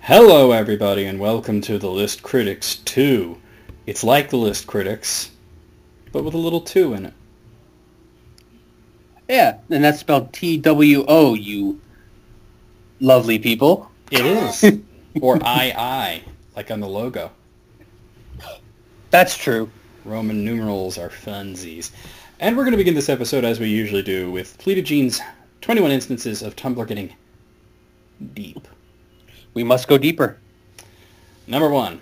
Hello everybody and welcome to the List Critics 2. It's like the List Critics, but with a little 2 in it. Yeah, and that's spelled T-W-O, you lovely people. It is. Or I, like on the logo. That's true. Roman numerals are funsies. And we're going to begin this episode as we usually do with Fleet Jean's 21 instances of Tumblr getting deep. We must go deeper. Number 1.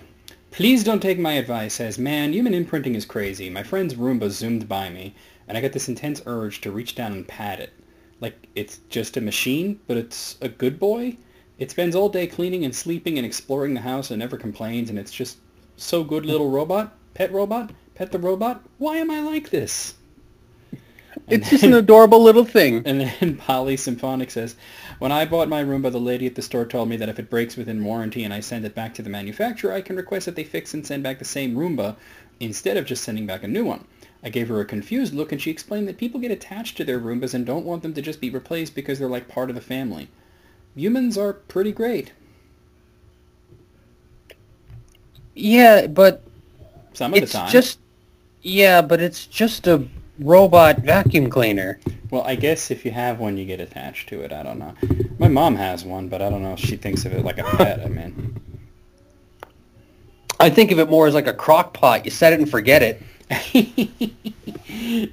Please don't take my advice as, man, human imprinting is crazy. My friend's Roomba zoomed by me, and I got this intense urge to reach down and pat it. Like, it's just a machine, but it's a good boy. It spends all day cleaning and sleeping and exploring the house and never complains, and it's just so good little robot. Pet the robot. Why am I like this? It's just an adorable little thing. And then Polly Symphonic says, when I bought my Roomba, the lady at the store told me that if it breaks within warranty and I send it back to the manufacturer, I can request that they fix and send back the same Roomba instead of just sending back a new one. I gave her a confused look and she explained that people get attached to their Roombas and don't want them to just be replaced because they're like part of the family. Humans are pretty great. Yeah, but Some of the time. But it's just a robot vacuum cleaner. Well, I guess if you have one, you get attached to it. I don't know. My mom has one, but I don't know if she thinks of it like a pet. I mean, I think of it more as like a crock pot. You set it and forget it.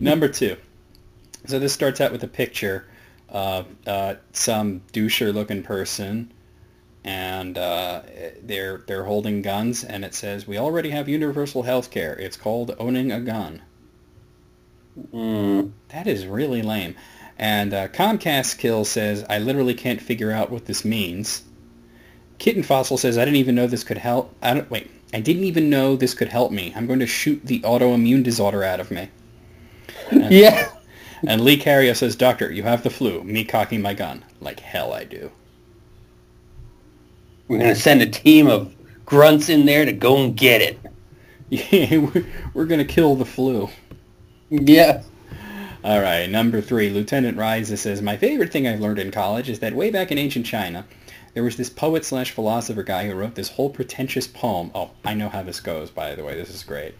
Number 2. So this starts out with a picture of some doucher-looking person, and they're holding guns, and it says, "We already have universal health care. It's called owning a gun." That is really lame. And Comcast Kill says, I literally can't figure out what this means. Kitten Fossil says, I didn't even know this could help. I didn't even know this could help me. I'm going to shoot the autoimmune disorder out of me. And, Yeah. And Lee Carrier says, Doctor, you have the flu. Me cocking my gun. Like hell I do. We're going to send a team of grunts in there to go and get it. Yeah, we're going to kill the flu. Yeah. All right, number 3, Lieutenant Riza says, my favorite thing I've learned in college is that way back in ancient China, there was this poet/philosopher guy who wrote this whole pretentious poem. Oh, I know how this goes, by the way. This is great.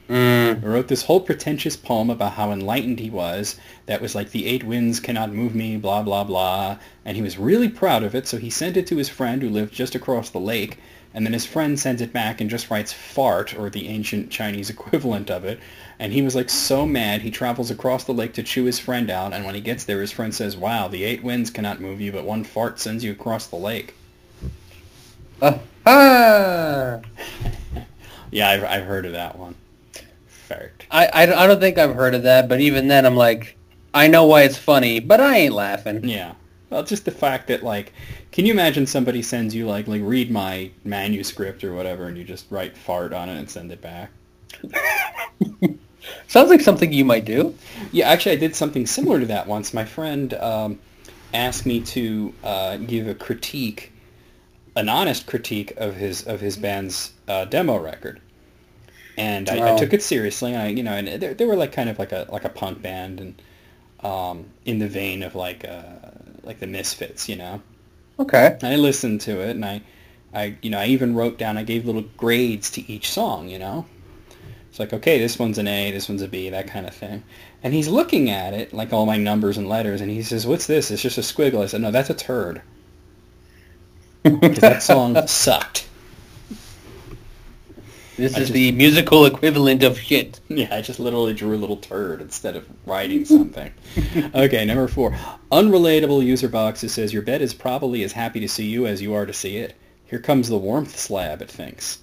He wrote this whole pretentious poem about how enlightened he was. That was like, the 8 winds cannot move me, blah, blah, blah. And he was really proud of it, so he sent it to his friend who lived just across the lake. And then his friend sends it back and just writes fart, or the ancient Chinese equivalent of it. And he was like so mad, he travels across the lake to chew his friend out. And when he gets there, his friend says, wow, the 8 winds cannot move you, but one fart sends you across the lake. Ah. Yeah, I've heard of that one. Fart. I don't think I've heard of that, but even then I'm like, I know why it's funny, but I ain't laughing. Yeah. Well, just the fact that, like, can you imagine somebody sends you, like read my manuscript or whatever, and you just write fart on it and send it back? Sounds like something you might do. Yeah, actually, I did something similar to that once. My friend asked me to give a critique, an honest critique of his band's demo record, and I took it seriously. And and they were like kind of like a punk band, and in the vein of like the Misfits, Okay. I listened to it, and I even wrote down, I gave little grades to each song, It's like, okay, this one's an A, this one's a B, that kind of thing. And he's looking at it, like all my numbers and letters, and he says, what's this? It's just a squiggle. I said, no, that's a turd. Because that song sucked. This is the musical equivalent of shit. Yeah, I just literally drew a little turd instead of writing something. Okay, number 4. Unrelatable user box that says, your bed is probably as happy to see you as you are to see it. Here comes the warmth slab, it thinks.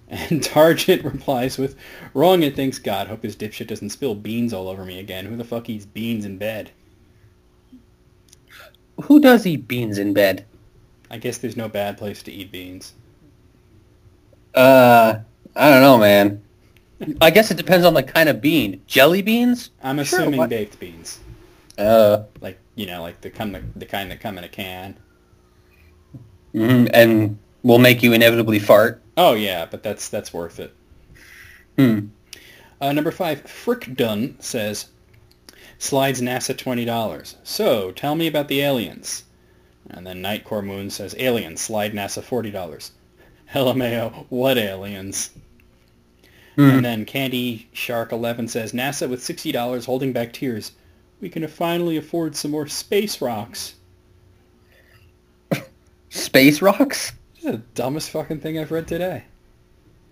And Target replies with, wrong, it thinks, God, hope his dipshit doesn't spill beans all over me again. Who the fuck eats beans in bed? Who does eat beans in bed? I guess there's no bad place to eat beans. I don't know, man. I guess it depends on the kind of bean. Jelly beans? I'm assuming baked beans. Like, like the kind that come in a can. And will make you inevitably fart. Oh, yeah, but that's worth it. Number 5, Frick Dunn says, slides NASA $20. So, tell me about the aliens. And then Nightcore Moon says, aliens, slide NASA $40. LMAO, what aliens? And then Candy Shark 11 says, NASA with $60 holding back tears. We can finally afford some more space rocks. Space rocks? This is the dumbest fucking thing I've read today.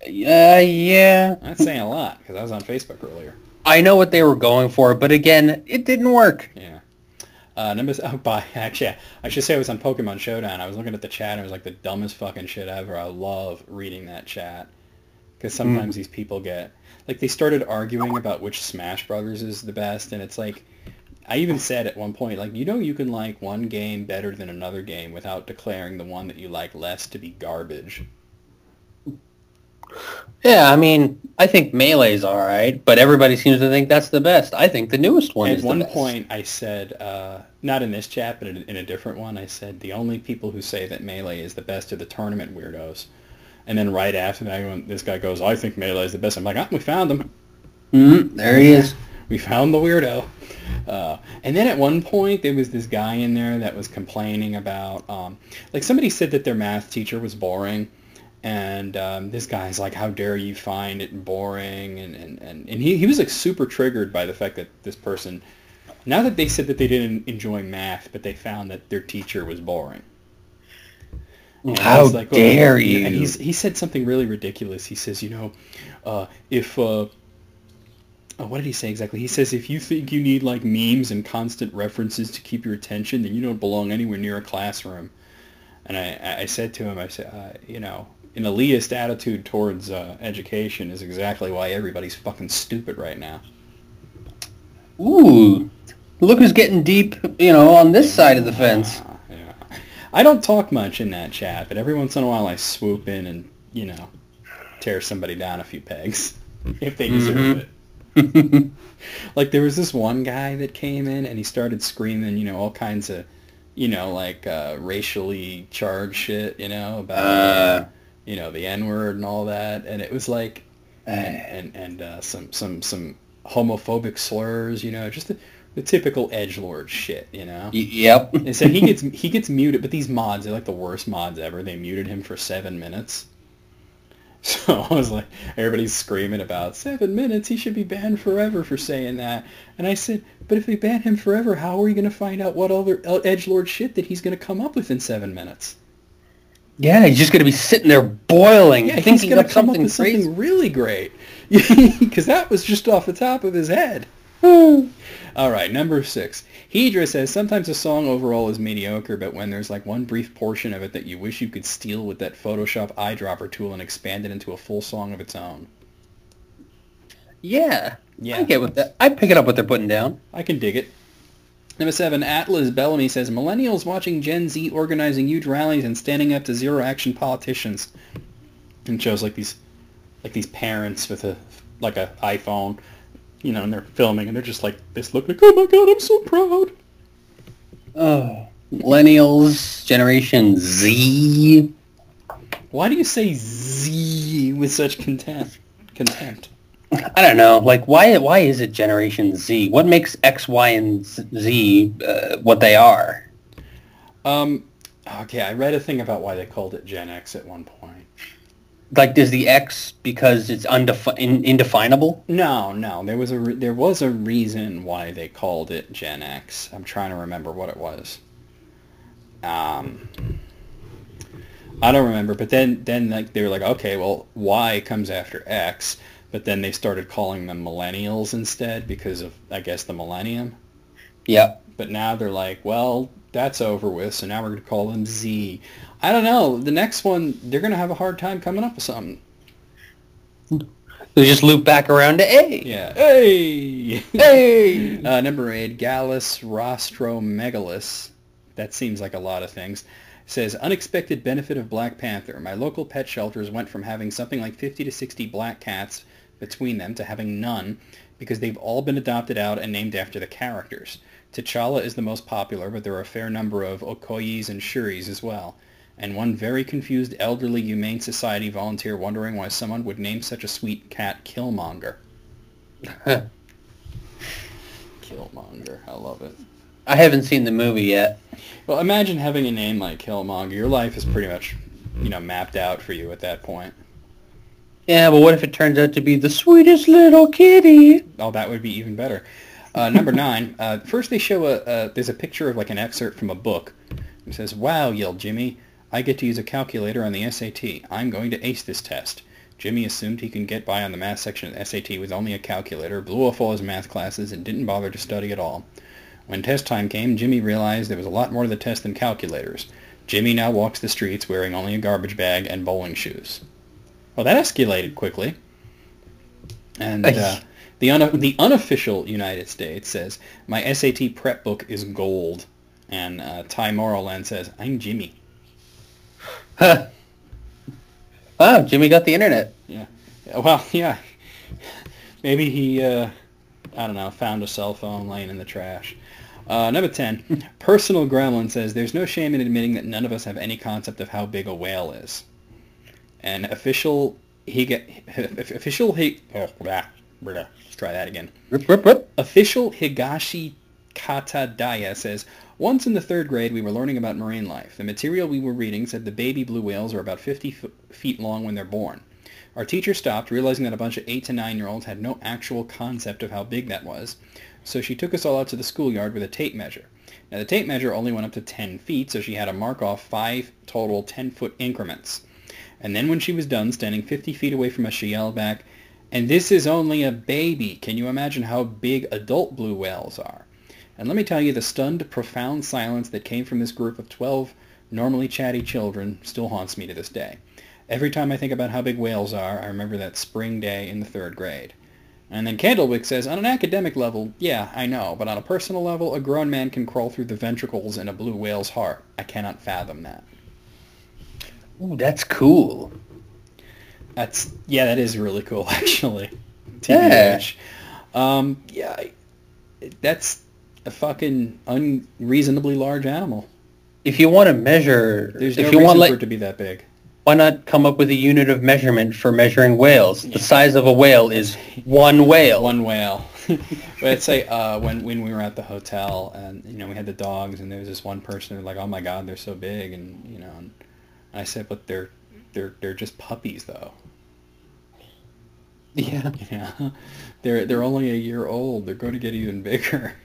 Yeah. That's saying a lot, because I was on Facebook earlier. I know what they were going for, but again, it didn't work. Yeah. Actually, I should say I was on Pokemon Showdown. I was looking at the chat, and it was like the dumbest fucking shit ever. I love reading that chat. Because sometimes these people get... Like, they started arguing about which Smash Brothers is the best, and it's like... I even said at one point, like, you can like one game better than another game without declaring the one that you like less to be garbage. Yeah, I mean, I think Melee's all right, but everybody seems to think that's the best. I think the newest one is the best. At one point, I said, not in this chat, but in a different one, I said, the only people who say that Melee is the best are the tournament weirdos. And then right after that, this guy goes, I think Melee is the best. I'm like, we found him. There he is. We found the weirdo. And then at one point, there was this guy in there that was complaining about, like somebody said that their math teacher was boring. And this guy's like, how dare you find it boring? And he was like super triggered by the fact that this person, not that they said that they didn't enjoy math, but they found that their teacher was boring. And how like, dare you? And he said something really ridiculous. He says, if... what did he say exactly? He says, if you think you need like memes and constant references to keep your attention, then you don't belong anywhere near a classroom. And I said to him, I said, an elitist attitude towards education is exactly why everybody's fucking stupid right now. Ooh, look who's getting deep, on this side of the fence. Yeah. I don't talk much in that chat, but every once in a while I swoop in and, tear somebody down a few pegs if they deserve it. Like there was this one guy that came in and he started screaming, all kinds of, racially charged shit, about, the N-word and all that. And it was like, some homophobic slurs, just the typical edgelord shit, Yep. And so he gets muted, but these mods, they're like the worst mods ever. They muted him for 7 minutes. So I was like, everybody's screaming about 7 minutes. He should be banned forever for saying that. And I said, but if they ban him forever, how are we going to find out what other edgelord shit that he's going to come up with in 7 minutes? Yeah, he's just going to be sitting there boiling, yeah, he's going to come up with something really great. Because that was just off the top of his head. All right, number 6. Hedra says, sometimes a song overall is mediocre, but when there's like one brief portion of it that you wish you could steal with that Photoshop eyedropper tool and expand it into a full song of its own. Yeah. I get with that. I pick it up what they're putting down. I can dig it. Number 7, Atlas Bellamy says, millennials watching Gen Z organizing huge rallies and standing up to zero-action politicians. And shows like these parents with a iPhone, and they're filming, and they're just like this look like, oh my god, I'm so proud. Oh, millennials, Generation Z. Why do you say Z with such contempt? I don't know. Like, why is it Generation Z? What makes X, Y, and Z what they are? Okay, I read a thing about why they called it Gen X at one point. Like, does the X because it's indefinable? No. There was a reason why they called it Gen X. I'm trying to remember what it was. I don't remember. But then like they were like, okay, well, Y comes after X. But then they started calling them millennials instead because of, I guess, the millennium. Yep. But now they're like, well, that's over with, so now we're going to call them Z. I don't know. The next one, they're going to have a hard time coming up with something. They just loop back around to A. Yeah. Hey! Hey! Number 8, Gallus Rostromegalus. That seems like a lot of things. Says, unexpected benefit of Black Panther. My local pet shelters went from having something like 50 to 60 black cats between them to having none because they've all been adopted out and named after the characters. T'Challa is the most popular, but there are a fair number of Okoyes and Shuris as well. And one very confused elderly Humane Society volunteer wondering why someone would name such a sweet cat Killmonger. Killmonger. I love it. I haven't seen the movie yet. Well, imagine having a name like Killmonger. Your life is pretty much, mapped out for you at that point. Yeah, but what if it turns out to be the sweetest little kitty? Oh, that would be even better. Number 9. First they show there's a picture of like an excerpt from a book. It says, "Wow," yelled Jimmy. "I get to use a calculator on the SAT. I'm going to ace this test." Jimmy assumed he can get by on the math section of the SAT with only a calculator, blew off all his math classes, and didn't bother to study at all. When test time came, Jimmy realized there was a lot more to the test than calculators. Jimmy now walks the streets wearing only a garbage bag and bowling shoes. Well, that escalated quickly. And the unofficial United States says, "My SAT prep book is gold." And Ty Morrowland says, "I'm Jimmy." Huh. Oh, Jimmy got the internet. Yeah. Well, yeah. Maybe he, I don't know, found a cell phone laying in the trash. Number 10. Personal Gremlin says, "There's no shame in admitting that none of us have any concept of how big a whale is." And let's try that again. Rip, rip, rip. Official Higashi Katadaya says, "Once in the 3rd grade, we were learning about marine life. The material we were reading said the baby blue whales are about 50 feet long when they're born. Our teacher stopped, realizing that a bunch of 8 to 9-year-olds had no actual concept of how big that was, so she took us all out to the schoolyard with a tape measure. Now, the tape measure only went up to 10 feet, so she had to mark off 5 total 10-foot increments. And then when she was done, standing 50 feet away from us, she yelled back, 'And this is only a baby. Can you imagine how big adult blue whales are?' And let me tell you, the stunned, profound silence that came from this group of 12 normally chatty children still haunts me to this day. Every time I think about how big whales are, I remember that spring day in the 3rd grade." And then Candlewick says, "On an academic level, yeah, I know, but on a personal level, a grown man can crawl through the ventricles in a blue whale's heart. I cannot fathom that." Ooh, that's cool. That is really cool, actually. Yeah. TBH. That's a fucking unreasonably large animal. If you want to measure, There's no if you reason want, for it to be that big. why not come up with a unit of measurement for measuring whales? The size of a whale is one whale. One whale. But I'd say when we were at the hotel and we had the dogs and there was this one person who was like, "Oh my God, they're so big," and and I said, "But they're just puppies though." Yeah. Yeah, they're only a year old. They're going to get even bigger.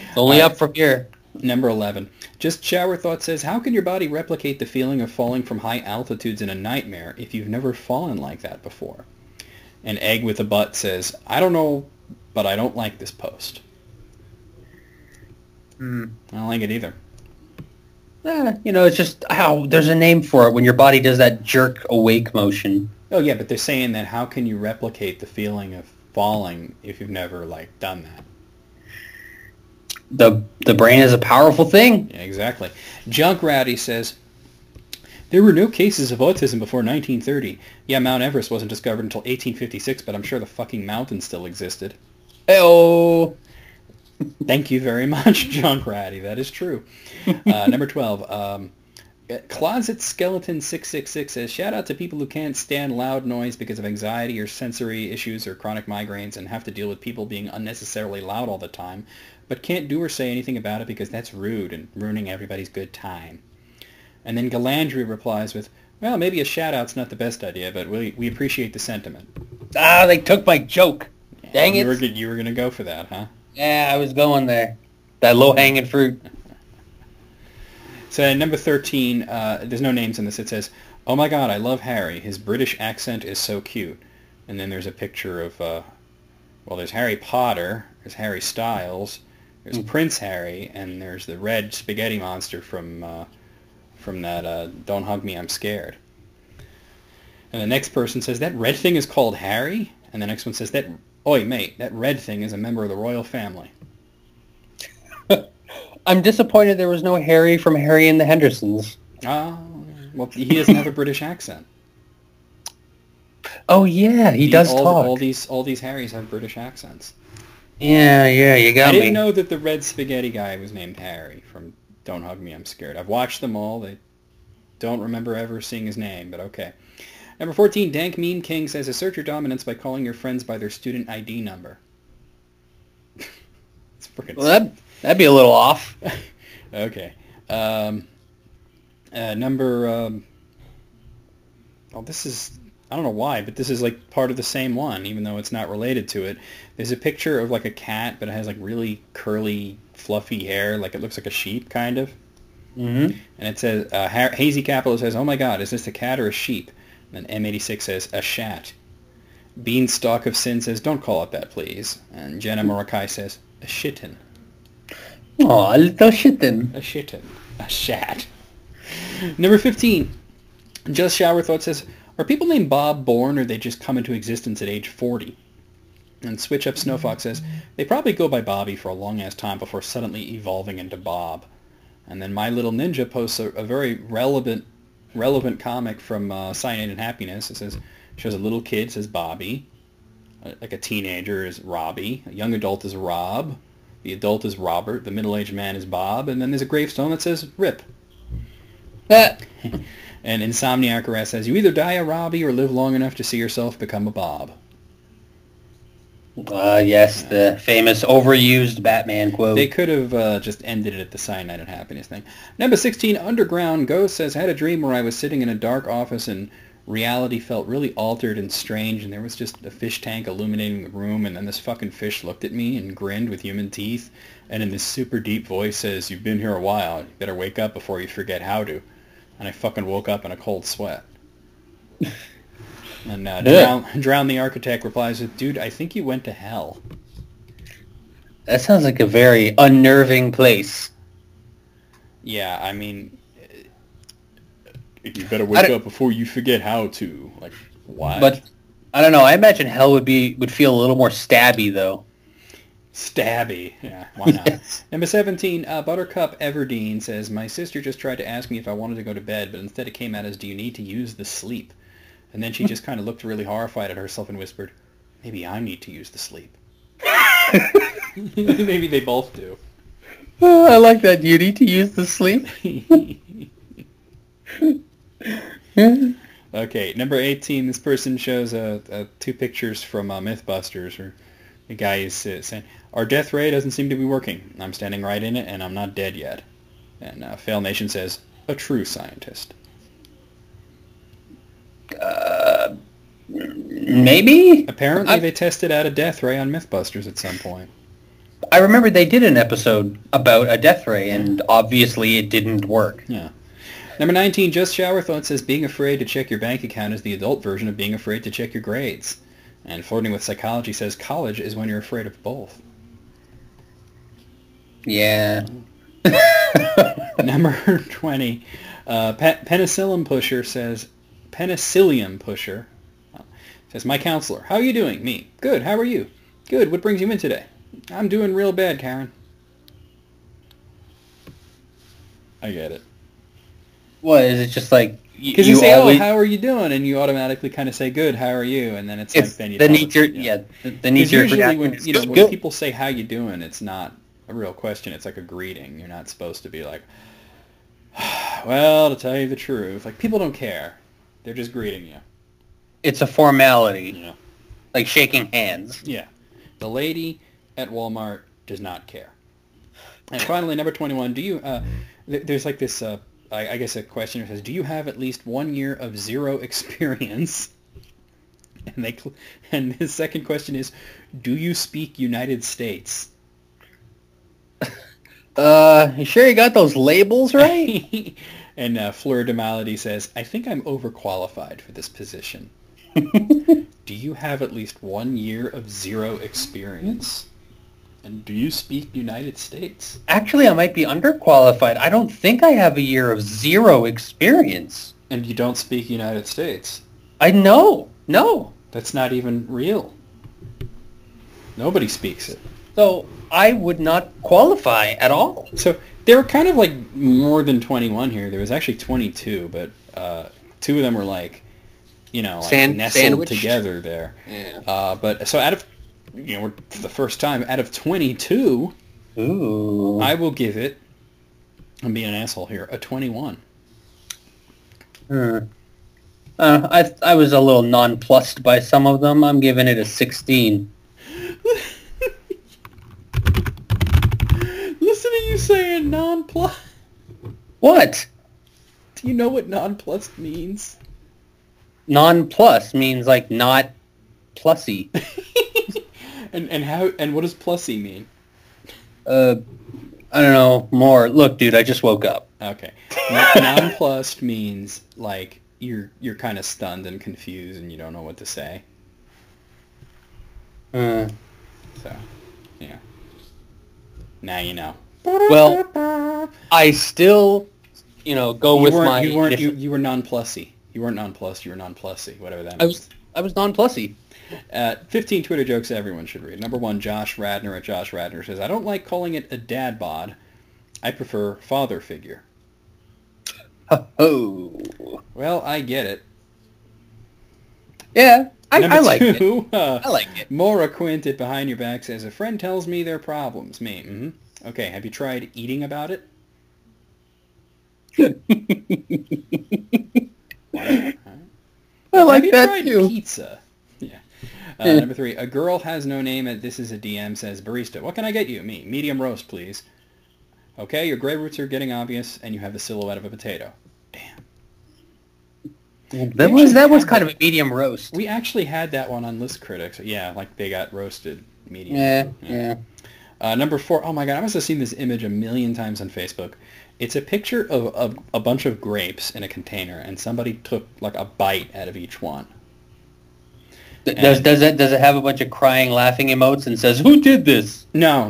It's only up from here. Number 11. Just Shower Thought says, "How can your body replicate the feeling of falling from high altitudes in a nightmare if you've never fallen like that before?" And Egg with a Butt says, "I don't know, but I don't like this post." I don't like it either. It's just how there's a name for it when your body does that jerk awake motion. Oh, yeah, but they're saying that how can you replicate the feeling of falling if you've never, done that? The brain is a powerful thing. Yeah, exactly. Junk Ratty says, "There were no cases of autism before 1930. Yeah, Mount Everest wasn't discovered until 1856, but I'm sure the fucking mountain still existed." Oh, Thank you very much, Junk Ratty. That is true. Number 12. Closet Skeleton 666 says, "Shout out to people who can't stand loud noise because of anxiety or sensory issues or chronic migraines and have to deal with people being unnecessarily loud all the time, but can't do or say anything about it because that's rude and ruining everybody's good time." And then Galandry replies with, "Well, maybe a shout-out's not the best idea, but we appreciate the sentiment." they took my joke. Dang it. You were going to go for that, huh? Yeah, I was going there. That low-hanging fruit. So number 13, there's no names in this. It says, "Oh my God, I love Harry. His British accent is so cute." And then there's a picture of, there's Harry Potter, there's Harry Styles, there's Prince Harry, and there's the red spaghetti monster from that "Don't Hug Me, I'm Scared." And the next person says, "That red thing is called Harry?" And the next one says, "Oi, mate, that red thing is a member of the royal family." I'm disappointed there was no Harry from Harry and the Hendersons. Oh, well, he doesn't have a British accent. Oh yeah, he does talk. All these Harrys have British accents. Yeah, you got me. I didn't know that the red spaghetti guy was named Harry from "Don't Hug Me, I'm Scared." I've watched them all. I don't remember ever seeing his name, but okay. Number 14, Dank Meme King says, "Assert your dominance by calling your friends by their student ID number." It's freaking. Well, That'd be a little off. Okay. Number... oh, this is... I don't know why, but this is like part of the same one, even though it's not related to it. There's a picture of like a cat, but it has like really curly, fluffy hair, like it looks like a sheep, kind of. Mm-hmm. And it says, Hazy Capital says, "Oh my God, is this a cat or a sheep?" And then M86 says, "A shat." Beanstalk of Sin says, "Don't call it that, please." And Jenna Morokai says, "A shitten." Aw, a little shitten. A shitten. A shat. Number 15. Just Shower Thought says, "Are people named Bob born or they just come into existence at age 40? And Switch Up Snowfox says, "They probably go by Bobby for a long-ass time before suddenly evolving into Bob." And then My Little Ninja posts a very relevant comic from Cyanide and Happiness. It says, shows a little kid, says Bobby. Like a teenager is Robbie. A young adult is Rob. The adult is Robert. The middle-aged man is Bob. And then there's a gravestone that says Rip. And Insomniac Arrest says, "You either die a Robbie or live long enough to see yourself become a Bob." Yes, the famous overused Batman quote. They could have just ended it at the Cyanide and Happiness thing. Number 16, Underground Ghost says, "Had a dream where I was sitting in a dark office and reality felt really altered and strange, and there was just a fish tank illuminating the room, and then this fucking fish looked at me and grinned with human teeth, and in this super deep voice says, 'You've been here a while. You better wake up before you forget how to.' And I fucking woke up in a cold sweat." And Drown the Architect replies with, "Dude, I think you went to hell." That sounds like a very unnerving place. Yeah, I mean, you better wake up before you forget how to. Like, what? But I don't know. I imagine hell would feel a little more stabby, though. Stabby. Yeah, why not? Yes. Number 17, Buttercup Everdeen says, "My sister just tried to ask me if I wanted to go to bed, but instead it came out as, 'Do you need to use the sleep?' And then she just kind of looked really horrified at herself and whispered, 'Maybe I need to use the sleep.'" Maybe they both do. I like that. You need to use the sleep. Okay, number 18, this person shows two pictures from Mythbusters, where the guy is saying, "Our death ray doesn't seem to be working. I'm standing right in it, and I'm not dead yet." And Fail Nation says, "A true scientist." Maybe? Apparently they tested out a death ray on Mythbusters at some point. I remember they did an episode about a death ray, and obviously it didn't work. Yeah. Number 19, Just Shower Thought says, "Being afraid to check your bank account is the adult version of being afraid to check your grades." And Flirting with Psychology says, "College is when you're afraid of both." Yeah. Number 20, Penicillium Pusher says, "My counselor, how are you doing?" "Me. Good, how are you?" "Good, what brings you in today?" "I'm doing real bad, Karen." I get it. What, is it just like... Because you say, always... "Oh, how are you doing?" And you automatically kind of say, "Good, how are you?" And then it's like, then you the knee-jerk, the knee-jerk reaction. When people say, "How you doing?" it's not a real question. It's like a greeting. You're not supposed to be like, "Well, to tell you the truth," like, people don't care. They're just greeting you. It's a formality. Yeah. Like shaking hands. Yeah. The lady at Walmart does not care. And finally, number 21, do you, there's like this, I guess a question that says, "Do you have at least 1 year of zero experience?" And his second question is, "Do you speak United States?" You sure you got those labels right? And Fleur de Malady says, "I think I'm overqualified for this position." Do you have at least 1 year of zero experience? And do you speak United States? Actually, I might be underqualified. I don't think I have a year of zero experience. And you don't speak United States? I know. No. That's not even real. Nobody speaks it. So I would not qualify at all. So there were kind of like more than 21 here. There was actually 22, but two of them were like, like nestled sandwiched together there. Yeah. But so out of, for the first time, out of 22, ooh, I will give it, I'm being an asshole here, a 21. I was a little nonplussed by some of them. I'm giving it a 16. The you saying nonplussed? What? Do you know what nonplussed means? Non-plus means like not plussy. And what does plussy mean? I don't know. More. Look, dude, I just woke up. Okay. Nonplussed means like you're kind of stunned and confused and you don't know what to say. So, yeah. Now you know. Well, I still, go with my... You were non-plussy. You weren't nonplussed, you were non-plussy, whatever that means. I was non-plussy. 15 Twitter jokes everyone should read. Number 1, Josh Radner at Josh Radner says, I don't like calling it a dad bod. I prefer father figure. Oh. Well, I get it. Yeah, I like two, it. I like it. Maura Quint at Behind Your Back says, a friend tells me their problems. Me. Mm-hmm. Okay, have you tried eating about it? I like that tried too. Pizza. Yeah. Number 3, a girl has no name and this is a DM says, barista, what can I get you? Me. Medium roast, please. Okay, your gray roots are getting obvious and you have the silhouette of a potato. Damn. That was kind of a medium roast. We actually had that one on List Critics. Yeah, like they got roasted medium. Yeah. Number 4, oh my god, I must have seen this image a million times on Facebook. It's a picture of a bunch of grapes in a container, and somebody took like a bite out of each one. Does it have a bunch of crying, laughing emotes and says, "Who did this?" No.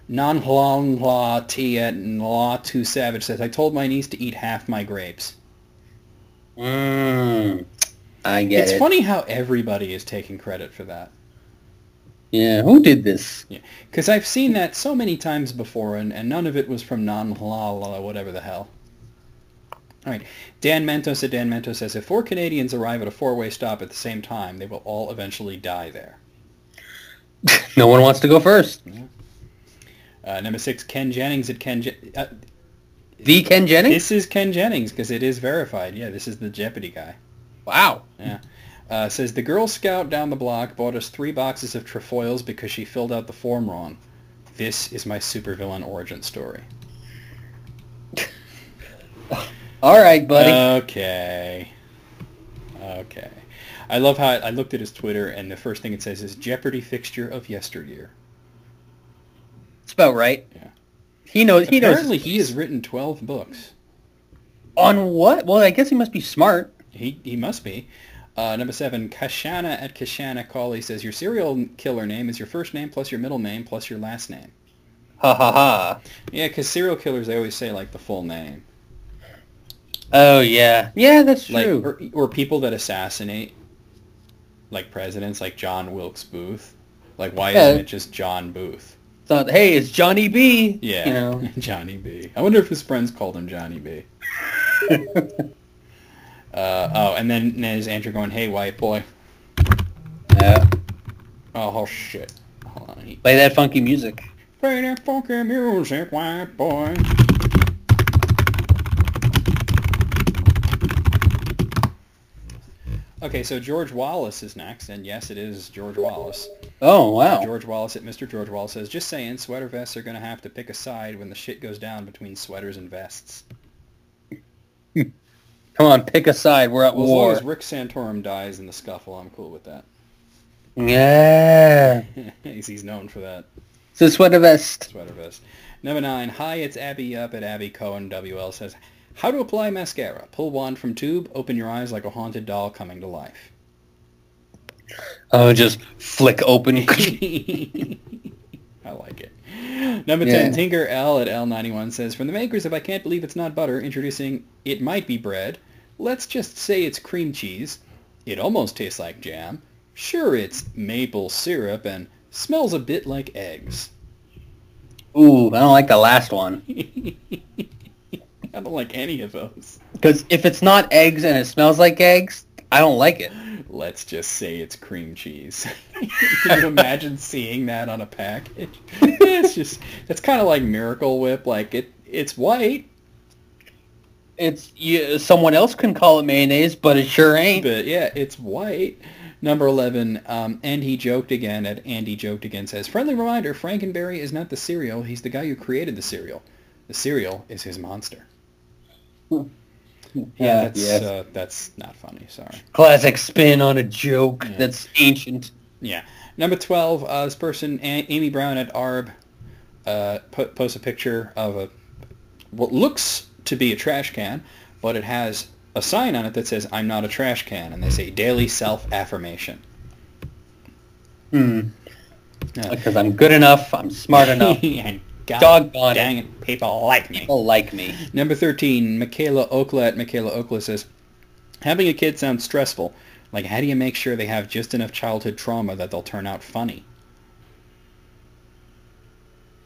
Non-Hla Tia and Law Too Savage says, I told my niece to eat half my grapes. I get it. It's funny how everybody is taking credit for that. Yeah, who did this? Yeah, because I've seen that so many times before, and none of it was from non-Hla whatever the hell. All right, Dan Mentos at Dan Mentos says, if 4 Canadians arrive at a 4-way stop at the same time, they will all eventually die there. No one wants to go first. Yeah. Number 6, Ken Jennings at Ken... The Ken Jennings? This is Ken Jennings, because it is verified. Yeah, this is the Jeopardy guy. Wow. Yeah. Says, the Girl Scout down the block bought us 3 boxes of trefoils because she filled out the form wrong. This is my supervillain origin story. All right, buddy. Okay. I love how I looked at his Twitter, and the first thing it says is Jeopardy fixture of yesteryear. It's about right. Yeah. He knows. Apparently, he has written 12 books. On what? Well, I guess he must be smart. He must be. Number 7, Kashana at Kashana Cawley says, your serial killer name is your first name plus your middle name plus your last name. Ha ha ha. Yeah, because serial killers, they always say, like, the full name. Oh, yeah. Yeah, that's true. Like, or people that assassinate, like, presidents, like John Wilkes Booth. Like, why isn't it just John Booth? Thought, hey, it's Johnny B. Yeah, Johnny B. I wonder if his friends called him Johnny B. And then there's Andrew going, hey, white boy. Yeah. Oh, shit. Hold on. Play that funky music. Play that funky music, white boy. Okay, so George Wallace is next, and yes, it is George Wallace. Oh, wow. George Wallace at Mr. George Wallace says, just saying, sweater vests are going to have to pick a side when the shit goes down between sweaters and vests. Come on, pick a side. We're at war. As long as Rick Santorum dies in the scuffle, I'm cool with that. Yeah. He's known for that. So sweater vest. Sweater vest. Number 9, hi, it's Abby up at Abby Cohen WL says, how to apply mascara. Pull wand from tube, open your eyes like a haunted doll coming to life. Oh, just flick open. I like it. Number 10, Tinker L at L91 says, from the makers of I Can't Believe It's Not Butter, introducing It Might Be Bread. Let's just say it's cream cheese. It almost tastes like jam. Sure, it's maple syrup and smells a bit like eggs. Ooh, I don't like the last one. I don't like any of those. Because if it's not eggs and it smells like eggs, I don't like it. Let's just say it's cream cheese. Can you imagine seeing that on a package? That's kind of like Miracle Whip. Like it's white. Someone else can call it mayonnaise, but it sure ain't. But yeah, it's white. Number 11, and he joked again at Andy Joked Again says, friendly reminder, Frankenberry is not the cereal. He's the guy who created the cereal. The cereal is his monster. Yeah, that's not funny. Sorry. Classic spin on a joke that's ancient. Yeah. Number 12, this person, Amy Brown at ARB, posts a picture of what looks to be a trash can, but it has a sign on it that says, I'm not a trash can, and they say daily self-affirmation. Because I'm good enough, I'm smart enough. And doggone dang it, people like me. People like me. Number 13, Michaela Okla says, having a kid sounds stressful. Like, how do you make sure they have just enough childhood trauma that they'll turn out funny?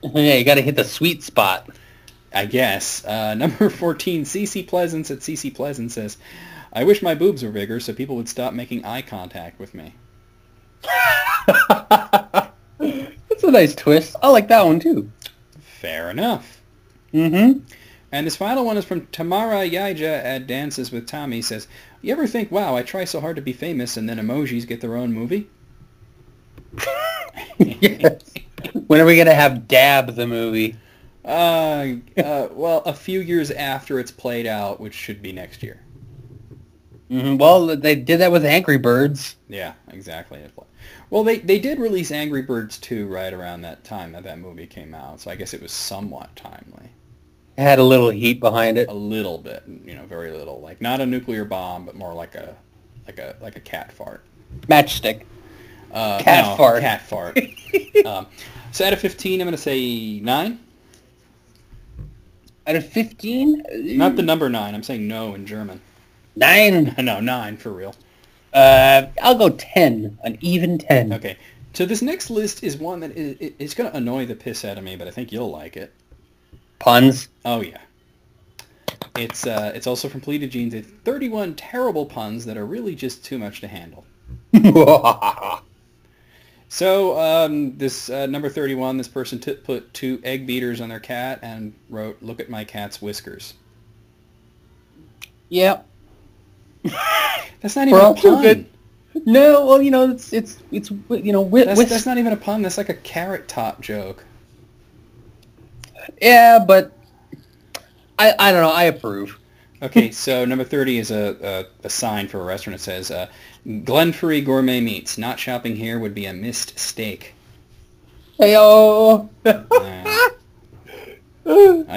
Yeah, you got to hit the sweet spot. I guess. Number 14, CC Pleasance at CC Pleasant says, I wish my boobs were bigger so people would stop making eye contact with me. That's a nice twist. I like that one, too. Fair enough. Mm-hmm. And this final one is from Tamara Yaija at Dances with Tommy. Says, you ever think, wow, I try so hard to be famous and then emojis get their own movie? Yes. When are we going to have Dab the movie? Well, a few years after it's played out, which should be next year. Mm-hmm. Well, they did that with Angry Birds. Yeah, exactly. Well, they did release Angry Birds 2 right around that time that movie came out, so I guess it was somewhat timely. It had a little heat behind it. A little bit, very little. Like, not a nuclear bomb, but more like a cat fart. Matchstick. Fart. Cat fart. So out of 15, I'm going to say 9. Out of 15? Not the number 9. I'm saying no in German. 9? No, 9 for real. I'll go 10. An even 10. Okay. So this next list is one that it's going to annoy the piss out of me, but I think you'll like it. Puns? Oh, yeah. It's also from Pleated Jeans. It's 31 terrible puns that are really just too much to handle. So this number 31, this person put 2 egg beaters on their cat and wrote, "Look at my cat's whiskers." Yep. That's not even a pun. Good. No, well, it's that's not even a pun. That's like a Carrot Top joke. Yeah, but I don't know. I approve. Okay, so number 30 is a sign for a restaurant. It says, Glenferrie Gourmet Meats. Not shopping here would be a missed steak. Heyo. I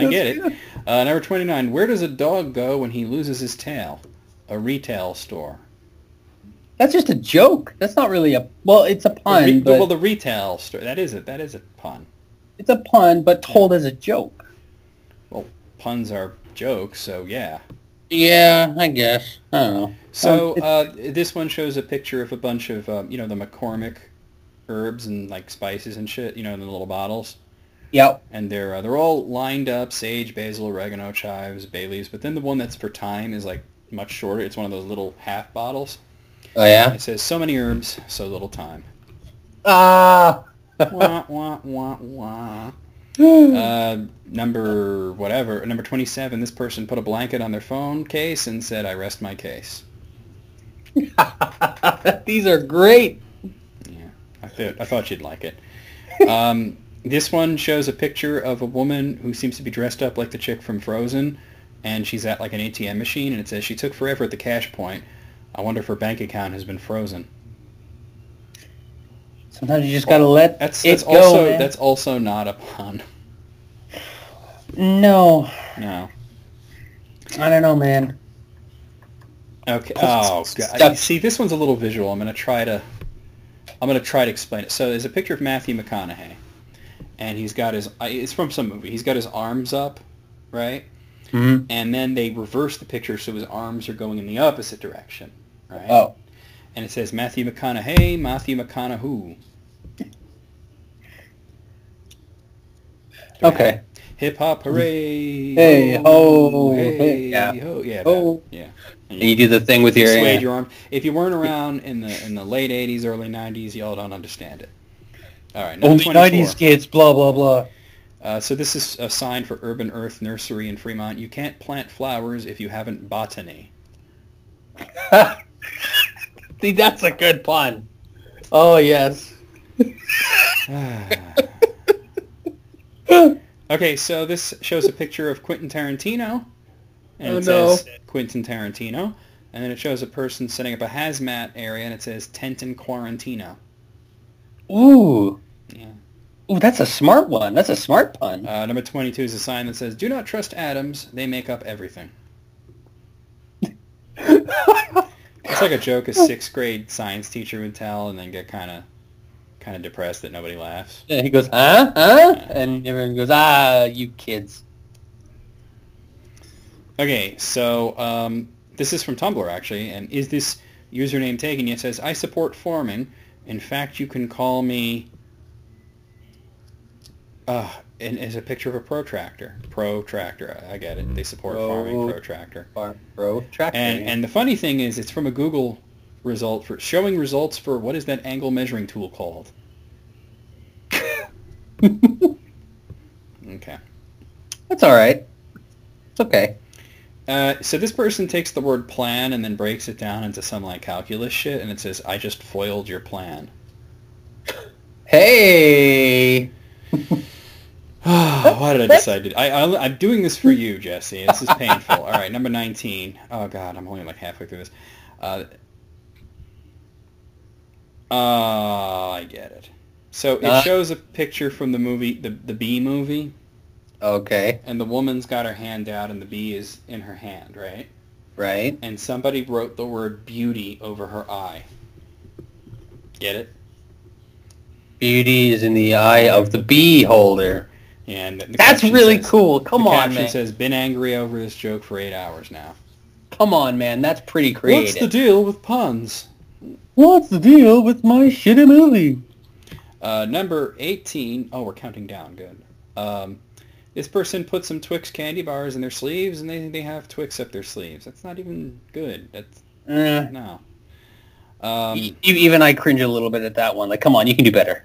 get it. Number 29. Where does a dog go when he loses his tail? A retail store. That's just a joke. That's not really a... Well, it's a pun, but... Well, the retail store. That is a pun. It's a pun, but told as a joke. Well, puns are jokes, so yeah. Yeah, I guess. I don't know. So this one shows a picture of a bunch of, the McCormick herbs and like spices and shit, in the little bottles. Yep. And they're all lined up: sage, basil, oregano, chives, bay leaves. But then the one that's for thyme is like much shorter. It's one of those little half bottles. Oh yeah. It says, "So many herbs, so little time." Ah. Wah, wah, wah, wah. Number 27, this person put a blanket on their phone case and said, "I rest my case." These are great. Yeah, I thought you'd like it. This one shows a picture of a woman who seems to be dressed up like the chick from Frozen, and she's at like an ATM machine, and it says, "She took forever at the cash point. I wonder if her bank account has been frozen." Sometimes you just gotta let that's it go. Also, that's also not a pun. No. No. I don't know, man. Okay. Oh, God. See, this one's a little visual. I'm gonna try to explain it. So there's a picture of Matthew McConaughey, and he's got it's from some movie. He's got his arms up, right? Mm-hmm. And then they reverse the picture so his arms are going in the opposite direction, right? Oh. And it says Matthew McConaughey, Matthew McConaughey. Okay. Hip hop hooray! Hey ho! Hey yeah. ho! Yeah. Oh. Yeah. And you do the thing with your swayed your arm. If you weren't around in the late '80s, early '90s, y'all don't understand it. All right. Only '90s kids. Blah blah blah. So this is a sign for Urban Earth Nursery in Fremont. You can't plant flowers if you haven't botany. See, that's a good pun. Oh, yes. Okay, so this shows a picture of Quentin Tarantino, and it no. says Quentin Tarantino, and then it shows a person setting up a hazmat area, and it says Tentin Quarantino. Ooh. Yeah. Ooh, that's a smart one. That's a smart pun. Number 22 is a sign that says, "Do not trust atoms. They make up everything." It's like a joke a sixth grade science teacher would tell, and then get kind of depressed that nobody laughs. Yeah, he goes, huh? Huh? And everyone goes, ah, you kids. Okay, so this is from Tumblr, actually, and is this username taken? It says, "I support farming. In fact, you can call me..." And it's a picture of a protractor. Protractor, I get it. They support farming, protractor. Protractor. And the funny thing is, it's from a Google result for showing results for, what is that angle measuring tool called? Okay. That's all right. It's okay. So this person takes the word plan and then breaks it down into some like calculus shit, and it says, "I just foiled your plan." Hey. Why did I decide to... I'm doing this for you, Jesse. This is painful. All right, number 19. Oh, God, I'm only like halfway through this. I get it. So it shows a picture from the movie, the Bee movie. Okay. And the woman's got her hand out and the bee is in her hand, right? Right. And somebody wrote the word beauty over her eye. Get it? Beauty is in the eye of the beholder. And that's really cool. Come on, man. The caption says, "Been angry over this joke for 8 hours now." Come on, man. That's pretty creative. What's the deal with puns? What's the deal with my shitty movie? Number 18. Oh, we're counting down. Good. This person put some Twix candy bars in their sleeves, and they have Twix up their sleeves. That's not even good. That's no. Even I cringe a little bit at that one. Like, come on, you can do better.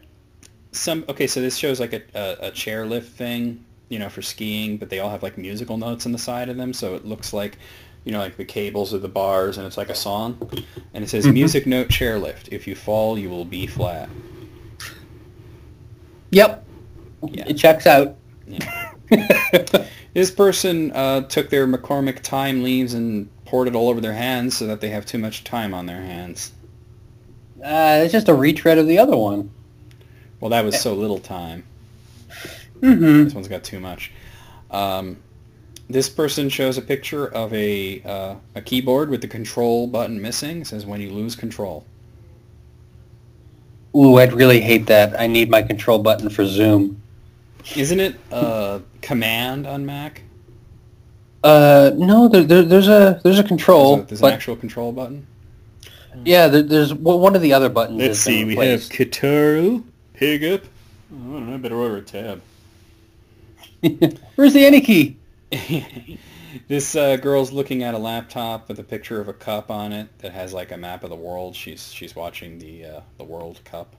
Okay, so this shows like a chairlift thing, for skiing, but they all have like musical notes on the side of them, so it looks like, like the cables of the bars, and it's like a song, and it says music note chairlift. If you fall, you will be flat. Yep. Yeah. It checks out. Yeah. This person took their McCormick thyme leaves and poured it all over their hands so that they have too much time on their hands. It's just a retread of the other one. Well, that was so little time. Mm-hmm. This one's got too much. This person shows a picture of a keyboard with the control button missing. It says, "When you lose control." Ooh, I'd really hate that. I need my control button for Zoom. Isn't it Command on Mac? No, there's a control. There's an actual control button? Yeah, there's one of the other buttons. Let's see, we have Kitaru, Pigup. Oh, I don't know, I better order a tab. Where's the any key? This girl's looking at a laptop with a picture of a cup on it that has like a map of the world. She's watching the World Cup.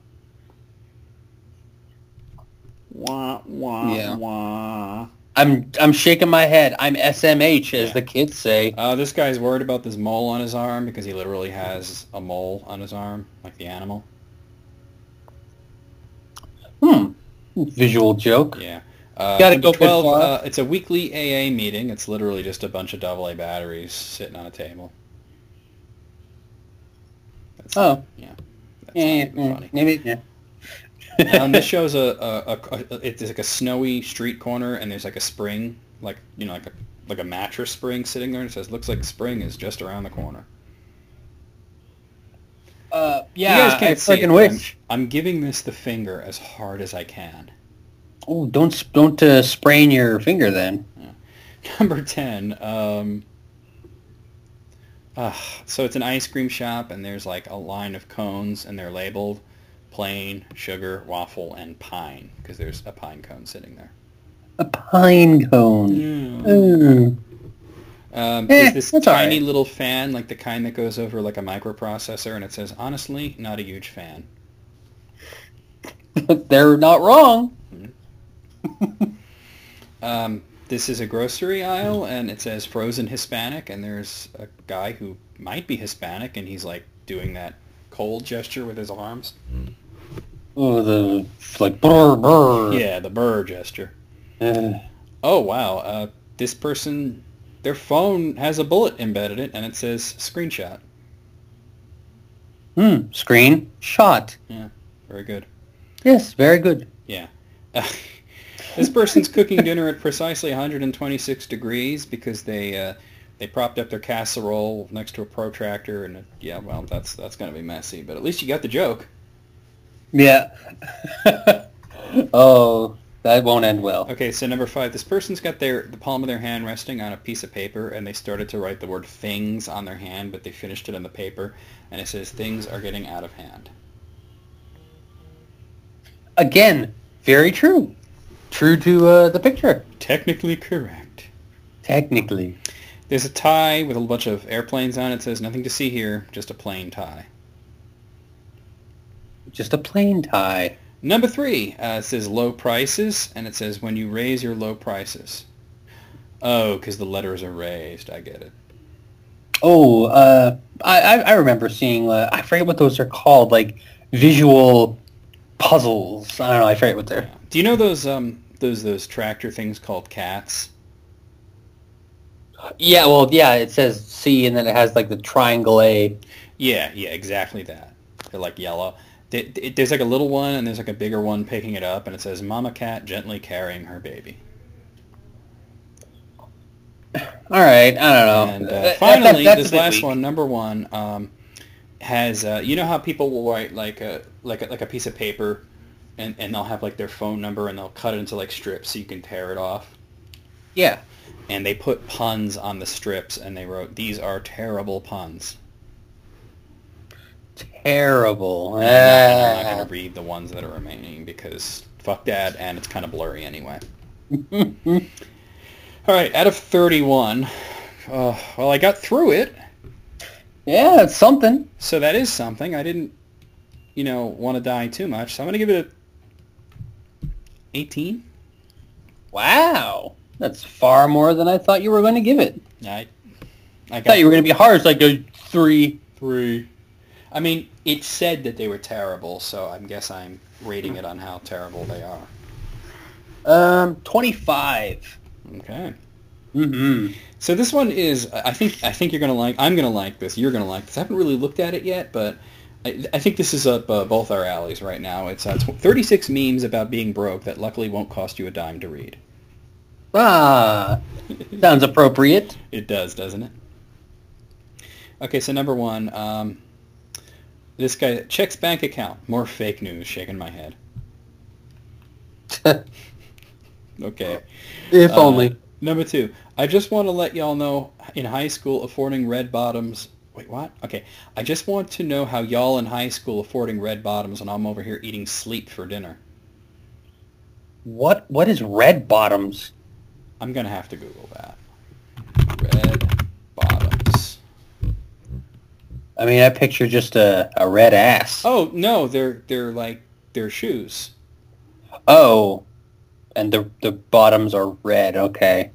Wah, wah, Yeah. wah. I'm shaking my head. I'm SMH, as the kids say. This guy's worried about this mole on his arm because he literally has a mole on his arm, like the animal. Visual joke. Yeah. Gotta go 12. It's a weekly AA meeting. It's literally just a bunch of AA batteries sitting on a table. That's not funny. Maybe. Yeah. This shows it's like a snowy street corner, and there's like a spring, like like a mattress spring sitting there, and it says, "Looks like spring is just around the corner." Yeah, you guys can't see it, wish. I'm giving this the finger as hard as I can. Oh, don't sprain your finger then. Yeah. Number 10. So it's an ice cream shop, and there's like a line of cones, and they're labeled plain, sugar, waffle, and pine, because there's a pine cone sitting there. A pine cone. There's this tiny right. little fan, like the kind that goes over like a microprocessor, and it says, "Honestly, not a huge fan." They're not wrong. This is a grocery aisle, and it says frozen Hispanic, and there's a guy who might be Hispanic, and he's like doing that cold gesture with his arms. Oh, the like brr brr. Yeah, the burr gesture. Uh, Oh, wow. This person, their phone has a bullet embedded in it, and it says screenshot. Screen shot. Yeah, very good. Yes, very good. Yeah. This person's cooking dinner at precisely 126 degrees because they propped up their casserole next to a protractor, and yeah, well, that's going to be messy, but at least you got the joke. Yeah. Oh, that won't end well. Okay, so number 5, this person's got the palm of their hand resting on a piece of paper, and they started to write the word things on their hand, but they finished it on the paper, and it says things are getting out of hand. Again, very true. True to the picture. Technically correct. Technically. There's a tie with a bunch of airplanes on it. It says nothing to see here, just a plain tie. Just a plain tie. Number 3, it says low prices, and it says when you raise your low prices. Oh, because the letters are raised. I get it. Oh, I remember seeing, I forget what those are called, like visual puzzles. I don't know, I forget what they're... Yeah. Do you know those tractor things called cats? Yeah, well, yeah, it says C, and then it has like the triangle A. Yeah, exactly that. They're like yellow. There's like a little one, and there's like a bigger one picking it up, and it says Mama Cat gently carrying her baby. All right, I don't know. And finally, that's this last one, number 1, has you know how people will write like a piece of paper, and they'll have like their phone number, and they'll cut it into like strips so you can tear it off. Yeah. And they put puns on the strips, and they wrote, "These are terrible puns." Terrible. I'm not going to read the ones that are remaining because fuck that, and it's kind of blurry anyway. All right, out of 31, well, I got through it. Yeah, it's something. So that is something. I didn't, want to die too much, so I'm going to give it a 18. Wow. That's far more than I thought you were going to give it. I thought you were going to be harsh, like a 3. 3. I mean, it said that they were terrible, so I guess I'm rating it on how terrible they are. 25. Okay. Mm-hmm. So this one is, I think you're going to like, I'm going to like this, you're going to like this. I haven't really looked at it yet, but I think this is up both our alleys right now. It's 36 memes about being broke that luckily won't cost you a dime to read. Ah, sounds appropriate. It does, doesn't it? Okay, so number 1, this guy checks bank account. More fake news, shaking my head. Okay. If only. Number 2, I just want to let y'all know in high school affording red bottoms... Wait, what? Okay. I just want to know how y'all in high school affording red bottoms when I'm over here eating sleep for dinner. What is red bottoms? I'm going to have to Google that. Red bottoms. I mean, I picture just a red ass. Oh, no, they're like, they're shoes. Oh, and the bottoms are red, okay.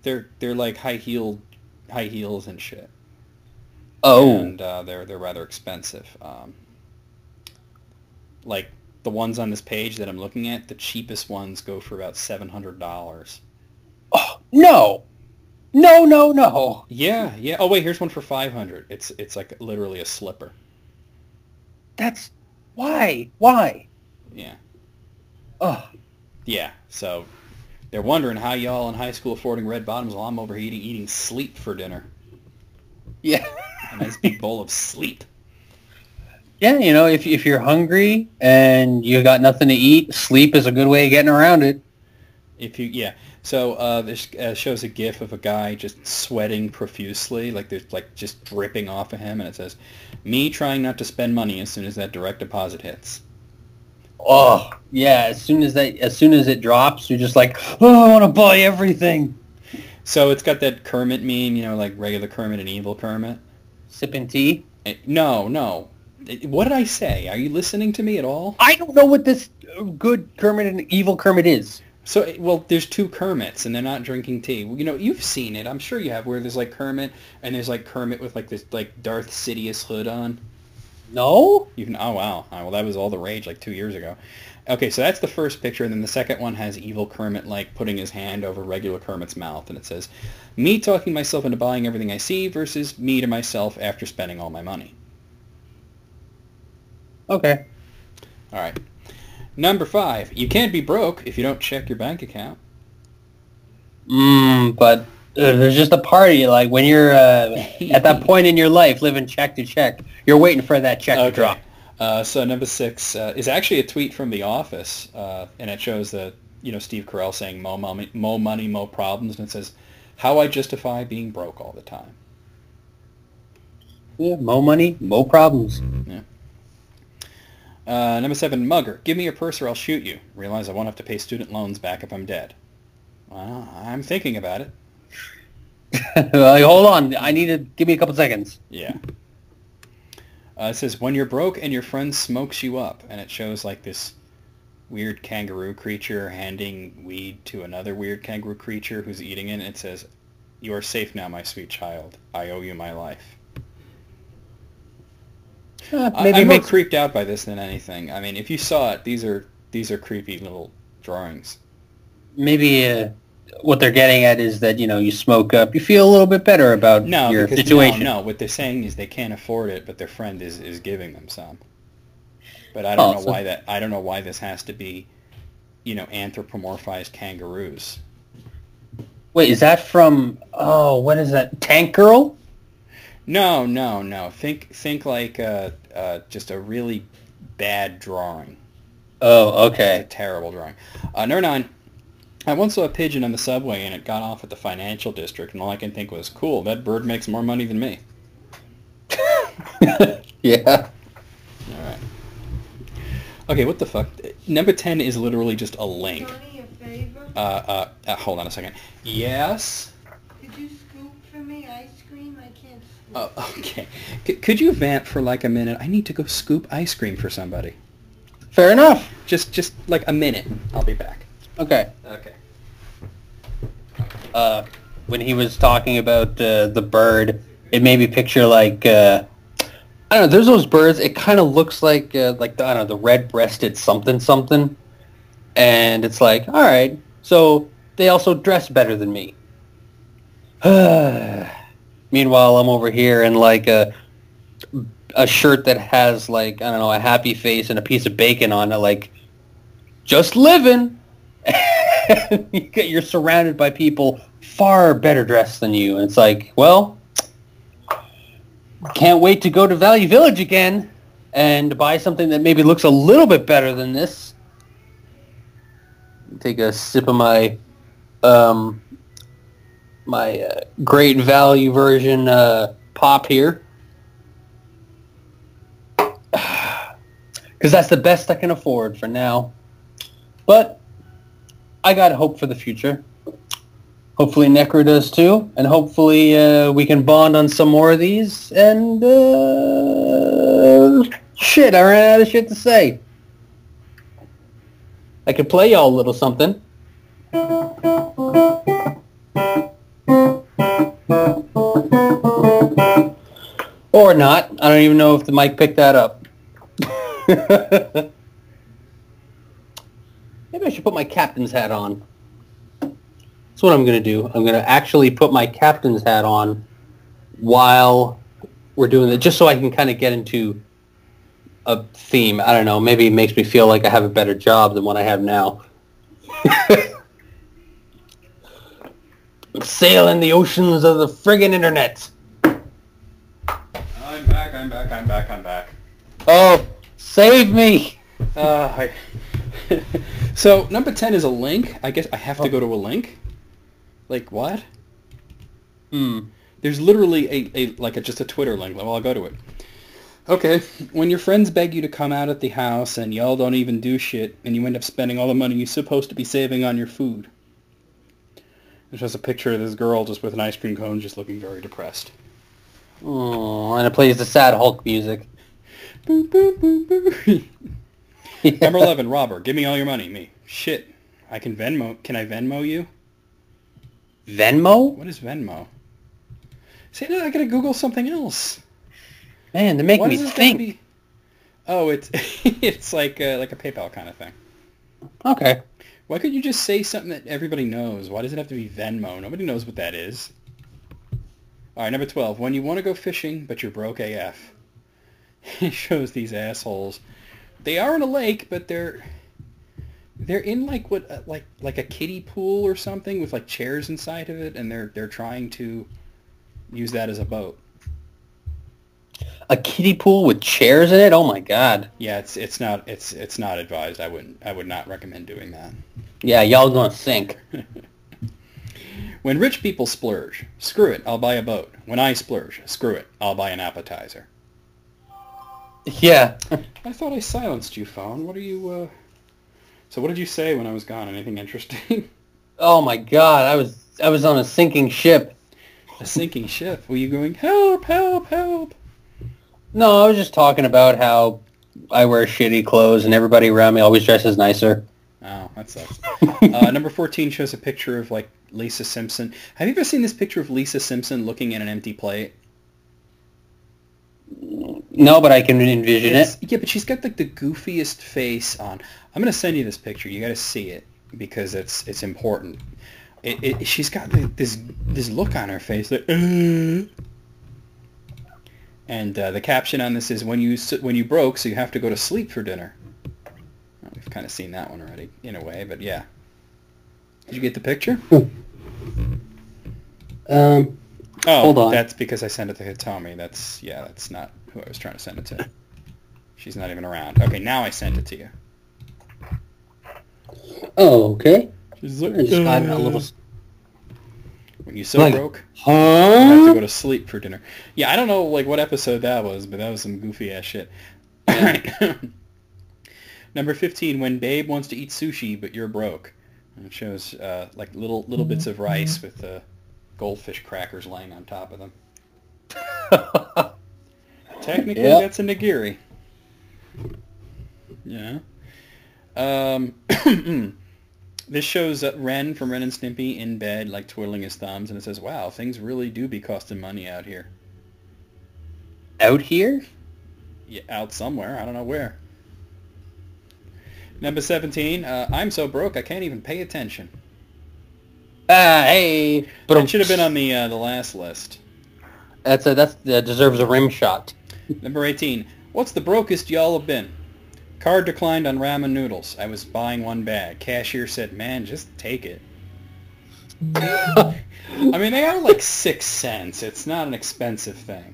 They're like high heels and shit. Oh. And they're rather expensive. Like the ones on this page that I'm looking at, the cheapest ones go for about $700. Oh, no. No. Yeah. Oh wait, here's one for $500. It's like literally a slipper. That's why? Yeah. Oh. Yeah. So they're wondering how y'all in high school affording red bottoms while I'm over here eating sleep for dinner. Yeah. A nice big bowl of sleep. Yeah, if you're hungry and you got nothing to eat, sleep is a good way of getting around it. So this shows a GIF of a guy just sweating profusely, like there's like just dripping off of him, and it says, "Me trying not to spend money as soon as that direct deposit hits." Oh, yeah, as soon as it drops, you're just like, oh, I want to buy everything. So it's got that Kermit meme, like regular Kermit and evil Kermit. Sipping tea? No. What did I say? Are you listening to me at all? I don't know what this good Kermit and evil Kermit is. So, well, there's 2 Kermits, and they're not drinking tea. You've seen it. I'm sure you have, where there's like Kermit, and there's like Kermit with like this like Darth Sidious hood on. No? Oh, wow. Well, that was all the rage like 2 years ago. Okay, so that's the first picture, and then the second one has evil Kermit, like, putting his hand over regular Kermit's mouth, and it says, me talking myself into buying everything I see versus me to myself after spending all my money. Okay. All right. Number 5, you can't be broke if you don't check your bank account. But there's just a party, like, when you're at that point in your life, living check to check, you're waiting for that check to drop. So number 6 is actually a tweet from The Office, and it shows Steve Carell saying "Mo money, mo problems," and it says, "How I justify being broke all the time." Yeah, mo money, mo problems. Yeah. Number 7, mugger, give me your purse or I'll shoot you. Realize I won't have to pay student loans back if I'm dead. Well, I'm thinking about it. Like, hold on, I need to give me a couple seconds. Yeah. It says, when you're broke and your friend smokes you up, and it shows like this weird kangaroo creature handing weed to another weird kangaroo creature who's eating it, and it says, you are safe now, my sweet child. I owe you my life. I'm more creeped out by this than anything. I mean, if you saw it, these are creepy little drawings. Maybe what they're getting at is that, you smoke up, you feel a little bit better about your situation. No, what they're saying is they can't afford it, but their friend is giving them some. But I don't know why that. I don't know why this has to be, anthropomorphized kangaroos. Wait, is that from? Oh, what is that? Tank Girl? No. Think like just a really bad drawing. Oh, okay. It's a terrible drawing. Number 9. I once saw a pigeon on the subway, and it got off at the financial district, and all I can think was, cool, that bird makes more money than me. Yeah. All right. Okay, what the fuck? Number 10 is literally just a link. Johnny, a favor? Hold on a second. Yes? Could you scoop for me ice cream? I can't scoop. Oh, okay. Could you vamp for like a minute? I need to go scoop ice cream for somebody. Fair enough. Just like a minute. I'll be back. Okay. Okay. When he was talking about the bird, it made me picture like I don't know. There's those birds. It kind of looks like I don't know, the red-breasted something, and it's like, all right, so they also dress better than me. Meanwhile, I'm over here in like a shirt that has like, I don't know, a happy face and a piece of bacon on it, like just living. You're surrounded by people far better dressed than you, and it's like, well, can't wait to go to Value Village again and buy something that maybe looks a little bit better than this. Take a sip of my Great Value version pop here, because that's the best I can afford for now. But I got hope for the future. Hopefully Necro does too, and hopefully we can bond on some more of these, and shit, I ran out of shit to say. I could play y'all a little something. Or not. I don't even know if the mic picked that up. Maybe I should put my captain's hat on. That's what I'm going to do. I'm going to actually put my captain's hat on while we're doing it, just so I can kind of get into a theme. I don't know. Maybe it makes me feel like I have a better job than what I have now. I'm sailing the oceans of the friggin' internet. I'm back. Oh, save me. So, number 10 is a link. I guess I have to go to a link? Like, what? There's literally just a Twitter link. Well, I'll go to it. Okay, when your friends beg you to come out at the house and y'all don't even do shit, and you end up spending all the money you're supposed to be saving on your food. There's just a picture of this girl just with an ice cream cone just looking very depressed. Oh, and it plays the sad Hulk music. Boo, boo, boo, boo. Number 11, robber. Give me all your money. Me. Shit. I can Venmo. Can I Venmo you? Venmo? What is Venmo? See, I gotta Google something else. Man, they make me think. Oh, it's it's like a PayPal kind of thing. Okay. Why could you just say something that everybody knows? Why does it have to be Venmo? Nobody knows what that is. All right, number 12. When you want to go fishing, but you're broke AF. It shows these assholes. They are in a lake, but they're in like what like a kiddie pool or something with like chairs inside of it, and they're trying to use that as a boat. A kiddie pool with chairs in it? Oh my god. Yeah, it's not advised. I would not recommend doing that. Yeah, y'all gonna sink. When rich people splurge, screw it, I'll buy a boat. When I splurge, screw it, I'll buy an appetizer. Yeah. I thought I silenced you, phone. What are you, So what did you say when I was gone? Anything interesting? Oh my god, I was on a sinking ship. A sinking ship? Were you going, help, help, help? No, I was just talking about how I wear shitty clothes and everybody around me always dresses nicer. Oh, that sucks. Number 14 shows a picture of, like, Lisa Simpson. Have you ever seen this picture of Lisa Simpson looking at an empty plate? No, but I can envision it. Yeah, but she's got, like, the goofiest face on. I'm going to send you this picture. You got to see it because it's important. She's got this look on her face, like, And the caption on this is, when you broke, so you have to go to sleep for dinner. Well, we've kind of seen that one already, in a way, but yeah. Did you get the picture? Oh, hold on. That's because I sent it to Hitomi. That's not who I was trying to send it to. She's not even around. Okay, now I sent it to you. Oh, okay. She's like, I just got a little... When you so broke, huh? you have to go to sleep for dinner. Yeah, I don't know like what episode that was, but that was some goofy ass shit. All right. Number 15. When Babe wants to eat sushi, but you're broke. And it shows like little bits of rice with goldfish crackers laying on top of them. Technically, that's a nigiri. Yeah. This shows Ren from Ren and Stimpy in bed, like twiddling his thumbs, and it says, "Wow, things really do be costing money out here." Out here? Yeah, out somewhere. I don't know where. Number 17. I'm so broke I can't even pay attention. Hey. But it should have been on the last list. That deserves a rim shot. Number 18. What's the brokest y'all have been? Card declined on ramen noodles. I was buying one bag. Cashier said, "Man, just take it." I mean, they are like 6 cents. It's not an expensive thing.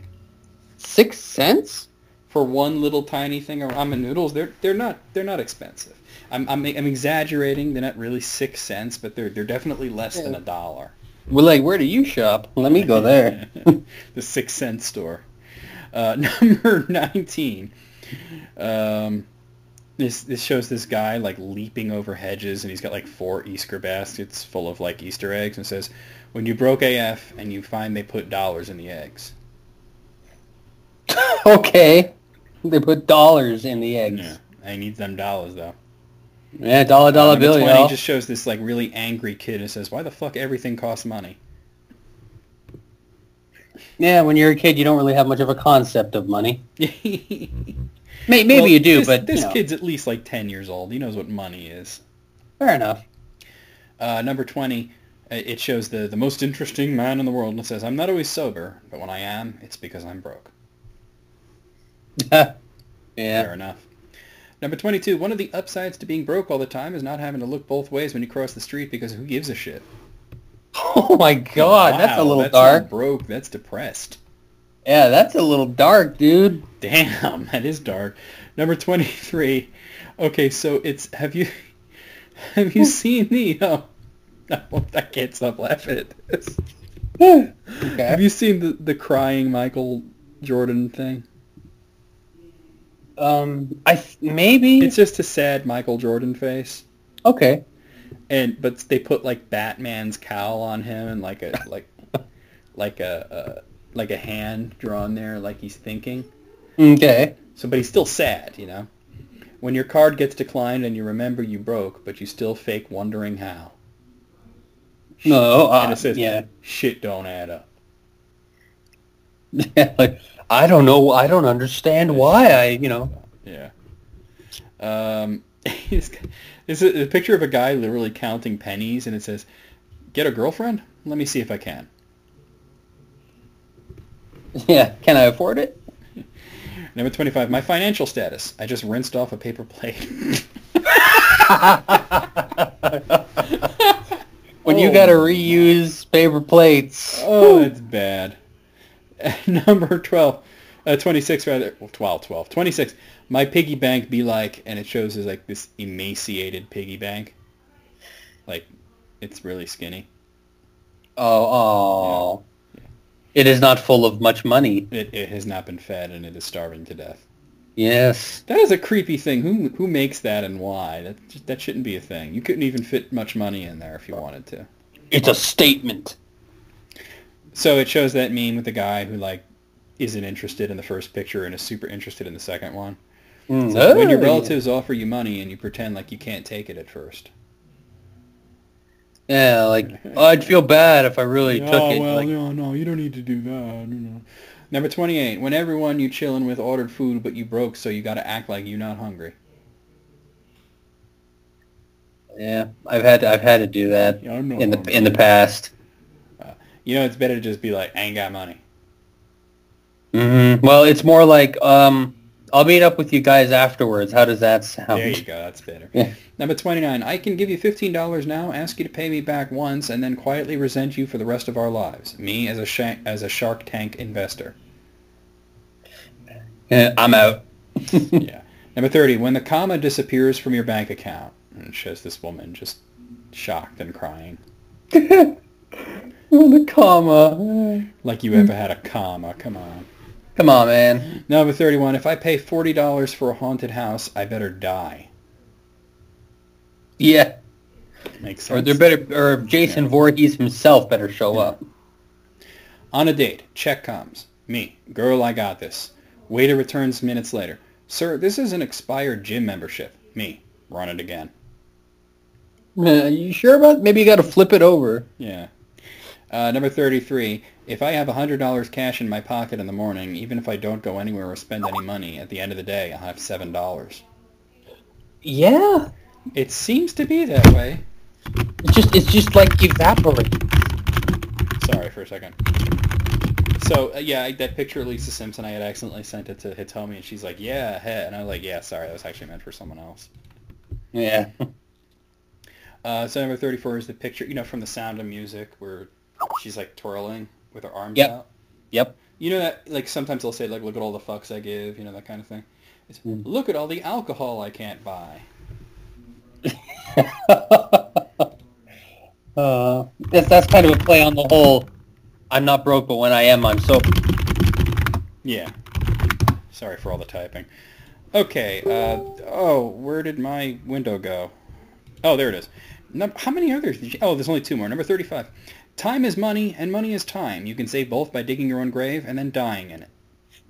6 cents? For one little tiny thing of ramen noodles, they're not expensive. I'm exaggerating. They're not really 6 cents, but they're definitely less than $1. Well, like, where do you shop? Let me go there. The 6 cent store. Number 19. This shows this guy like leaping over hedges, and he's got like 4 Easter baskets full of like Easter eggs, and it says, "When you broke AF and you find they put dollars in the eggs." Okay. They put dollars in the eggs. Yeah, I need them dollars though. Yeah, dollar bill, 20 y'all. just shows this like really angry kid, and it says, "Why the fuck everything costs money?" Yeah, when you're a kid, you don't really have much of a concept of money. Maybe Well, you do, this, but this you know. kid's at least like 10 years old. He knows what money is. Fair enough. Number 20, it shows the most interesting man in the world, and it says, "I'm not always sober, but when I am, it's because I'm broke." Yeah. Fair enough. Number 22, one of the upsides to being broke all the time is not having to look both ways when you cross the street, because who gives a shit? Oh my god, Wow, that's a little that's dark. Not broke, that's depressed. Yeah, that's a little dark, dude. Damn, that is dark. Number 23. Okay, so it's have you seen the I can't stop laughing at this. Okay. Have you seen the crying Michael Jordan thing? Maybe. It's just a sad Michael Jordan face. Okay. But they put like Batman's cowl on him and like a hand drawn there like he's thinking. Okay. So, but he's still sad, you know. When your card gets declined and you remember you broke, but you still fake wondering how. No, And it says, yeah. shit don't add up. Like, I don't know. I don't understand why Yeah. It's a picture of a guy literally counting pennies, and it says, "Get a girlfriend? Let me see if I can." Yeah, can I afford it? Number 25, my financial status. I just rinsed off a paper plate. When you gotta reuse paper plates. Oh, that's bad. Number 26 rather. Well, 12. 26. My piggy bank be like, and it shows as like this emaciated piggy bank. Like, it's really skinny. Oh. It is not full of much money. It has not been fed, and it is starving to death. Yes. That is a creepy thing. Who makes that and why? That shouldn't be a thing. You couldn't even fit much money in there if you wanted to. It's a statement. So it shows that meme with the guy who like isn't interested in the first picture and is super interested in the second one. It's like when your relatives offer you money and you pretend like you can't take it at first. Yeah, like, I'd feel bad if I really took it. Well, like, no, you don't need to do that. No. Number 28. When everyone you chillin' with ordered food, but you broke, so you got to act like you not hungry. yeah, I've had to do that Yeah, I'm not in hungry. the past. It's better to just be like, I ain't got money. Mm-hmm. Well, it's more like, I'll meet up with you guys afterwards. How does that sound? There you go. That's better. Yeah. Number 29. I can give you $15 now, ask you to pay me back once, and then quietly resent you for the rest of our lives. Me as a Shark Tank investor. Yeah, I'm out. Yeah. Number 30. When the comma disappears from your bank account, and it shows this woman just shocked and crying. The comma. Like you ever had a comma. Come on. Come on, man. Number 31. If I pay $40 for a haunted house, I better die. Yeah. Makes Or sense. or Jason Voorhees himself better show up. On a date, check comes. Me. Girl, I got this. Waiter returns minutes later. Sir, this is an expired gym membership. Me. Run it again. You sure about? Maybe you got to flip it over. Yeah. Number 33. If I have $100 cash in my pocket in the morning, even if I don't go anywhere or spend any money, at the end of the day, I'll have $7. Yeah. It seems to be that way. It's just like evaporate. Sorry for a second. So, that picture of Lisa Simpson, I had accidentally sent it to Hitomi, and she's like, yeah, heh. And I was like, yeah, sorry, that was actually meant for someone else. Yeah. So number 34 is the picture, from The Sound of Music, where she's, like, twirling with her arms Yep. out. Yep. You know that, like, sometimes they'll say, like, look at all the fucks I give, that kind of thing. It's, look at all the alcohol I can't buy. That's kind of a play on the whole, I'm not broke, but when I am, I'm sober. Yeah. Sorry for all the typing. Okay, where did my window go? Oh, there it is. How many others did you... Oh, there's only two more. Number 35. Time is money, and money is time. You can save both by digging your own grave and then dying in it.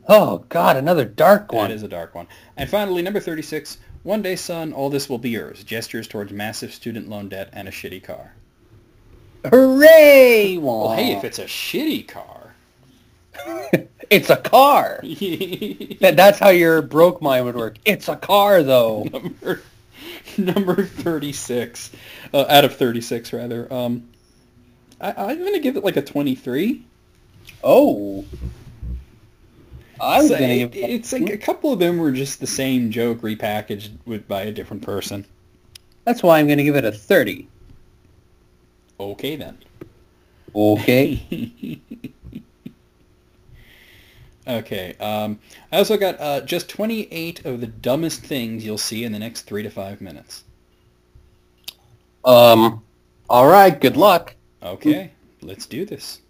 Oh, God, another dark one. That is a dark one. And finally, number 36. One day, son, all this will be yours. Gestures towards massive student loan debt and a shitty car. Hooray! Well, hey, if it's a shitty car... It's a car. That's how your broke mind would work. It's a car, though. Number 36. Out of 36, rather. I'm going to give it like a 23. Oh. I was going to give it... It's like a couple of them were just the same joke repackaged by a different person. That's why I'm going to give it a 30. Okay, then. Okay. Okay. I also got just 28 of the dumbest things you'll see in the next 3 to 5 minutes. All right. Good luck. Okay. Let's do this.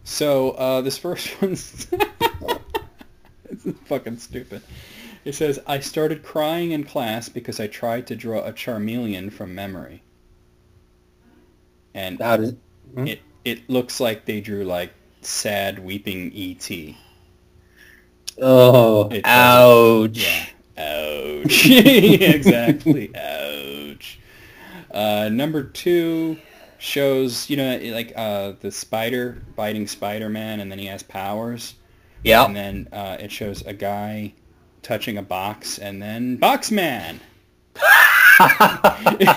So, this first one's... This is fucking stupid. It says, I started crying in class because I tried to draw a Charmeleon from memory. And How does it looks like they drew, like, sad, weeping E.T. Oh, ouch. Yeah. Ouch. Exactly. Ouch. Number 2 shows, the spider biting Spider-Man, and then he has powers. Yeah. And then it shows a guy touching a box, and then Boxman.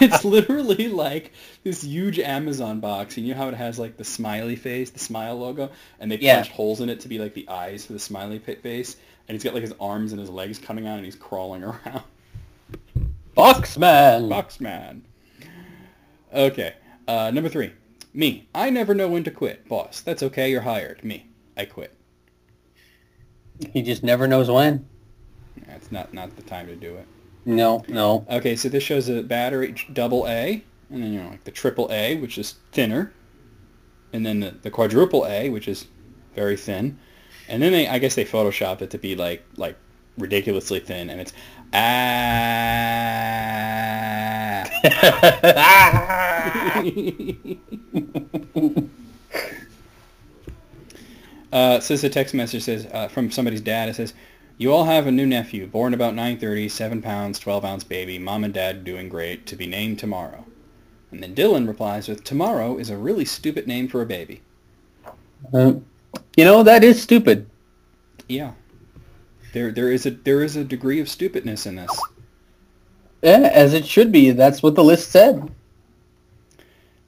It's literally like this huge Amazon box, and you know how it has like the smiley face, the smile logo, and they punched holes in it to be like the eyes for the smiley face, and he's got like his arms and his legs coming out, and he's crawling around. Boxman. Boxman. Okay. Number 3. Me. I never know when to quit. Boss. That's okay. You're hired. Me. I quit. He just never knows when. That's not the time to do it. No. Okay, so this shows a battery double A, and then like the triple A, which is thinner, and then the quadruple A, which is very thin, and then I guess they photoshopped it to be like ridiculously thin, and it's says a text message says from somebody's dad. It says, "You all have a new nephew, born about 9:30, 7 pounds, 12-ounce baby. Mom and dad doing great. To be named tomorrow." And then Dylan replies with, "Tomorrow is a really stupid name for a baby." That is stupid. Yeah. There is a degree of stupidness in this. Yeah, as it should be. That's what the list said.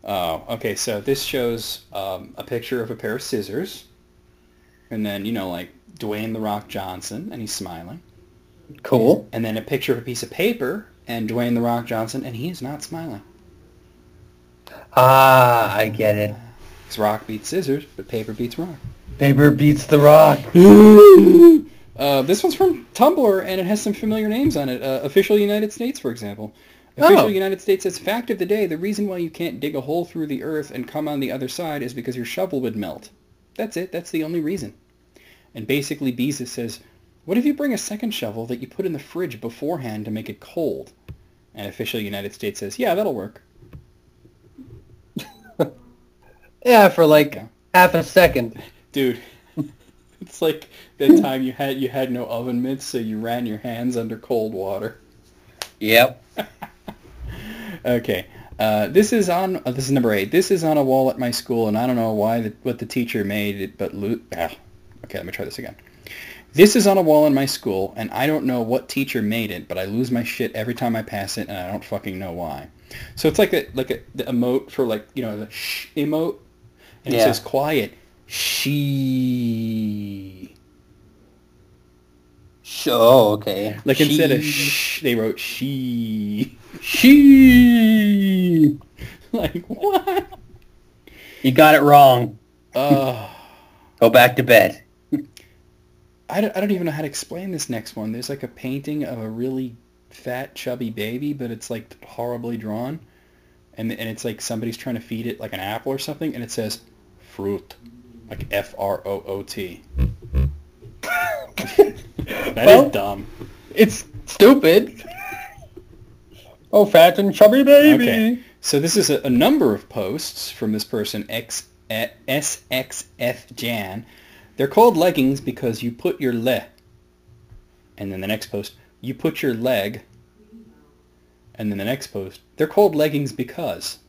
Oh, okay. So this shows a picture of a pair of scissors, and then like Dwayne The Rock Johnson, and he's smiling. Cool. And then a picture of a piece of paper, and Dwayne The Rock Johnson, and he is not smiling. Ah, I get it. Because rock beats scissors, but paper beats rock. Paper beats the rock. This one's from Tumblr, and it has some familiar names on it. Official United States, for example. Official United States says, "Fact of the day, the reason why you can't dig a hole through the earth and come on the other side is because your shovel would melt." That's it. That's the only reason. And basically, Beezus says, "What if you bring a second shovel that you put in the fridge beforehand to make it cold?" And Official United States says, "Yeah, that'll work." Yeah, for half a second. Dude, it's like that time you had no oven mitts, so you ran your hands under cold water. Yep. Okay. This is number 8. This is on a wall at my school, and I don't know what the teacher made it, but okay, let me try this again. This is on a wall in my school, and I don't know what teacher made it, but I lose my shit every time I pass it, and I don't fucking know why. So it's like the emote for the shh emote, and it says quiet. She. Oh, okay. Instead of shh, they wrote she. She. What? You got it wrong. Go back to bed. I don't even know how to explain this next one. There's a painting of a really fat, chubby baby, but it's horribly drawn, and it's somebody's trying to feed it an apple or something, and it says fruit, F-R-O-O-T. That is dumb. It's stupid. Oh, fat and chubby baby. Okay, so this is a number of posts from this person, SXF Jan. They're called leggings because you put your and then the next post, you put your leg, and then the next post, they're called leggings because,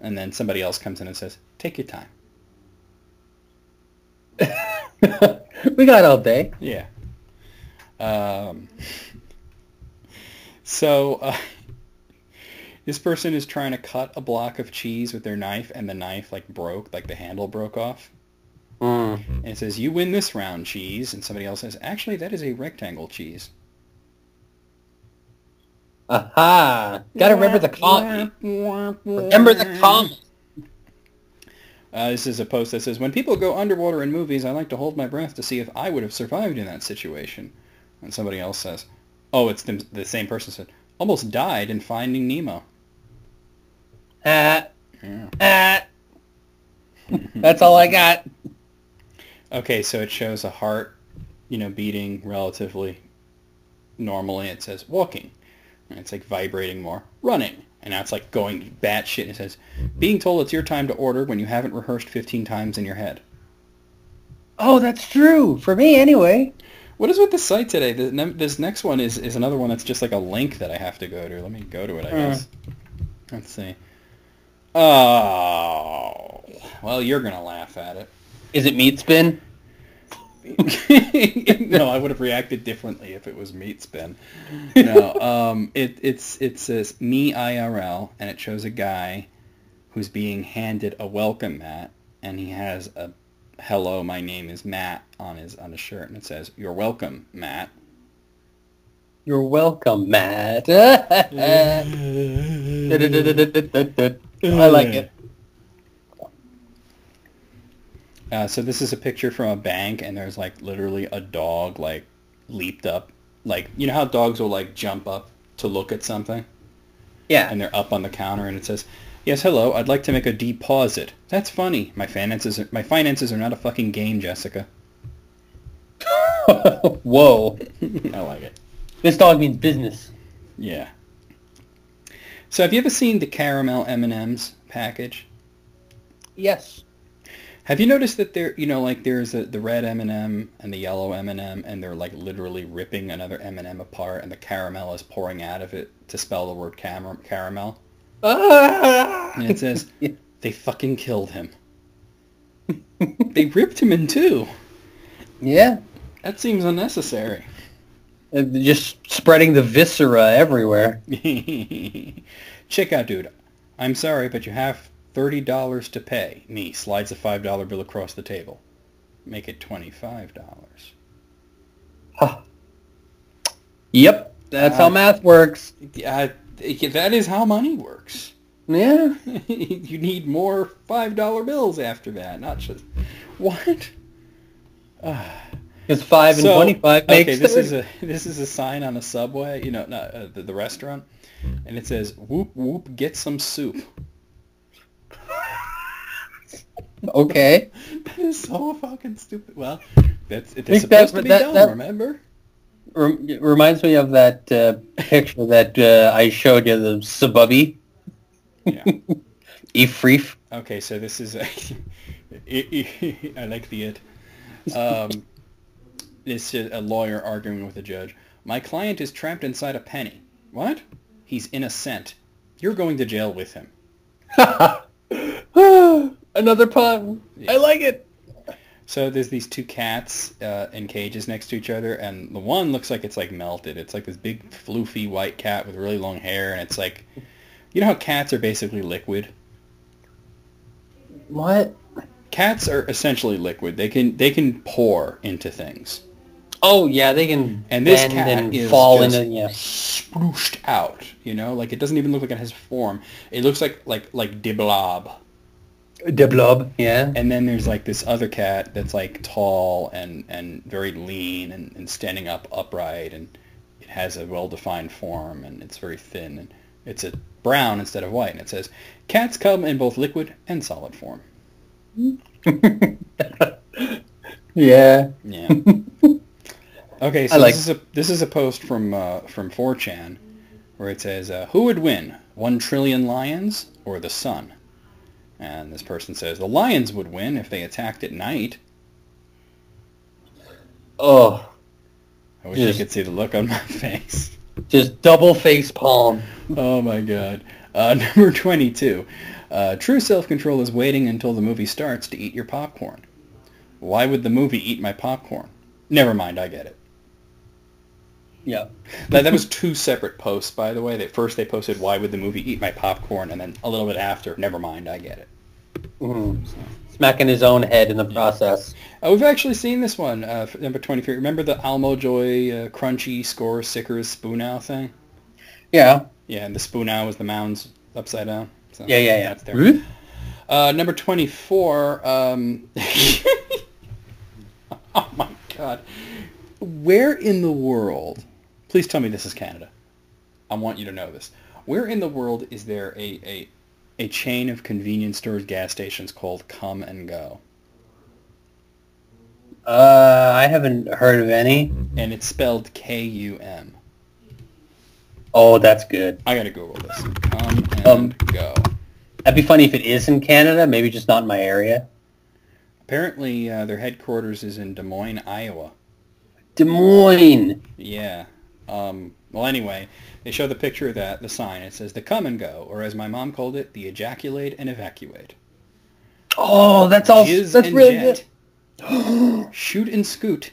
and then somebody else comes in and says, take your time. We got all day. Yeah. So this person is trying to cut a block of cheese with their knife, and the knife broke, the handle broke off. And it says, "You win this round, cheese." And somebody else says, "Actually, that is a rectangle cheese." Aha! Gotta remember the comment. Remember the comment. This is a post that says, "When people go underwater in movies, I like to hold my breath to see if I would have survived in that situation." And somebody else says, it's the same person said, "Almost died in Finding Nemo." That's all I got. Okay, so it shows a heart, beating relatively normally. It says walking, and it's vibrating more. Running, and now it's going batshit. It says being told it's your time to order when you haven't rehearsed 15 times in your head. Oh, that's true for me anyway. What is with the site today? This next one is another one that's just a link that I have to go to. Let me go to it, I guess. Let's see. Oh, well, you're gonna laugh at it. Is it Meat Spin? No, I would have reacted differently if it was meat spin. No, it says me IRL, and it shows a guy who's being handed a welcome mat, and he has a "Hello, my name is Matt" on his shirt, and it says "You're welcome, Matt." You're welcome, Matt. I like it. So this is a picture from a bank, and there's like literally a dog like leaped up, like you know how dogs will like jump up to look at something, Yeah. and they're up on the counter, and it says, "Yes, hello, I'd like to make a deposit." That's funny. My finances are not a fucking game, Jessica. Whoa. I like it. This dog means business. Yeah. So have you ever seen the caramel M&Ms package? Yes. Have you noticed that there, like there's the red M&M and the yellow M&M, and they're like literally ripping another M&M apart, and the caramel is pouring out of it to spell the word caramel? And it says, they fucking killed him. They ripped him in two. Yeah. That seems unnecessary. Just spreading the viscera everywhere. Check out, dude. I'm sorry, but you have $30 to pay. Me slides a $5 bill across the table. Make it $25. Huh. Yep. That's how math works. That is how money works. Yeah. You need more $5 bills after that, not just... What? Because 5 and 25 makes okay, 30. this is a sign on a Subway, the restaurant, and it says, "Whoop whoop, get some soup." Okay. That is so fucking stupid. Well, it's Think supposed to be that- dumb, that- remember? Reminds me of that picture that I showed you, the Sububby. Yeah. Efreef. Okay, so this is I like the it. This is a lawyer arguing with a judge. My client is trapped inside a penny. What? He's innocent. You're going to jail with him. Another pun. Yeah. I like it. So there's these two cats in cages next to each other, and the one looks like it's like melted. It's like this big floofy white cat with really long hair, and it's like, you know how cats are basically liquid? What? Cats are essentially liquid. They can pour into things. Oh yeah, they can And this bend cat and is fall just into splooshed out, like it doesn't even look like it has form. It looks like de blob. De blob. Yeah. And then there's like this other cat that's like tall and very lean and standing upright, and it has a well-defined form, and it's very thin, and it's a brown instead of white, and it says, "Cats come in both liquid and solid form." Yeah. Yeah. Okay, so this is a post from 4chan where it says, "Who would win, 1 trillion lions or the sun?" And this person says, "The lions would win if they attacked at night." Oh, I wish you could see the look on my face. just double face palm. Oh my god. Number 22. True self-control is waiting until the movie starts to eat your popcorn. Why would the movie eat my popcorn? Never mind, I get it. Yeah. That was two separate posts, by the way. First they posted, "Why would the movie eat my popcorn?" And then a little bit after, "Never mind, I get it." Mm-hmm. Smacking his own head in the process. We've actually seen this one, number 23. Remember the Almo Joy crunchy score Sickers Spoonow thing? Yeah. Yeah, and the Spoonow was the mounds upside down. So Yeah. That's there. Number 24. Oh my god. Where in the world... Please tell me this is Canada. I want you to know this. Where in the world is there a chain of convenience stores, gas stations called Come and Go? I haven't heard of any. And it's spelled K-U-M. Oh, that's good. I gotta Google this. Come and Go. That'd be funny if it is in Canada, maybe just not in my area. Apparently, their headquarters is in Des Moines, Iowa. Des Moines. Yeah. Well, anyway, they show the picture of the sign. It says the Come and Go, or as my mom called it, the ejaculate and evacuate. Oh, that's all. Jizz That's and really jet. good. Shoot and scoot.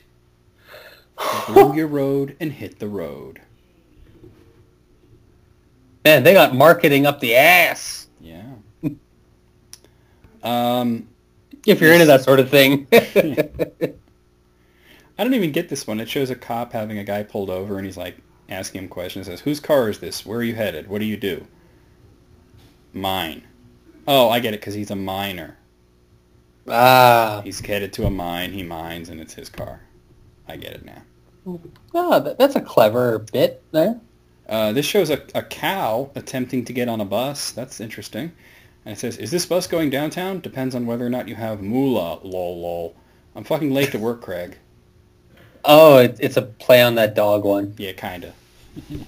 Blow your road and hit the road. Man, they got marketing up the ass. Yeah. If you're into that sort of thing. I don't even get this one. It shows a cop having a guy pulled over, and he's like asking him questions. It says, "Whose car is this? Where are you headed? What do you do?" Mine. Oh, I get it, because he's a miner. Ah. He's headed to a mine. He mines, and it's his car. I get it now. Oh, that's a clever bit there. This shows a cow attempting to get on a bus. That's interesting. And it says, "Is this bus going downtown? Depends on whether or not you have moolah, lol lol. I'm fucking late to work, Craig." Oh, it's a play on that dog one. Yeah, kinda.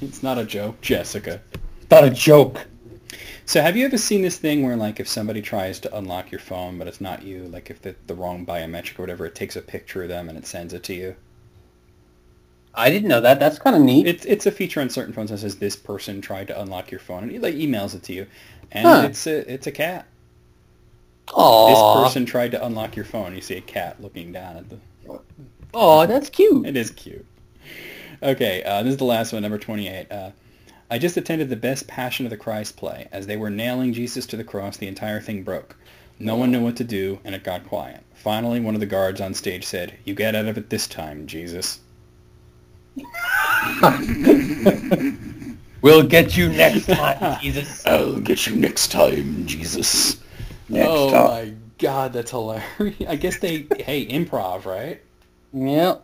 It's not a joke, Jessica. It's not a joke. So have you ever seen this thing where, like, if somebody tries to unlock your phone, but it's not you, like if the wrong biometric or whatever, it takes a picture of them and it sends it to you? I didn't know that. That's kind of neat. It's a feature on certain phones that says this person tried to unlock your phone, and it like emails it to you, and it's a cat. Aww. This person tried to unlock your phone. You see a cat looking down at the... Oh, that's cute. It is cute. Okay, this is the last one, number 28. I just attended the best Passion of the Christ play. As they were nailing Jesus to the cross, the entire thing broke. No one knew what to do, and it got quiet. Finally, one of the guards on stage said, "You get out of it this time, Jesus." We'll get you next time, Jesus. I'll get you next time, Jesus. Next oh time. My God, that's hilarious. I guess hey, improv, right? Yep.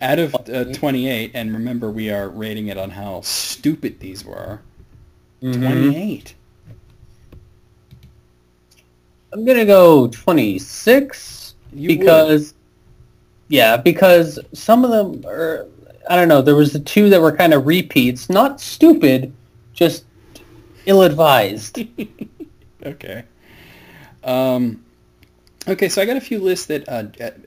Out of 28, and remember we are rating it on how stupid these were. 28. I'm gonna go 26 because some of them are, I don't know. There was the two that were kind of repeats, not stupid, just ill-advised. Okay. Okay, so I got a few lists that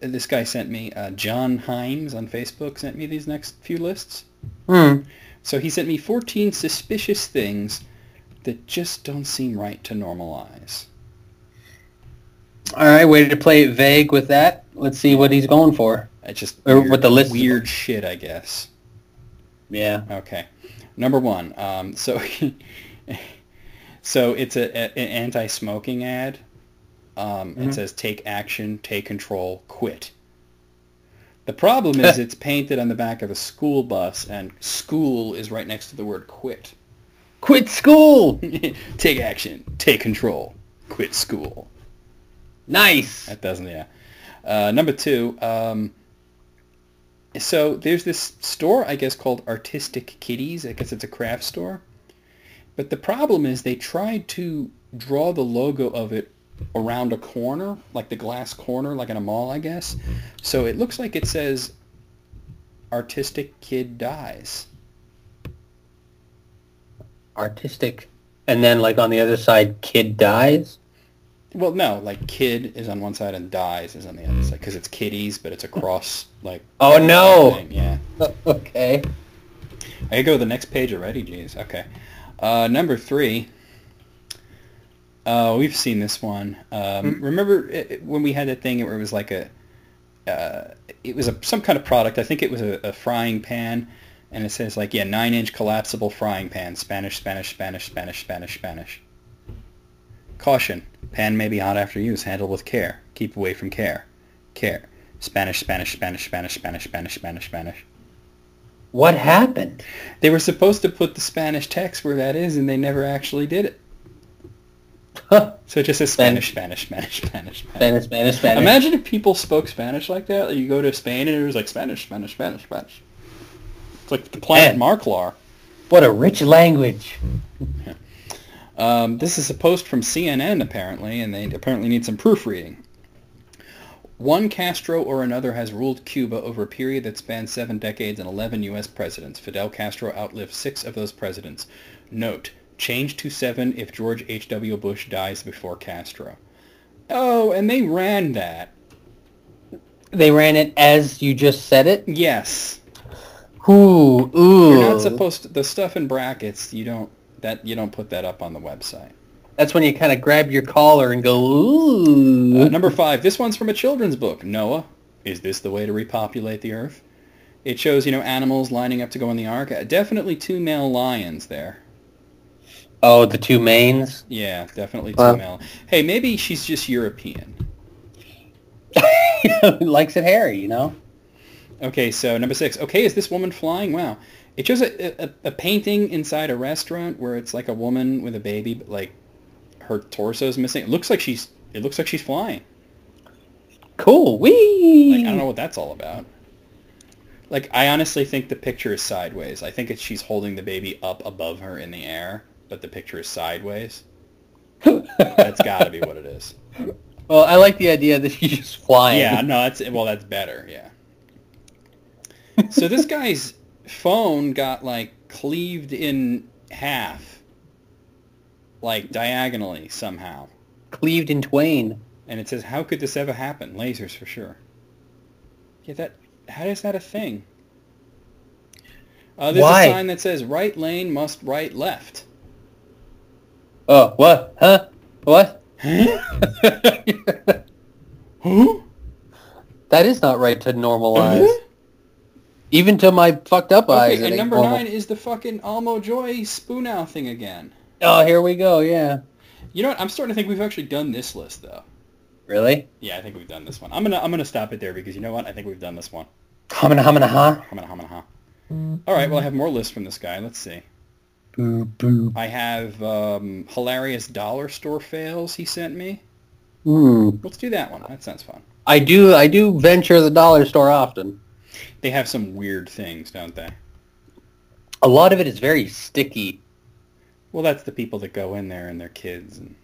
this guy sent me. John Himes on Facebook sent me these next few lists. So he sent me 14 suspicious things that just don't seem right to normalize. All right, way to play it vague with that. Let's see what he's going for. It's just Or what the list is. weird shit, I guess. Yeah. Okay. Number one. So it's an anti-smoking ad. It says, "Take action, take control, quit." The problem is it's painted on the back of a school bus, and school is right next to the word quit. Quit school! Take action, take control, quit school. Nice! That doesn't, yeah. Number two, so there's this store, I guess, called Artistic Kitties. I guess it's a craft store. But the problem is they tried to draw the logo of it around a corner, like the glass corner, like in a mall, I guess. So it looks like it says Artistic Kid Dies. Artistic. And then, like, on the other side, kid dies? Well, no, like kid is on one side and dies is on the other side, because it's kitties, but it's a cross, like... Oh, no! Thing. Yeah. Okay. I could go to the next page already, jeez. Okay. Number three. We've seen this one. Remember when we had that thing where it was like it was some kind of product. I think it was a frying pan, and it says like, 9-inch collapsible frying pan. Spanish, Spanish, Spanish, Spanish, Spanish, Spanish. Caution. Pan may be hot after use. Handle with care. Keep away from care. Care. Spanish, Spanish, Spanish, Spanish, Spanish, Spanish, Spanish, Spanish. What happened? They were supposed to put the Spanish text where that is, and they never actually did it. So it just says Spanish, Spanish, Spanish, Spanish, Spanish, Spanish, Spanish. Imagine if people spoke Spanish like that. Like you go to Spain and it was like Spanish, Spanish, Spanish, Spanish. It's like the planet Marklar. What a rich language. This is a post from CNN, apparently, and they apparently need some proofreading. One Castro or another has ruled Cuba over a period that spans 7 decades and 11 U.S. presidents. Fidel Castro outlived 6 of those presidents. Note, change to 7 if George H.W. Bush dies before Castro. Oh, and they ran that. They ran it as you just said it? Yes. Ooh. You're not supposed to, the stuff in brackets, you don't put that up on the website. That's when you kind of grab your collar and go, ooh. Number 5. This one's from a children's book. Noah, Is this the way to repopulate the Earth? It shows, animals lining up to go on the Ark. Definitely 2 male lions there. Oh, the 2 mains? Yeah, definitely 2 male. Hey, maybe she's just European. Likes it hairy, Okay, so number 6. Okay, is this woman flying? Wow. It shows a painting inside a restaurant where it's like a woman with a baby, but like her torso's missing. It looks like she's flying. Cool. Whee! Like, I don't know what that's all about. Like, I honestly think the picture is sideways. I think she's holding the baby up above her in the air, but the picture is sideways. That's got to be what it is. Well, I like the idea that she's just flying. Yeah, no, that's better, yeah. So this guy's phone got, like, cleaved in half. Like, diagonally, somehow. Cleaved in twain. And it says, how could this ever happen? Lasers, for sure. Yeah, how is that a thing? There's Why? a sign that says, right lane must right left. Oh, what? Huh? What? Huh? That is not right to normal eyes. Even to my fucked up eyes. Okay, it and ain't number normal. 9 is the fucking Almo Joy Spoonow thing again. Oh, here we go, yeah. You know what? I'm starting to think we've actually done this list, though. Really? Yeah, I think we've done this one. I'm gonna stop it there because you know what? I think we've done this one. Humana, huh? Humana. All right, well, I have more lists from this guy. Let's see. Boo, boo. I have hilarious dollar store fails he sent me. Let's do that one. That sounds fun. I do venture the dollar store often. They have some weird things, don't they? A lot of it is very sticky. Well, that's the people that go in there and their kids and,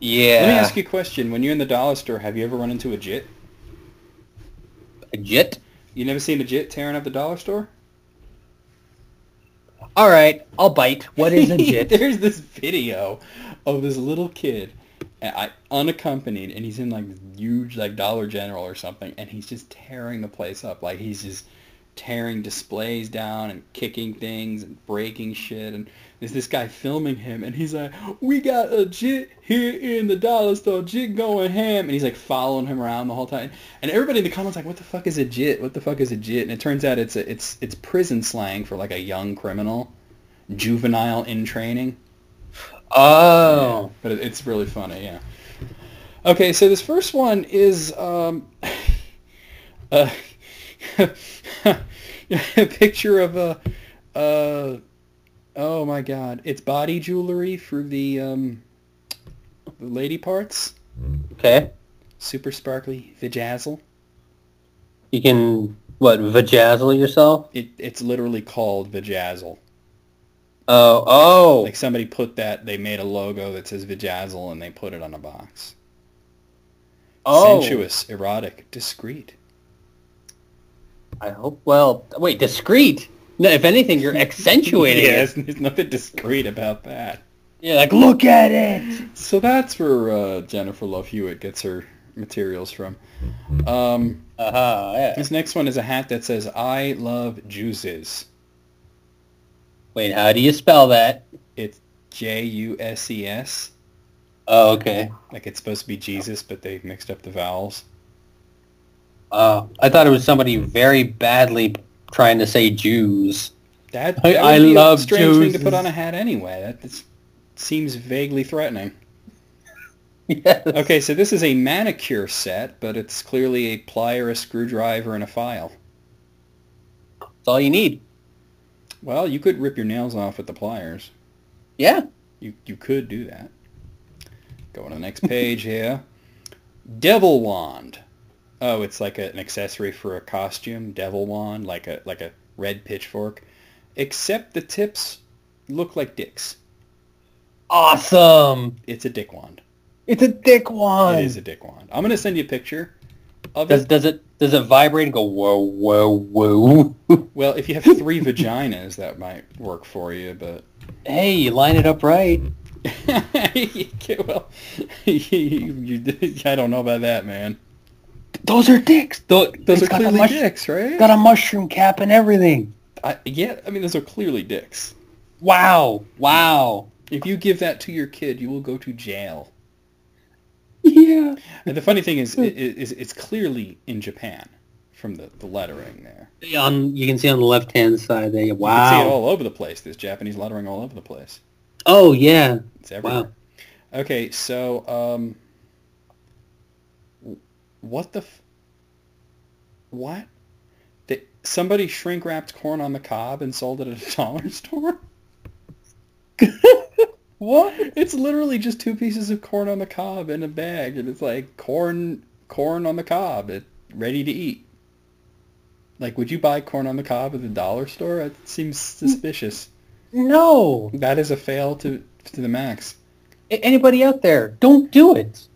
Yeah. Let me ask you a question. When you're in the dollar store, have you ever run into a JIT? A JIT? You never seen a JIT tearing up the dollar store? All right, I'll bite. What is a JIT? There's this video of this little kid, unaccompanied, and he's in like huge like Dollar General or something, and he's just tearing the place up. Like he's just tearing displays down and kicking things and breaking shit. And there's this guy filming him, and he's like, "We got a JIT here in the dollar store, JIT going ham," and he's like following him around the whole time. And everybody in the comments like, "What the fuck is a JIT? What the fuck is a JIT?" And it turns out it's prison slang for like a young criminal, juvenile in training. Oh. Yeah, but it's really funny, yeah. Okay, so this first one is a picture of oh my god, it's body jewelry for the lady parts. Okay. Super sparkly vajazzle. You can, vajazzle yourself? It's literally called vajazzle. Oh. Like somebody they made a logo that says vajazzle and they put it on a box. Oh. Sensuous, erotic, discreet. I hope, wait, discreet? No, if anything, you're accentuating Yeah, it. there's nothing discreet about that. Yeah, like, look at it! So that's where Jennifer Love Hewitt gets her materials from. Yeah. This next one is a hat that says, I love juices. Wait, how do you spell that? It's Jusses. Oh, okay. Like it's supposed to be Jesus, but they mixed up the vowels. I thought it was somebody very badly trying to say Jews. That I would be love a strange thing to juices. put on a hat anyway. That seems vaguely threatening. Yes. Okay, so this is a manicure set, but it's clearly a plier, a screwdriver, and a file. That's all you need. Well, you could rip your nails off with the pliers. Yeah. You could do that. Go on to the next page here. Devil wand. Oh, it's like an accessory for a costume. Devil wand, like a red pitchfork. Except the tips look like dicks. Awesome. It's a dick wand. It's a dick wand. It is a dick wand. I'm gonna send you a picture of Does it. it vibrate and go whoa whoa whoa? Well, if you have 3 vaginas, that might work for you, but Hey, you line it up right. well, I don't know about that, man. Those are dicks. Those It's are got a clearly dicks, right? Got a mushroom cap and everything. I mean, those are clearly dicks. Wow. If you give that to your kid, you will go to jail. Yeah. And the funny thing is, it's clearly in Japan from the lettering there. You can see on the left-hand side there. You can see it Wow. all over the place. There's Japanese lettering all over the place. Oh, yeah. It's everywhere. Wow. Okay, so what the what? Somebody shrink wrapped corn on the cob and sold it at a dollar store? What? It's literally just two pieces of corn on the cob in a bag, and it's like corn on the cob, ready to eat. Like, would you buy corn on the cob at the dollar store? It seems suspicious. No. That is a fail to the max. Anybody out there, don't do it.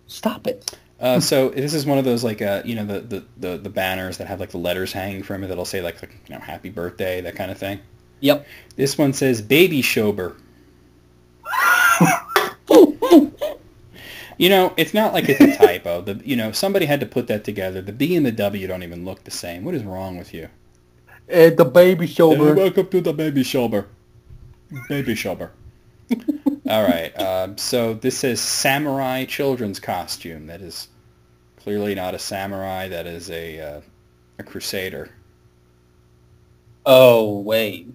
Stop it. So this is one of those, like, the banners that have like the letters hanging from it that'll say like happy birthday, that kind of thing. Yep. This one says baby shober. It's not like it's a typo. Somebody had to put that together. The B and the W don't even look the same. What is wrong with you? The baby shoulder. Welcome to the baby shober. Baby shober. All right. So this says samurai children's costume. That is clearly not a samurai. That is a crusader. Oh, wait.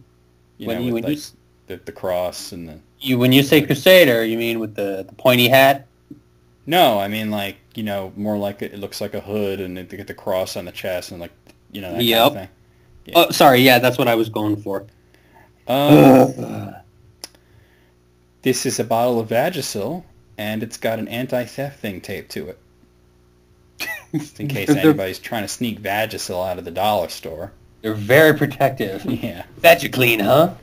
With the cross and When you say crusader, you mean with the pointy hat? No, I mean like more like it looks like a hood and they get the cross on the chest and like that kind of thing. Yeah. Oh, sorry. Yeah, that's what I was going for. This is a bottle of Vagisil, and it's got an anti-theft thing taped to it. Just in case anybody's trying to sneak Vagisil out of the dollar store. They're very protective. Yeah. Vagisil, huh?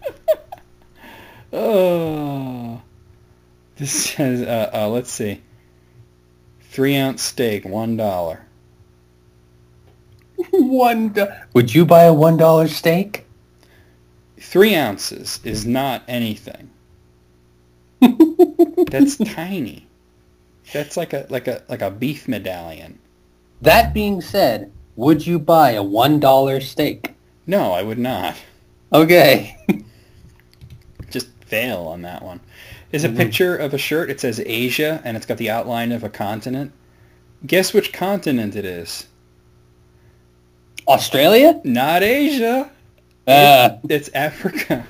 Oh. This says, let's see. 3-ounce steak, $1. Would you buy a $1 steak? 3 ounces is not anything. That's tiny. That's like a beef medallion. That being said, would you buy a $1 steak? No, I would not. Okay. Just fail on that one. There's a picture of a shirt. It says Asia, and it's got the outline of a continent. Guess which continent it is? Australia? Not Asia. It's Africa.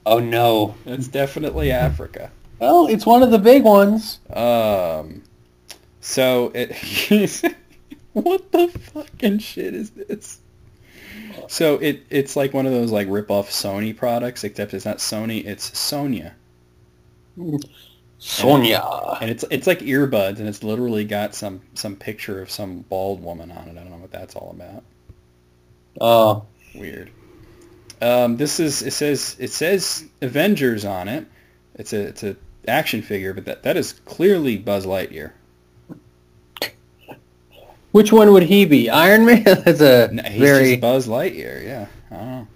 Oh, no. It's definitely Africa. Well, it's one of the big ones. So it... What the fucking shit is this? So it's like one of those like rip-off Sony products, except it's not Sony, it's Sonia. Sonia. And it's like earbuds, and it's literally got some picture of some bald woman on it. I don't know what that's all about. Oh. Weird. It says Avengers on it. It's a action figure, but that is clearly Buzz Lightyear. Which one would he be? Iron Man? That's He's just Buzz Lightyear, yeah. I don't know.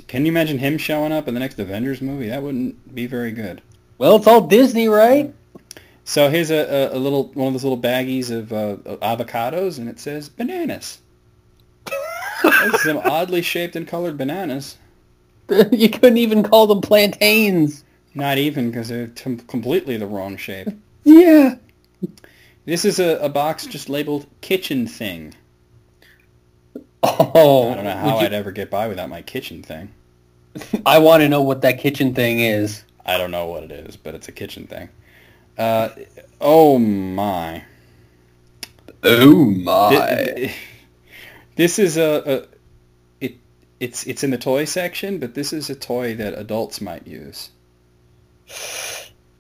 Can you imagine him showing up in the next Avengers movie? That wouldn't be very good. Well, it's all Disney, right? So here's a little one of those little baggies of avocados, and it says bananas. There's some oddly shaped and colored bananas. You couldn't even call them plantains. Not even, because they're completely the wrong shape. Yeah. This is a box just labeled kitchen thing. Oh. I don't know how I'd ever get by without my kitchen thing. I want to know what that kitchen thing is. I don't know what it is, but it's a kitchen thing. Oh my. Oh my. This is it's in the toy section, but this is a toy that adults might use.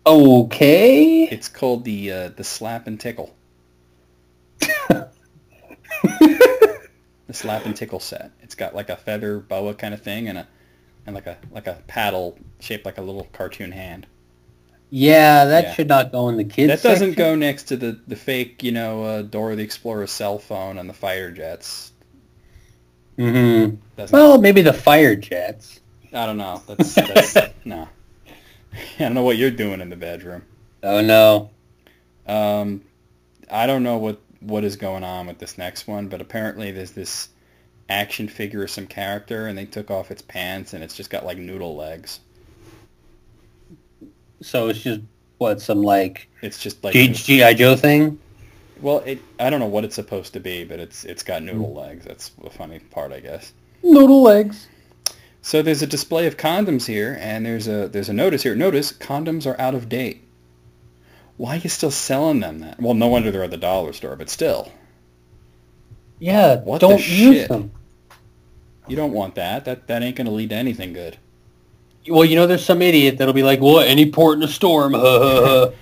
Okay. It's called the Slap and Tickle. The Slap and Tickle set. It's got like a feather boa kind of thing and like a paddle shaped like a little cartoon hand. Yeah, that should not go in the kids That doesn't section. go next to the fake, Dora the Explorer cell phone and the fighter jets. Mm-hmm. Doesn't Well, maybe the fire jets. I don't know. That's no. I don't know what you're doing in the bedroom. Oh no. I don't know what is going on with this next one, but apparently there's this action figure of some character, and they took off its pants, and it's just got like noodle legs. So it's just what, some like It's just like GI Joe thing? well, I don't know what it's supposed to be, but it's got noodle legs. That's the funny part, I guess. Noodle legs. So there's a display of condoms here, and there's a notice here. Notice condoms are out of date. Why are you still selling them that? Well, no wonder they're at the dollar store, but still. Yeah, What the don't use shit? them. You don't want that. That ain't going to lead to anything good. Well, there's some idiot that'll be like, "Well, any port in a storm." Well,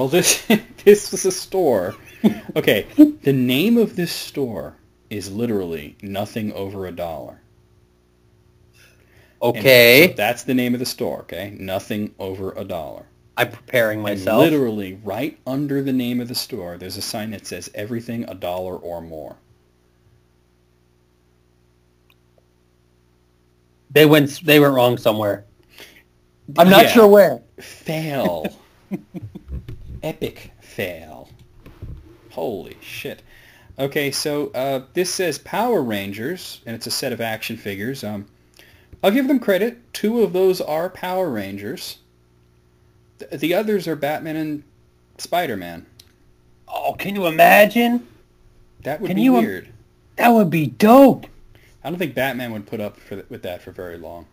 this is a store. Okay, the name of this store is literally nothing over $1. Okay, So that's the name of the store, okay? Nothing over $1. I'm preparing And myself. literally right under the name of the store, there's a sign that says everything $1 or more. They went wrong somewhere. I'm not sure where. Fail. Epic fail. Holy shit. Okay, so this says Power Rangers, and it's a set of action figures. I'll give them credit. 2 of those are Power Rangers. The others are Batman and Spider-Man. Oh, can you imagine? That would be weird. That would be dope. I don't think Batman would put up with that for very long.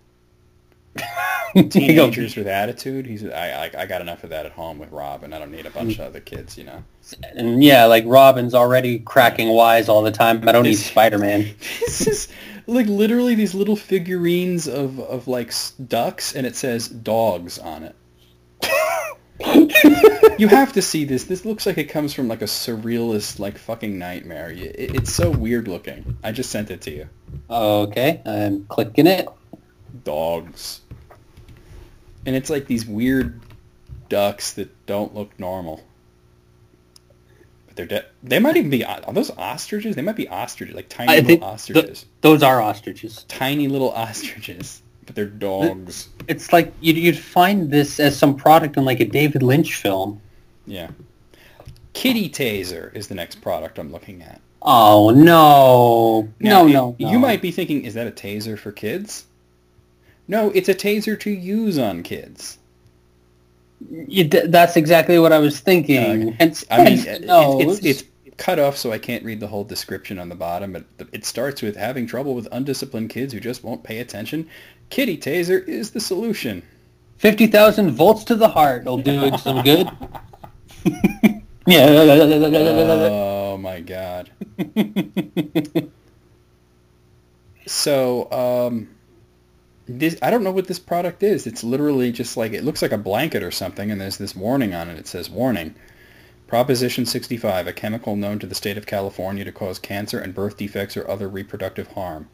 Teenagers Teenagers with attitude. I got enough of that at home with Robin. I don't need a bunch of other kids, you know. And yeah, like Robin's already cracking wise all the time. I don't need Spider-Man. This is like literally these little figurines of like ducks, and it says dogs on it. You have to see this. This looks like it comes from like a surrealist like fucking nightmare. It's so weird looking. I just sent it to you. Okay, I'm clicking it. Dogs. And it's like these weird ducks that don't look normal. But they're dead. They might even be... Are those ostriches? They might be ostriches, like tiny little ostriches. Those are ostriches. Tiny little ostriches. But they're dogs. It's like you'd find this as some product in like a David Lynch film. Yeah. Kitty Taser is the next product I'm looking at. Oh, no. Now, No. You might be thinking, is that a taser for kids? No, it's a taser to use on kids. That's exactly what I was thinking. It's cut off, so I can't read the whole description on the bottom, but it starts with having trouble with undisciplined kids who just won't pay attention. Kitty Taser is the solution. 50,000 volts to the heart will do some good. Yeah. Oh, my God. So, I don't know what this product is. It's literally just like, it looks like a blanket or something, and there's this warning on it. It says, warning, Proposition 65, a chemical known to the state of California to cause cancer and birth defects or other reproductive harm.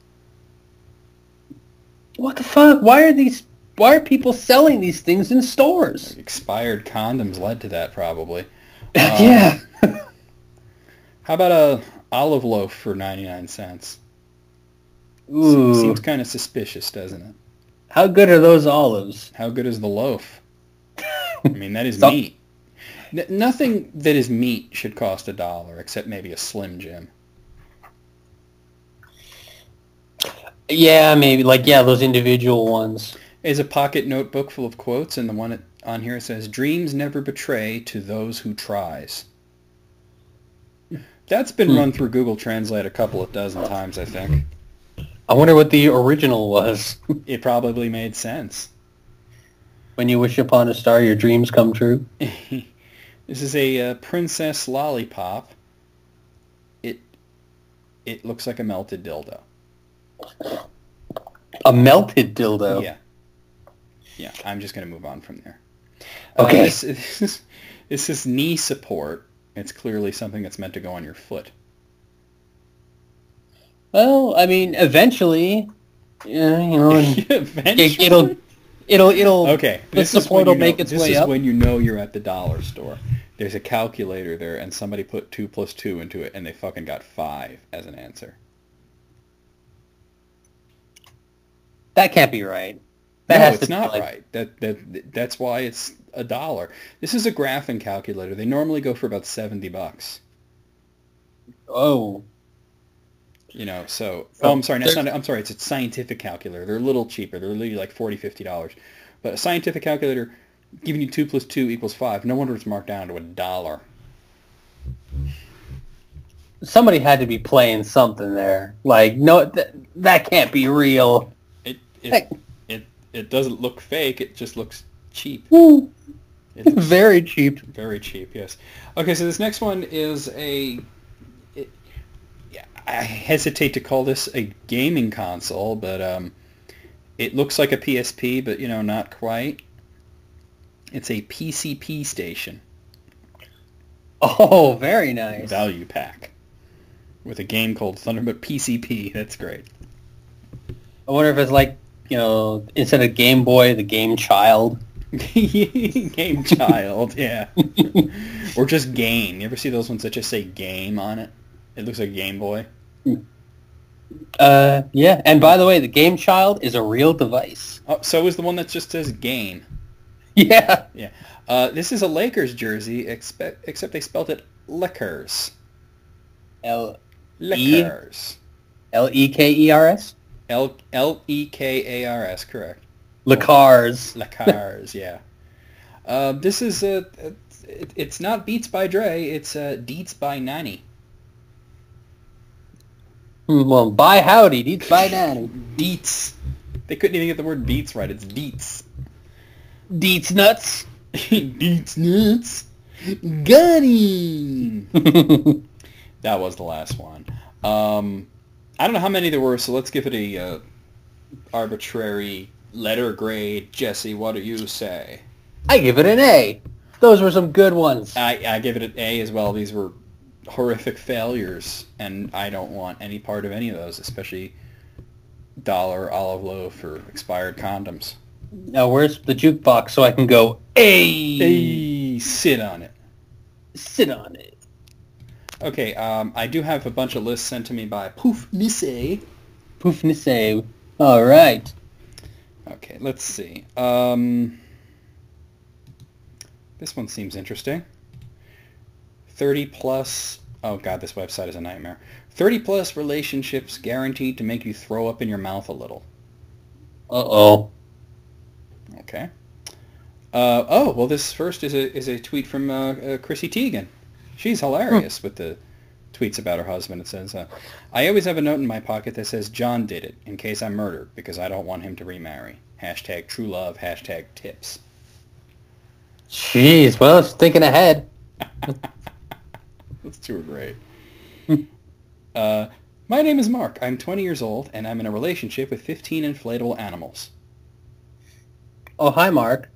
What the fuck? Why are people selling these things in stores? Expired condoms led to that, probably. Yeah. How about a olive loaf for 99 cents? Ooh. Seems kind of suspicious, doesn't it? How good are those olives? How good is the loaf? I mean, that is meat. Nothing that is meat should cost $1, except maybe a Slim Jim. Yeah, maybe. Those individual ones. Is a pocket notebook full of quotes, and the one on here says, dreams never betray to those who tries. That's been run through Google Translate a couple of dozen times, I think. I wonder what the original was. It probably made sense. When you wish upon a star, your dreams come true. This is a princess lollipop. It looks like a melted dildo. A melted dildo? Yeah, I'm just going to move on from there. Okay. This is knee support. It's clearly something that's meant to go on your foot. Well, I mean, eventually, Eventually? it'll. Okay. The support will make its way up. This is when you know you're at the dollar store. There's a calculator there, and somebody put 2 + 2 into it, and they fucking got 5 as an answer. That can't be right. No, it's not right. That's why it's $1. This is a graphing calculator. They normally go for about $70. Oh. I'm sorry. I'm sorry. It's a scientific calculator. They're a little cheaper. They're literally like $40, $50. But a scientific calculator, Giving you 2 plus 2 equals 5. No wonder it's marked down to $1. Somebody had to be playing something there. Like, no, that can't be real. It doesn't look fake. It just looks cheap. Woo. It looks Very cheap. very cheap, yes. Okay, so this next one is I hesitate to call this a gaming console, but it looks like a PSP, but, not quite. It's a PCP station. Oh, very nice. Value pack. With a game called Thunderbird PCP. That's great. I wonder if it's like, instead of Game Boy, the Game Child. Game Child, yeah. Or just Game. You ever see those ones that just say Game on it? It looks like Game Boy. Yeah. And by the way, the Game Child is a real device. Oh, so is the one that just says Game. Yeah. Yeah. This is a Lakers jersey, except they spelled it Liquors. Liquors. L-E-K-E-R-S? L-E-K-A-R-S, correct. Liquors. Liquors, yeah. This is it's not Beats by Dre, it's Deets by Nanny. Well, by howdy, Deets by Nanny. Deets. They couldn't even get the word Beats right. It's Deets. Deets nuts. Deets nuts. Got him. That was the last one. I don't know how many there were, so let's give it a arbitrary letter grade. Jesse, what do you say? I give it an A. Those were some good ones. I give it an A as well. These were horrific failures, and I don't want any part of any of those, especially dollar olive loaf or expired condoms. Now, where's the jukebox so I can go, A? Hey, sit on it. Sit on it. Okay, I do have a bunch of lists sent to me by Poof Nisse. Poof Nisse. All right. Okay, let's see. This one seems interesting. 30 plus... Oh, God, this website is a nightmare. 30 plus relationships guaranteed to make you throw up in your mouth a little. Uh-oh. Okay. Oh, well, this first is a tweet from Chrissy Teigen. She's hilarious with the tweets about her husband. It says, I always have a note in my pocket that says John did it in case I'm murdered because I don't want him to remarry. Hashtag true love, hashtag tips. Jeez, well, it's thinking ahead. Those two are great. My name is Mark. I'm 20 years old, and I'm in a relationship with 15 inflatable animals. Oh, hi, Mark.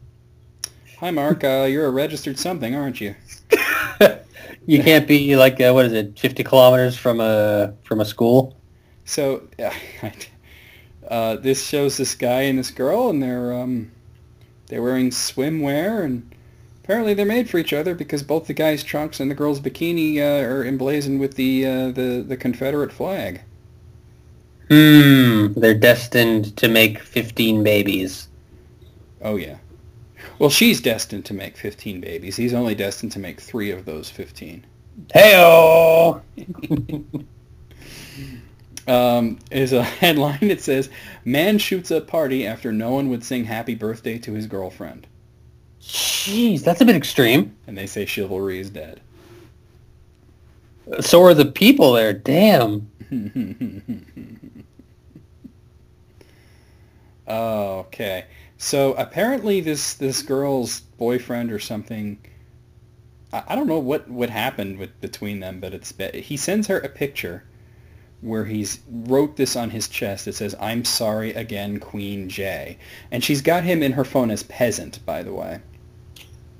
Hi, Mark. You're a registered something, aren't you? You can't be like, 50 kilometers from a school? So, this shows this guy and this girl, and they're wearing swimwear, and apparently they're made for each other because both the guy's trunks and the girl's bikini are emblazoned with the Confederate flag. They're destined to make 15 babies. Oh, yeah. Well, she's destined to make 15 babies. He's only destined to make 3 of those 15. Hey-oh! Is a headline that says, Man shoots up party after no one would sing happy birthday to his girlfriend. Jeez, that's a bit extreme. And they say chivalry is dead. So are the people there. Damn. Okay. So apparently this girl's boyfriend or something, I don't know what happened between them, but he sends her a picture where he's wrote this on his chest. It says, I'm sorry again, Queen J. And she's got him in her phone as peasant, by the way.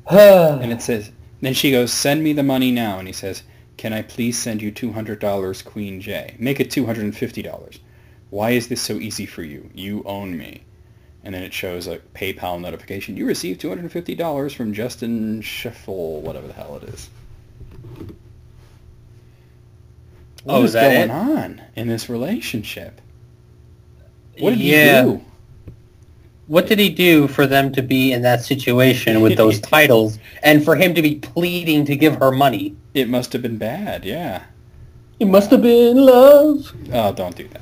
And it says, then she goes, send me the money now. And he says, can I please send you $200, Queen J? Make it $250. Why is this so easy for you? You own me. And then it shows a PayPal notification. You received $250 from Justin Scheffel, whatever the hell it is. What is going on in this relationship? What did he do? What did he do for them to be in that situation with those titles and for him to be pleading to give her money? It must have been bad, yeah. It must have been love. Oh, don't do that.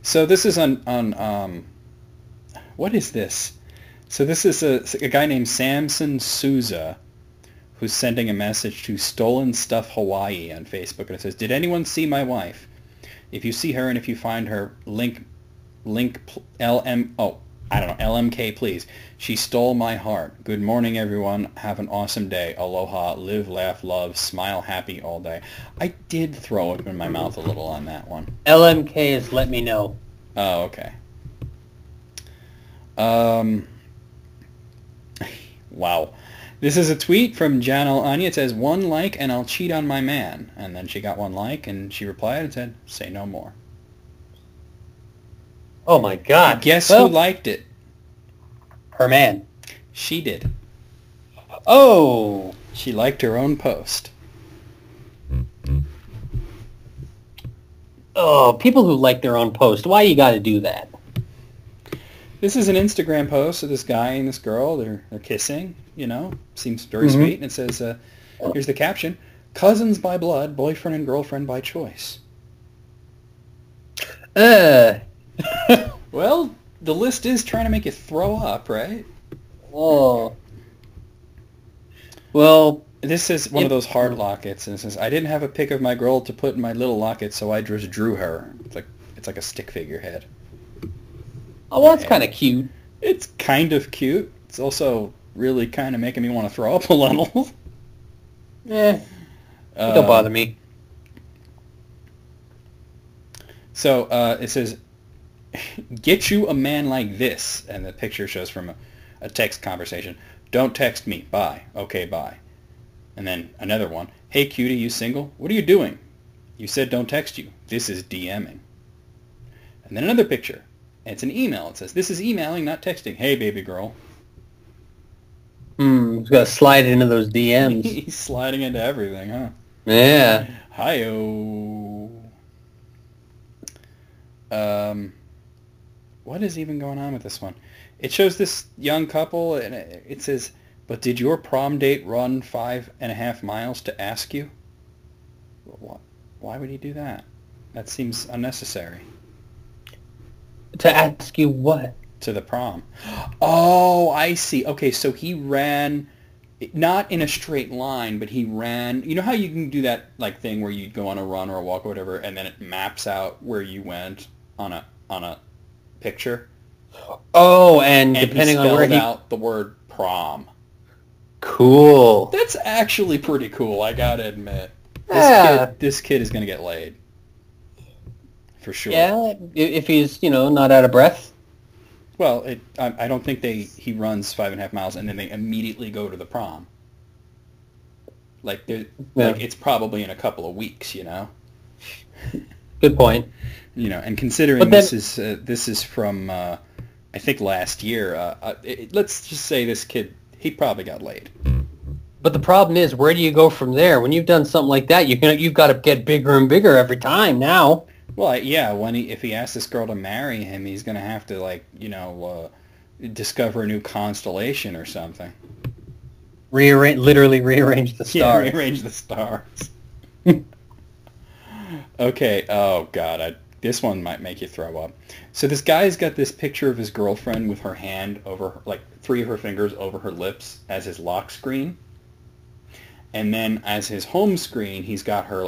So this is on what is this? So this is a guy named Samson Souza who's sending a message to Stolen Stuff Hawaii on Facebook, and it says, "Did anyone see my wife? If you see her and if you find her, link LMK, please. She stole my heart. Good morning, everyone. Have an awesome day. Aloha. Live, laugh, love, smile, happy all day." I did throw up in my mouth a little on that one. LMK is let me know. Oh, okay. Wow. This is a tweet from Janelle Anya. It says, "1 like and I'll cheat on my man." And then she got 1 like and she replied and said, "Say no more." Oh my God. Guess who liked it? Her man. She did. Oh. She liked her own post. Oh, people who like their own post. Why you got to do that? This is an Instagram post of this guy and this girl. They're kissing, you know. Seems very sweet. And it says, here's the caption, "Cousins by blood, boyfriend and girlfriend by choice." Well, the list is trying to make you throw up, right? Oh. Well, this is one of those heart lockets, and it says, "I didn't have a pic of my girl to put in my little locket, so I just drew her." It's like a stick figure head. Oh, well, that's kind of cute. It's kind of cute. It's also really kind of making me want to throw up a little. It don't bother me. So it says, "Get you a man like this," and the picture shows from a text conversation. "Don't text me. Bye. Okay, bye." And then another one. "Hey, cutie, you single? What are you doing? You said don't text you. This is DMing." And then another picture. It's an email. It says, "This is emailing, not texting. Hey, baby girl." He's got to slide into those DMs. He's sliding into everything, huh? Yeah. Hi-oh. What is even going on with this one? It shows this young couple, and it says, "But did your prom date run 5.5 miles to ask you?" Why would he do that? That seems unnecessary. To ask you what? To the prom. Oh, I see. Okay, so he ran, not in a straight line, but he ran. You know how you can do that like thing where you go on a run or a walk or whatever, and then it maps out where you went on a picture? Oh, and depending he on where spelled out the word prom. Cool. That's actually pretty cool, I gotta admit. This kid is gonna get laid. For sure. Yeah, if he's, not out of breath. Well, I don't think he runs 5.5 miles and then they immediately go to the prom. Like it's probably in a couple of weeks, Good point. And considering this is from I think last year, let's just say this kid, he probably got laid. But the problem is, where do you go from there? When you've done something like that, you've got to get bigger and bigger every time now. Well, yeah, if he asks this girl to marry him, he's going to have to, discover a new constellation or something. Literally rearrange the stars. Yeah, rearrange the stars. Okay, oh, God, this one might make you throw up. So this guy's got this picture of his girlfriend with her hand over, 3 of her fingers over her lips as his lock screen. And then as his home screen, he's got her,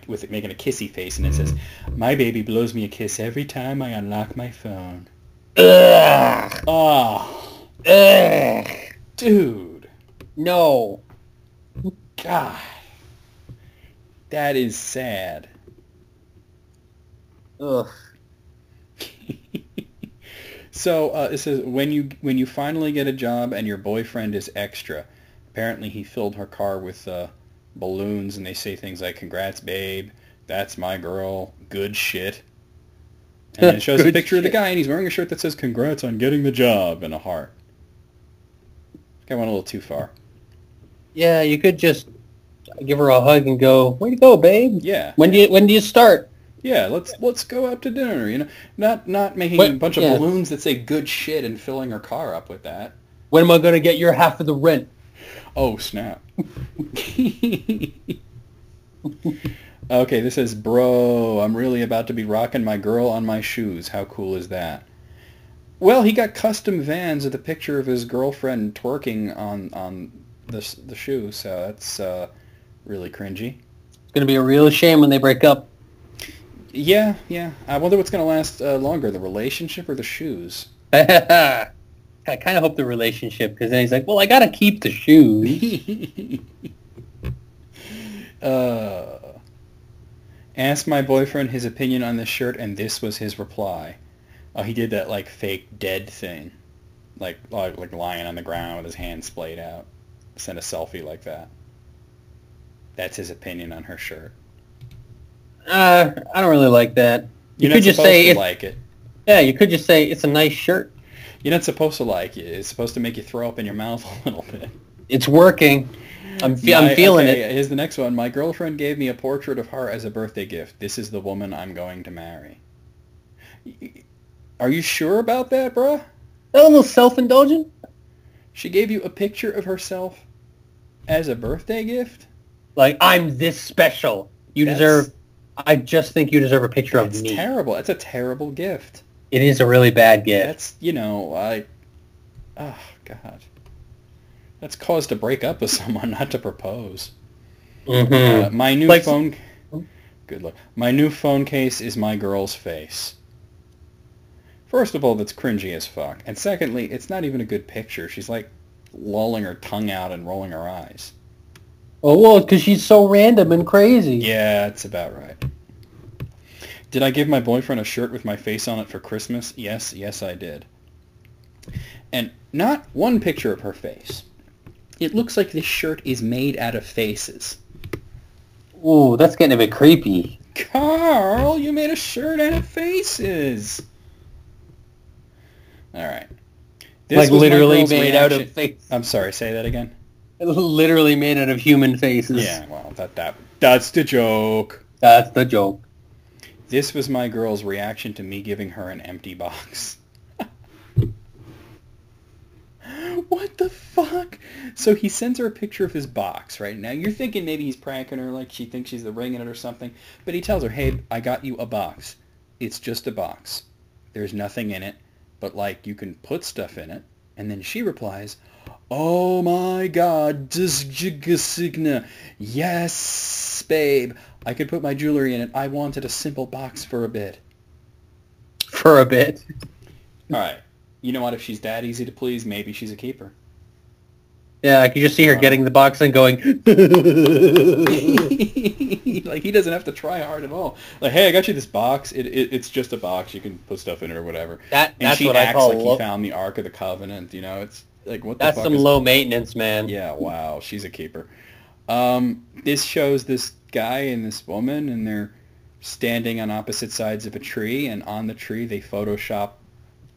with it making a kissy face, and it says, "My baby blows me a kiss every time I unlock my phone." Ugh. Oh. Ugh. Dude. No. God. That is sad. Ugh. So it says, when you finally get a job and your boyfriend is extra. Apparently he filled her car with balloons, and they say things like, "Congrats, babe. That's my girl. Good shit." And then it shows a picture of the guy, and he's wearing a shirt that says, "Congrats on getting the job," and a heart. This guy went a little too far. Yeah, you could just give her a hug and go, "Way to go, babe." Yeah. When do you start? Yeah, let's go out to dinner. Not making a bunch of balloons that say "good shit" and filling her car up with that. When am I going to get your half of the rent? Oh, snap. Okay, this says, "Bro, I'm really about to be rocking my girl on my shoes. How cool is that?" Well, he got custom Vans with a picture of his girlfriend twerking on the shoe, so that's really cringy. It's going to be a real shame when they break up. Yeah, yeah. I wonder what's going to last longer, the relationship or the shoes? I kind of hope the relationship, because then he's like, well, I got to keep the shoes. Asked my boyfriend his opinion on this shirt, and this was his reply. Oh, he did that, like, fake dead thing. Like lying on the ground with his hands splayed out. Sent a selfie like that. That's his opinion on her shirt. I don't really like that. You You're could not just supposed say to like it. Yeah, you could just say it's a nice shirt. You're not supposed to like it. It's supposed to make you throw up in your mouth a little bit. It's working. I'm feeling it. Here's the next one. My girlfriend gave me a portrait of her as a birthday gift. This is the woman I'm going to marry. Are you sure about that, bruh? A little self-indulgent. She gave you a picture of herself as a birthday gift? Like, I'm this special. I just think you deserve a picture of me. That's terrible. That's a terrible gift. It is a really bad gift. That's, oh, God. That's cause to break up with someone, not to propose. Mm-hmm. My new phone... Good luck. My new phone case is my girl's face. First of all, that's cringy as fuck. And secondly, it's not even a good picture. She's like lolling her tongue out and rolling her eyes. Oh, well, because she's so random and crazy. Yeah, that's about right. Did I give my boyfriend a shirt with my face on it for Christmas? Yes, I did. And not one picture of her face. It looks like this shirt is made out of faces. Ooh, that's getting a bit creepy. Carl, you made a shirt out of faces. All right. This like was literally made out of faces. I'm sorry, say that again. Literally made out of human faces. Yeah, well, that's the joke. That's the joke. This was my girl's reaction to me giving her an empty box. What the fuck? So he sends her a picture of his box, right? Now you're thinking maybe he's pranking her, like she thinks she's the ring in it or something. But he tells her, hey, I got you a box. It's just a box. There's nothing in it, but like you can put stuff in it. And then she replies, oh my God, yes, babe. I could put my jewelry in it. I wanted a simple box for a bit. For a bit. All right. You know what? If she's that easy to please, maybe she's a keeper. Yeah, I could just see her getting the box and going... Like, he doesn't have to try hard at all. Like, hey, I got you this box. It's just a box. You can put stuff in it or whatever. That's she what acts I call like he found the Ark of the Covenant. It's like, what the fuck That's some low maintenance, man. Yeah, wow. She's a keeper. This shows this guy and this woman, and they're standing on opposite sides of a tree, and on the tree they Photoshop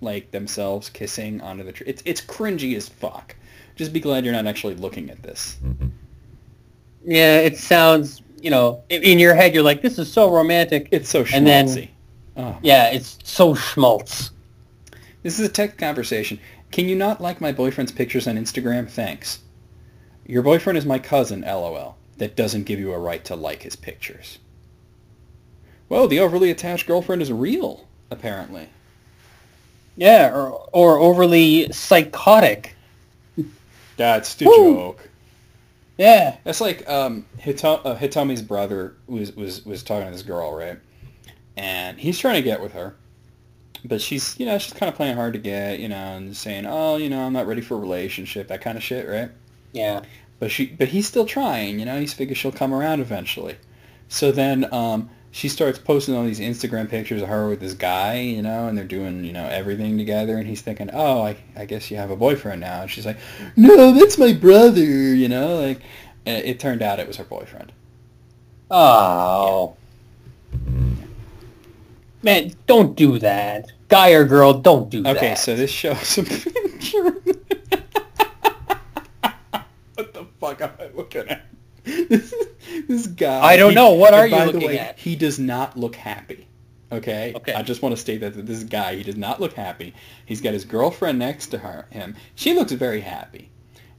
like themselves kissing onto the tree. It's cringy as fuck. Just be glad you're not actually looking at this. Yeah, it sounds, in your head you're like, this is so romantic. It's so schmaltzy. And then, yeah, it's so schmaltz. This is a tech conversation. Can you not like my boyfriend's pictures on Instagram? Thanks. Your boyfriend is my cousin, LOL. That doesn't give you a right to like his pictures. Well, the overly attached girlfriend is real, apparently. Yeah, or overly psychotic. That's the joke. Yeah. That's like Hitomi's brother was talking to this girl, right? And he's trying to get with her. But she's kind of playing hard to get, and saying, oh, I'm not ready for a relationship, that kind of shit, right? Yeah. But he's still trying, he figures she'll come around eventually. So then she starts posting all these Instagram pictures of her with this guy, and they're doing, everything together, and he's thinking, oh, I guess you have a boyfriend now. And she's like, no, that's my brother, and it turned out it was her boyfriend. Oh. Yeah. Man, don't do that. Guy or girl, don't do that. Okay, so this shows a picture. What the fuck am I looking at? This guy. I don't know. What are you looking at? He does not look happy. Okay? Okay. I just want to state that this guy, he does not look happy. He's got his girlfriend next to him. She looks very happy.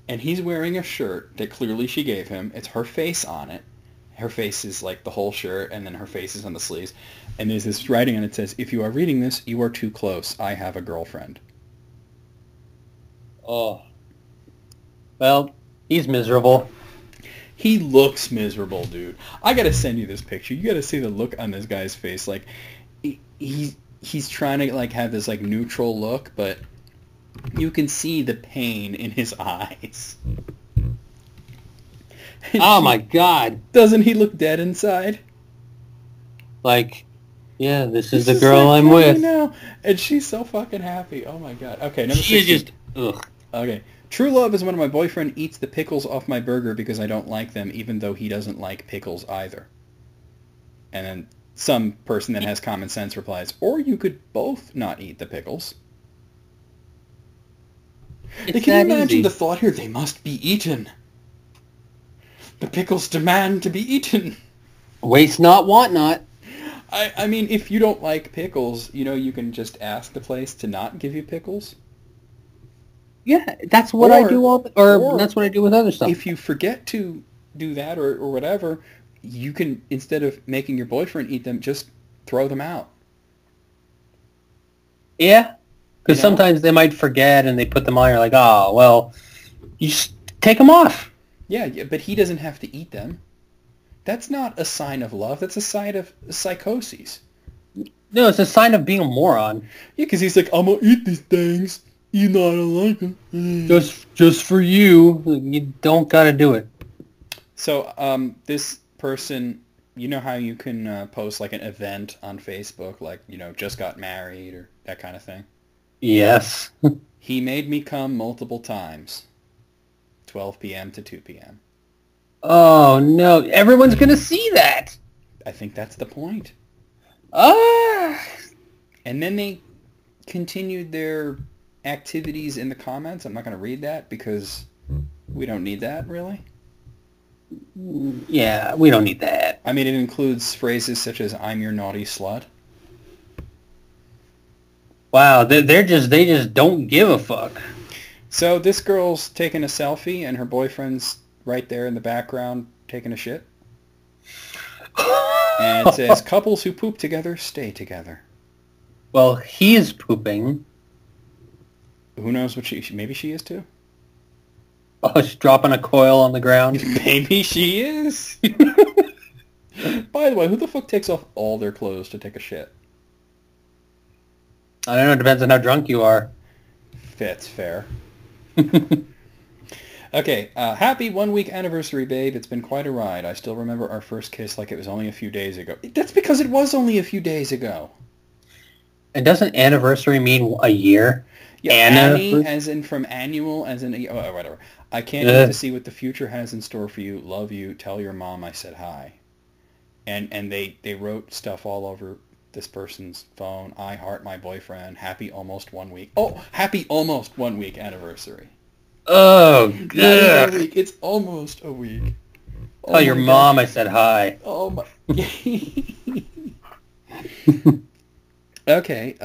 And he's wearing a shirt that clearly she gave him. It's her face on it. Her face is like the whole shirt, and then her face is on the sleeves. And there's this writing on it that says, if you are reading this, you are too close. I have a girlfriend. Oh. Well, he's miserable. He looks miserable, dude. I gotta send you this picture. You gotta see the look on this guy's face. Like, he's trying to like have this like neutral look, but you can see the pain in his eyes. Oh my god. Doesn't he look dead inside? Like, yeah, this is He's the girl like, I'm with. Now. And she's so fucking happy. Oh my god. Okay, number She's 16. just, ugh. Okay. True love is when my boyfriend eats the pickles off my burger because I don't like them, even though he doesn't like pickles either. And then some person that has common sense replies, or you could both not eat the pickles. It's Can you that imagine easy. the thought here? They must be eaten. The pickles demand to be eaten. Waste not, want not. I mean, if you don't like pickles, you know, you can just ask the place to not give you pickles. Yeah, that's what I Or- do or that's what I do with other stuff. If you forget to do that or whatever, you can, instead of making your boyfriend eat them, just throw them out. Yeah, because You know? sometimes they might forget and they put them on. You're like, oh, well, you just take them off. Yeah, but he doesn't have to eat them. That's not a sign of love. That's a sign of psychosis. No, it's a sign of being a moron. Yeah, because he's like, I'm going to eat these things. You know I don't like them. Just for you. You don't got to do it. So, this person, you know how you can post like an event on Facebook, like, you know, just got married or that kind of thing? Yes. He made me come multiple times. 12 p.m. to 2 p.m. Oh, no. Everyone's going to see that. I think that's the point. Ah. And then they continued their activities in the comments. I'm not going to read that because we don't need that, really. Yeah, we don't need that. I mean, it includes phrases such as, I'm your naughty slut. Wow, they just don't give a fuck. So this girl's taking a selfie and her boyfriend's right there in the background taking a shit. And it says, couples who poop together stay together. Well, he's pooping. Who knows what maybe she is too? Oh, she's dropping a coil on the ground. Maybe she is. By the way, who the fuck takes off all their clothes to take a shit? I don't know. It depends on how drunk you are. That's fair. Okay, happy 1 week anniversary, babe. It's been quite a ride. I still remember our first kiss like it was only a few days ago. That's because it was only a few days ago. And doesn't anniversary mean a year? Yeah, Anna- Annie, as in from annual, as in whatever. I can't Ugh. wait to see what the future has in store for you. Love you. Tell your mom I said hi. And they wrote stuff all over this person's phone. I heart my boyfriend. Happy almost 1 week. Oh, happy almost 1 week anniversary. Oh, Not even a good. week. It's almost a week. Oh Tell your my mom God. I said hi. Oh my. Okay.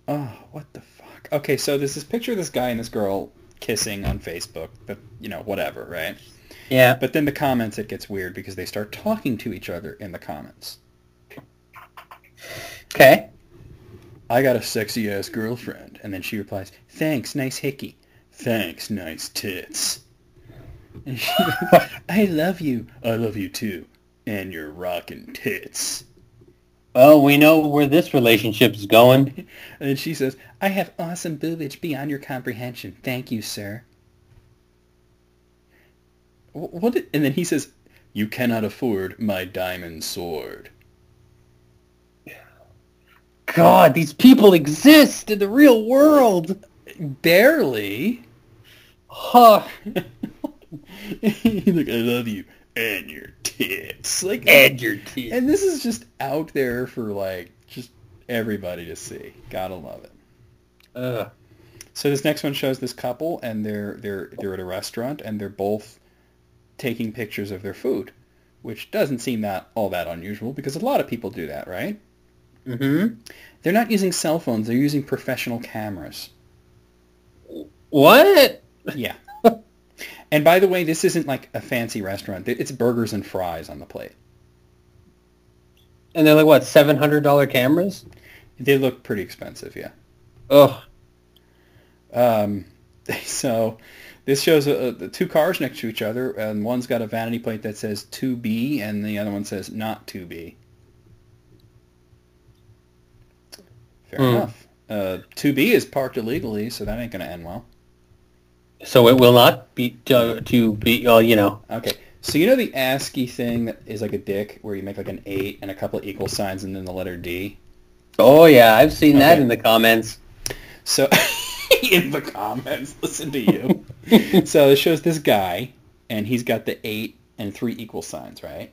Oh, what the fuck? Okay, so there's this picture of this guy and this girl kissing on Facebook, but you know, whatever, right? Yeah. But then the comments, it gets weird because they start talking to each other in the comments. Okay. I got a sexy ass girlfriend, and then she replies, "Thanks, nice hickey. Thanks, nice tits." And she goes, "I love you. I love you too. And your rockin' tits." Well, we know where this relationship's going. And then she says, "I have awesome boobage beyond your comprehension. Thank you, sir." And then he says, "You cannot afford my diamond sword." God, these people exist in the real world. Barely. Huh. He's like, "I love you and your tits." Like, And your teeth. and this is just out there for like just everybody to see. Gotta love it. Ugh. So this next one shows this couple, and they're at a restaurant, and they're both taking pictures of their food, which doesn't seem that all that unusual because a lot of people do that, right? Mm-hmm. They're not using cell phones; they're using professional cameras. What? Yeah. And by the way, this isn't like a fancy restaurant. It's burgers and fries on the plate. And they're like, what, $700 cameras? They look pretty expensive, yeah. Ugh. Um, so this shows the two cars next to each other, and one's got a vanity plate that says 2B, and the other one says not 2B. Fair enough. 2B is parked illegally, so that ain't going to end well. So it will not be to be, you know. Okay, so you know the ASCII thing that is like a dick, where you make like an 8 and a couple of equal signs and then the letter D? Oh, yeah, I've seen that Okay. in the comments. So, in the comments, listen to you. So it shows this guy, and he's got the 8 and 3 equal signs, right?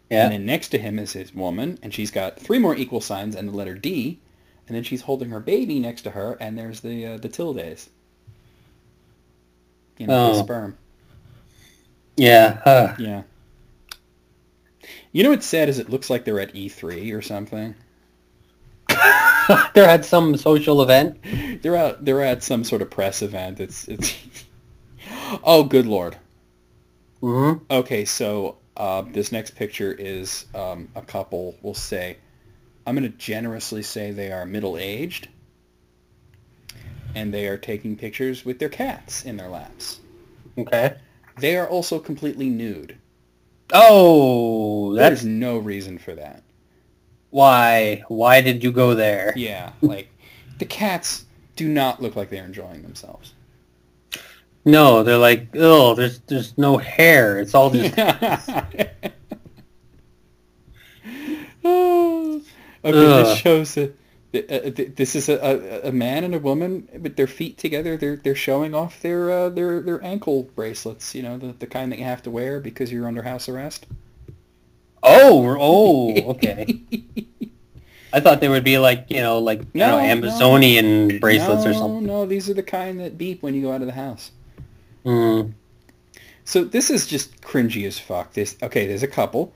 Yeah. And then next to him is his woman, and she's got 3 more equal signs and the letter D, and then she's holding her baby next to her, and there's the tildes. You know, the Oh. sperm. Yeah. Yeah. You know what's sad is it looks like they're at E3 or something. They're at some social event. They're at some sort of press event. It's Oh, good Lord. Mm-hmm. Okay, so this next picture is a couple, we'll say, I'm going to generously say they are middle-aged, and they are taking pictures with their cats in their laps. Okay. They are also completely nude. Oh, There's that's no reason for that. why. Why did you go there? Yeah, like, the cats do not look like they're enjoying themselves. No, they're like, oh, there's no hair. It's all just. Oh. Okay, Ugh. this shows that this is a man and a woman with their feet together. They're showing off their ankle bracelets. You know, the kind that you have to wear because you're under house arrest. Oh, okay. I thought they would be like, like No, Amazonian bracelets or something. No, these are the kind that beep when you go out of the house. Mm. So this is just cringy as fuck. There's a couple.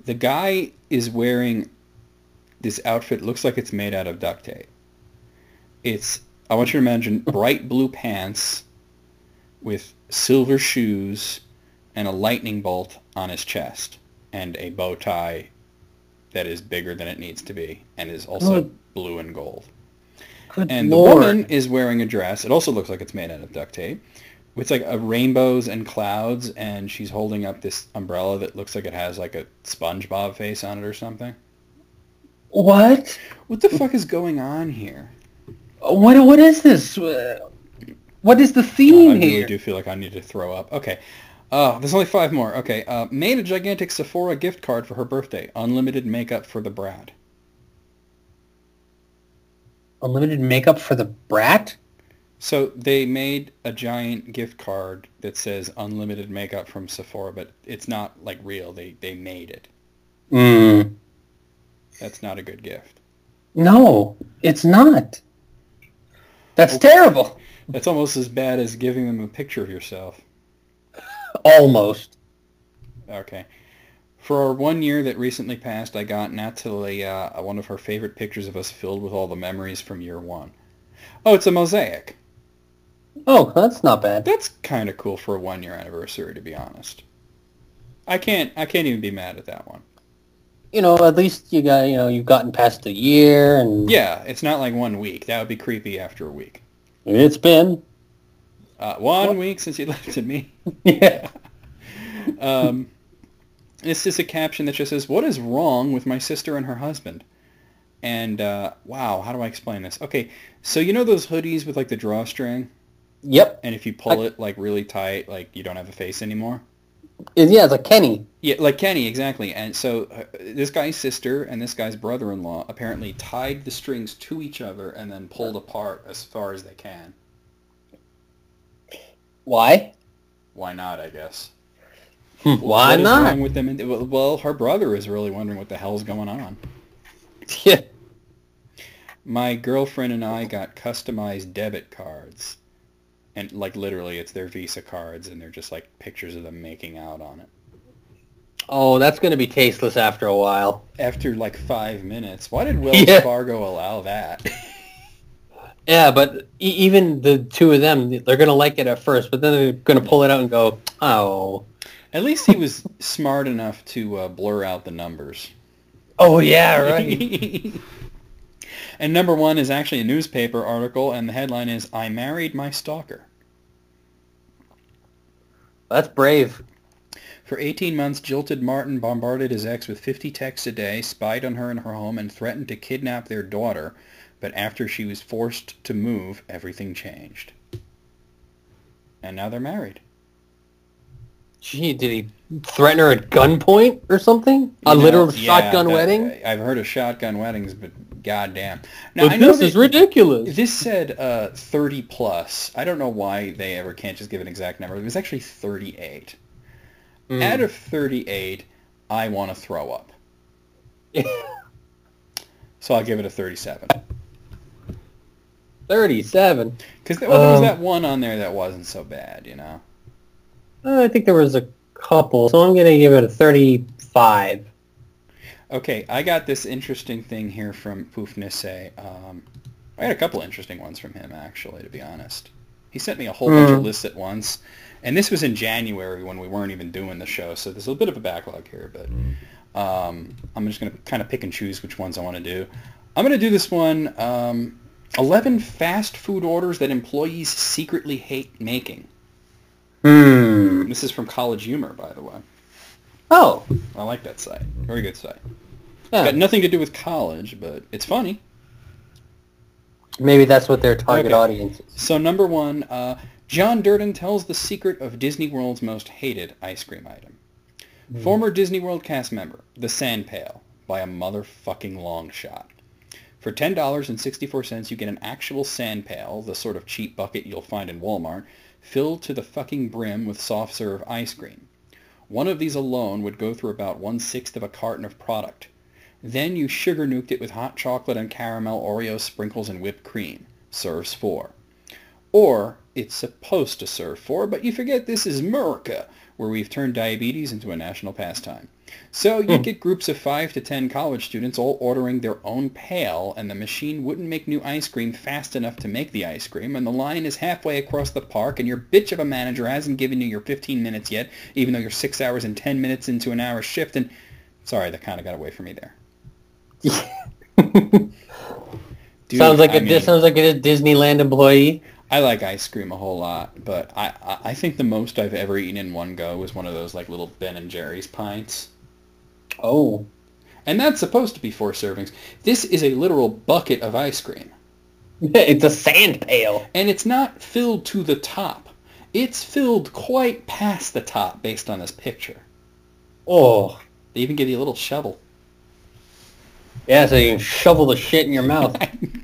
The guy is wearing this outfit, looks like it's made out of duct tape. I want you to imagine bright blue pants with silver shoes and a lightning bolt on his chest and a bow tie that is bigger than it needs to be and is also Good. blue and gold. Good And Lord. the woman is wearing a dress. It also looks like it's made out of duct tape. It's like rainbows and clouds, and she's holding up this umbrella that looks like it has like a SpongeBob face on it or something. What? What the fuck is going on here? What is this? What is the I theme really here? do feel like I need to throw up. Okay. There's only 5 more. Okay. Made a gigantic Sephora gift card for her birthday. Unlimited makeup for the brat. Unlimited makeup for the brat? So they made a giant gift card that says unlimited makeup from Sephora, but it's not like real. They made it. Mm. That's not a good gift. No, it's not. That's Okay. terrible. That's almost as bad as giving them a picture of yourself. Almost. Okay. For our 1 year that recently passed, I got Natalie one of her favorite pictures of us filled with all the memories from year 1. Oh, it's a mosaic. Oh, that's not bad. That's kind of cool for a 1 year anniversary, to be honest. I can't even be mad at that one. At least you got, you've gotten past the year, and Yeah, it's not like 1 week. That would be creepy after a week. it's been. 1 week since you left me. Yeah. This is a caption that just says, "What is wrong with my sister and her husband?" And, wow, how do I explain this? Okay, so you know those hoodies with, like, the drawstring? Yep. And if you pull it, like, really tight, like, you don't have a face anymore? Yeah, it's like Kenny. Yeah, like Kenny, exactly. And so this guy's sister and this guy's brother-in-law apparently tied the strings to each other and then pulled apart as far as they can. Why? Why not, I guess. Why What is not? wrong with them? Well, her brother is really wondering what the hell's going on. Yeah. My girlfriend and I got customized debit cards. And, like, literally, it's their Visa cards, and they're just, like, pictures of them making out on it. Oh, that's going to be tasteless after a while. After, like, 5 minutes. Why did Wells Yeah. Fargo allow that? Yeah, but even the two of them, they're going to like it at first, but then they're going to pull it out and go, oh. At least he was smart enough to blur out the numbers. Oh, yeah, right. And number one is actually a newspaper article, and the headline is, I married my stalker. That's brave. For 18 months, jilted Martin bombarded his ex with 50 texts a day, spied on her in her home, and threatened to kidnap their daughter. But after she was forced to move, everything changed. And now they're married. Gee, did he threaten her at gunpoint or something? A literal shotgun wedding? I've heard of shotgun weddings, but goddamn. Now, But I know this is ridiculous. This said 30 plus. I don't know why they ever can't just give an exact number. It was actually 38. Out of 38, I want to throw up. So I'll give it a 37. 37? Because there was that one on there that wasn't so bad, you know? I think there was a couple, so I'm going to give it a 35. Okay, I got this interesting thing here from Poof Nisse. I had a couple interesting ones from him, actually, to be honest. He sent me a whole bunch of lists at once. And this was in January when we weren't even doing the show, so there's a bit of a backlog here. But I'm just going to kind of pick and choose which ones I want to do. I'm going to do this one, 11 fast food orders that employees secretly hate making. This is from College Humor, by the way. Oh. I like that site. Very good site. Yeah. Got nothing to do with college, but it's funny. Maybe that's what their target audience is. So number one, John Durden tells the secret of Disney World's most hated ice cream item. Former Disney World cast member, the Sand Pail, by a motherfucking long shot. For $10.64, you get an actual sand pail, the sort of cheap bucket you'll find in Walmart, filled to the fucking brim with soft serve ice cream. One of these alone would go through about 1/6 of a carton of product. Then you sugar nuked it with hot chocolate and caramel, Oreo sprinkles, and whipped cream. Serves 4. Or, it's supposed to serve 4, but you forget this is America, where we've turned diabetes into a national pastime. So you get groups of 5 to 10 college students all ordering their own pail, and the machine wouldn't make new ice cream fast enough to make the ice cream, and the line is halfway across the park, and your bitch of a manager hasn't given you your 15 minutes yet, even though you're 6 hours and 10 minutes into an hour shift, and... Sorry, that kind of got away from me there. Dude, sounds like a Disneyland employee. I like ice cream a whole lot, but I think the most I've ever eaten in one go was one of those like little Ben and Jerry's pints. Oh. And that's supposed to be 4 servings. This is a literal bucket of ice cream. It's a sand pail. And it's not filled to the top. It's filled quite past the top based on this picture. Oh. They even give you a little shovel. Yeah, so you can shovel the shit in your mouth.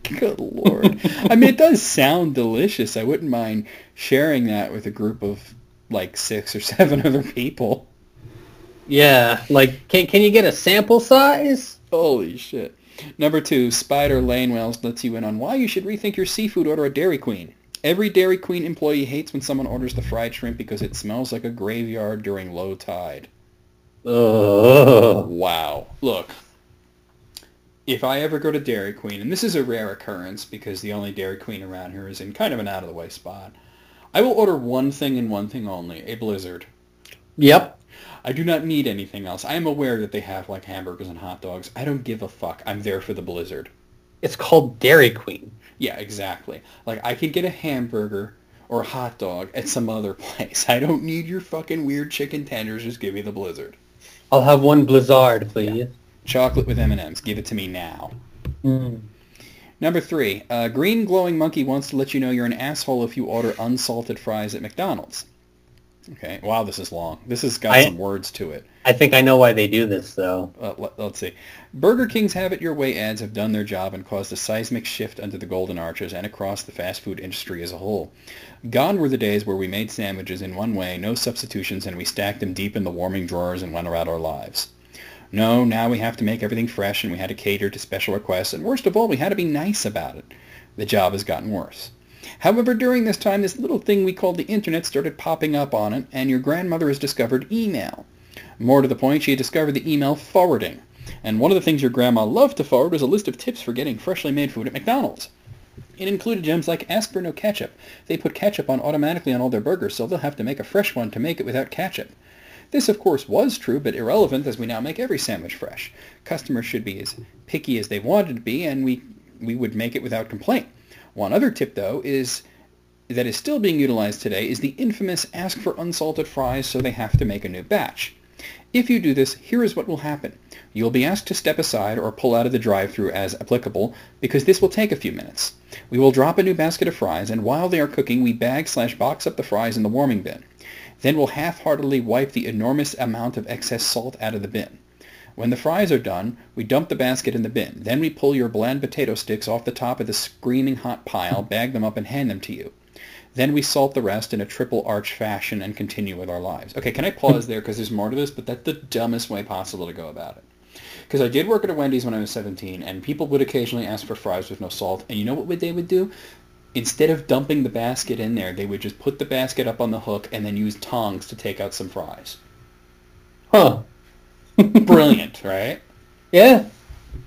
Good Lord. I mean, it does sound delicious. I wouldn't mind sharing that with a group of, like, 6 or 7 other people. Yeah, like, can you get a sample size? Holy shit. Number 2, Spider Lane Wells lets you in on why you should rethink your seafood order at Dairy Queen. Every Dairy Queen employee hates when someone orders the fried shrimp because it smells like a graveyard during low tide. Ugh. Wow. Look. If I ever go to Dairy Queen, and this is a rare occurrence because the only Dairy Queen around here is in kind of an out-of-the-way spot, I will order one thing and one thing only, a Blizzard. Yep. I do not need anything else. I am aware that they have, like, hamburgers and hot dogs. I don't give a fuck. I'm there for the Blizzard. It's called Dairy Queen. Yeah, exactly. Like, I could get a hamburger or a hot dog at some other place. I don't need your fucking weird chicken tenders. Just give me the Blizzard. I'll have one Blizzard, please. Yeah. Chocolate with M&Ms. Give it to me now. Number 3. Green glowing monkey wants to let you know you're an asshole if you order unsalted fries at McDonald's. Okay. Wow, this is long. This has got some words to it. I think I know why they do this, though. Let's see. Burger King's Have It Your Way ads have done their job and caused a seismic shift under the Golden Arches and across the fast food industry as a whole. Gone were the days where we made sandwiches in one way, no substitutions, and we stacked them deep in the warming drawers and went about our lives. No, now we have to make everything fresh, and we had to cater to special requests, and worst of all, we had to be nice about it. The job has gotten worse. However, during this time, this little thing we called the internet started popping up on it, and your grandmother has discovered email. More to the point, she had discovered the email forwarding. And one of the things your grandma loved to forward was a list of tips for getting freshly made food at McDonald's. It included gems like ask for no ketchup. They put ketchup on automatically on all their burgers, so they'll have to make a fresh one to make it without ketchup. This, of course, was true, but irrelevant as we now make every sandwich fresh. Customers should be as picky as they wanted to be, and we we would make it without complaint. One other tip, though, that is still being utilized today is the infamous ask for unsalted fries so they have to make a new batch. If you do this, here is what will happen. You'll be asked to step aside or pull out of the drive-thru as applicable, because this will take a few minutes. We will drop a new basket of fries, and while they are cooking, we bag/box up the fries in the warming bin. Then we'll half-heartedly wipe the enormous amount of excess salt out of the bin. When the fries are done, we dump the basket in the bin. Then we pull your bland potato sticks off the top of the screaming hot pile, bag them up, and hand them to you. Then we salt the rest in a triple arch fashion and continue with our lives. Okay, can I pause there because there's more to this, but that's the dumbest way possible to go about it. Because I did work at a Wendy's when I was 17, and people would occasionally ask for fries with no salt, and you know what they would do? Instead of dumping the basket in there, they would just put the basket up on the hook and then use tongs to take out some fries. Huh. Brilliant, right? Yeah.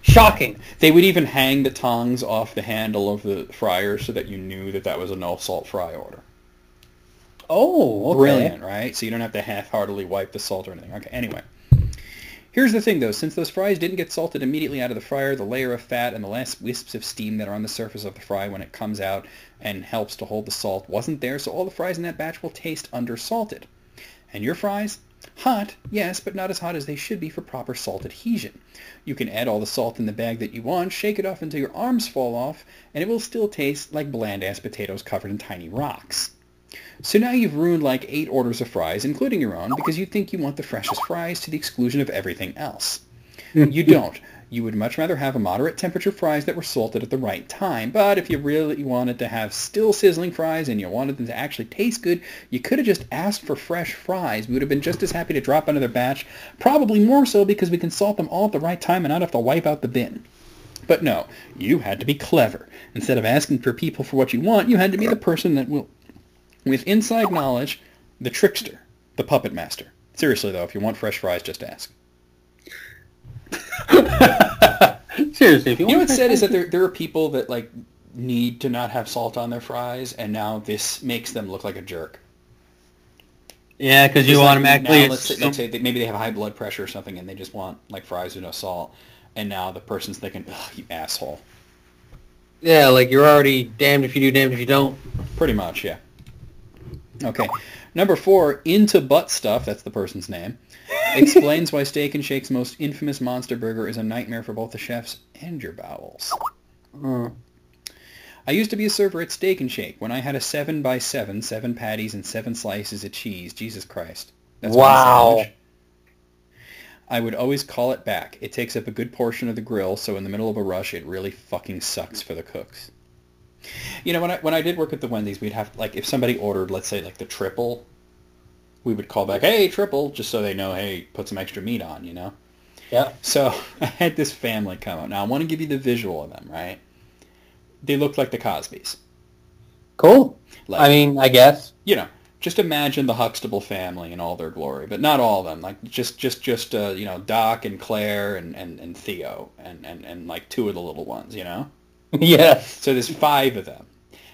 Shocking. They would even hang the tongs off the handle of the fryer so that you knew that that was a no-salt fry order. Oh, okay. Brilliant, right? So you don't have to half-heartedly wipe the salt or anything. Okay, anyway. Here's the thing, though. Since those fries didn't get salted immediately out of the fryer, the layer of fat and the last wisps of steam that are on the surface of the fry when it comes out and helps to hold the salt wasn't there, so all the fries in that batch will taste undersalted. And your fries? Hot, yes, but not as hot as they should be for proper salt adhesion. You can add all the salt in the bag that you want, shake it off until your arms fall off, and it will still taste like bland-ass potatoes covered in tiny rocks. So now you've ruined like 8 orders of fries, including your own, because you think you want the freshest fries to the exclusion of everything else. You don't. You would much rather have a moderate temperature fries that were salted at the right time, but if you really wanted to have still sizzling fries and you wanted them to actually taste good, you could have just asked for fresh fries. We would have been just as happy to drop another batch, probably more so because we can salt them all at the right time and not have to wipe out the bin. But no, you had to be clever. Instead of asking for people for what you want, you had to be the person that will, with inside knowledge, the trickster, the puppet master. Seriously, though, if you want fresh fries, just ask. Seriously, if you know want what's sad is that there are people that like need to not have salt on their fries, and now this makes them look like a jerk. Yeah, because you Like, automatically... now, let's say maybe they have high blood pressure or something, and they just want like fries with no salt, and now the person's thinking, "Ugh, you asshole." Yeah, like you're already damned if you do, damned if you don't. Pretty much, yeah. Okay. Number 4, Into Butt Stuff, that's the person's name, explains why Steak and Shake's most infamous monster burger is a nightmare for both the chefs and your bowels. I used to be a server at Steak and Shake when I had a 7x7, 7 patties and 7 slices of cheese. Jesus Christ. That's Wow. one sandwich. I would always call it back. It takes up a good portion of the grill, so in the middle of a rush, it really fucking sucks for the cooks. You know, when I did work at the Wendy's, we'd have, like, if somebody ordered, let's say, like, the triple, we would call back, "Hey, triple," just so they know, hey, put some extra meat on, you know? Yeah. So I had this family come out. Now, I want to give you the visual of them, right? They looked like the Cosbys. Cool. Like, I mean, I guess. you know, just imagine the Huxtable family in all their glory, but not all of them. Like, just you know, Doc and Claire and Theo and like 2 of the little ones, you know? Yes. So there's 5 of them.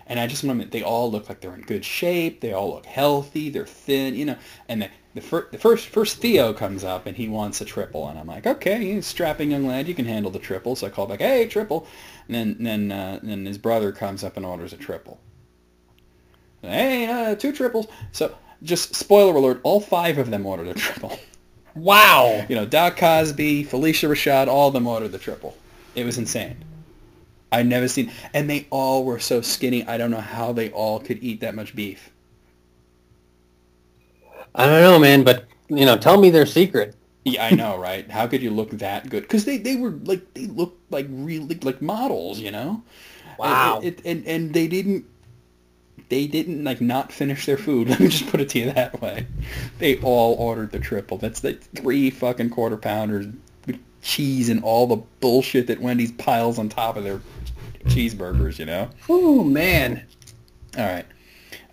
And I just want to admit, they all look like they're in good shape. They all look healthy. They're thin, you know. And the first Theo comes up, and he wants a triple. And I'm like, okay, you strapping young lad, you can handle the triple. So I call back, "Hey, triple." And then his brother comes up and orders a triple. "Hey, 2 triples." So just spoiler alert, all 5 of them ordered a triple. Wow. You know, Doc Cosby, Felicia Rashad, all of them ordered the triple. It was insane. I'd never seen, and they all were so skinny. I don't know how they all could eat that much beef. I don't know, man, but, you know, tell me their secret. Yeah, I know, right? How could you look that good? Because they were like, they looked like really like models, you know? Wow. And they didn't like not finish their food. Let me just put it to you that way. They all ordered the triple. That's like 3 fucking quarter pounders with cheese and all the bullshit that Wendy's piles on top of their cheeseburgers, you know? Oh, man. All right.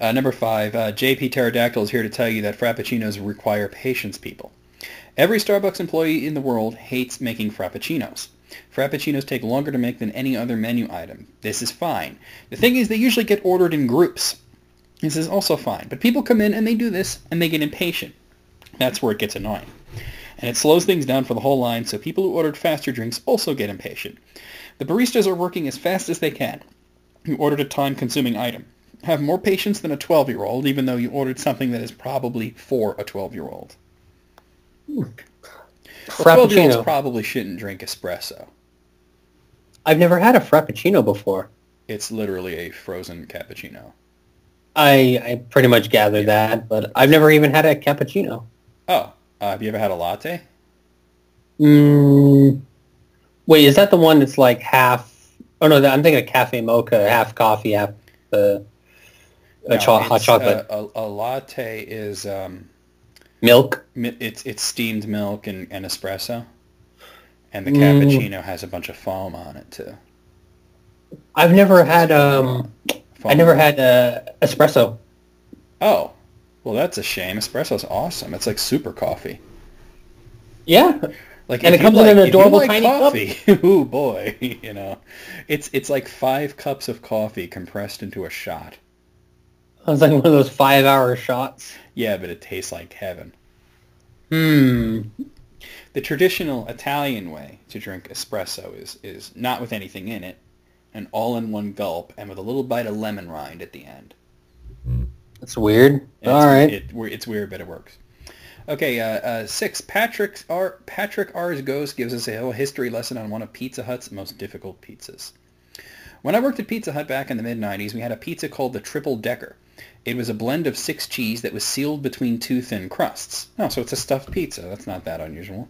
Number 5, JP Pterodactyl is here to tell you that Frappuccinos require patience, people. Every Starbucks employee in the world hates making Frappuccinos. Frappuccinos take longer to make than any other menu item. This is fine. The thing is, they usually get ordered in groups. This is also fine. But people come in and they do this, and they get impatient. That's where it gets annoying. And it slows things down for the whole line, so people who ordered faster drinks also get impatient. The baristas are working as fast as they can. You ordered a time-consuming item. Have more patience than a 12-year-old, even though you ordered something that is probably for a 12-year-old. Well, 12-year-olds probably shouldn't drink espresso. I've never had a frappuccino before. It's literally a frozen cappuccino. I pretty much gathered that, but I've never even had a cappuccino. Oh, have you ever had a latte? Wait, is that the one that's like half... Oh, no, I'm thinking of cafe mocha, half coffee, half hot chocolate. A latte is... milk? It's steamed milk and espresso. And the cappuccino has a bunch of foam on it, too. I've never had... espresso. Oh. Well, that's a shame. Espresso's awesome. It's like super coffee. Yeah. Like, and it comes in an adorable tiny coffee, cup. Ooh, boy. You know. It's like 5 cups of coffee compressed into a shot. It's like one of those 5-hour shots. Yeah, but it tastes like heaven. The traditional Italian way to drink espresso is not with anything in it, an all-in-one gulp, and with a little bite of lemon rind at the end. That's weird. All right. It's weird, but it works. Okay, 6. Patrick R's Ghost gives us a whole history lesson on one of Pizza Hut's most difficult pizzas. When I worked at Pizza Hut back in the mid-90s, we had a pizza called the Triple Decker. It was a blend of 6 cheese that was sealed between 2 thin crusts. Oh, so it's a stuffed pizza. That's not that unusual.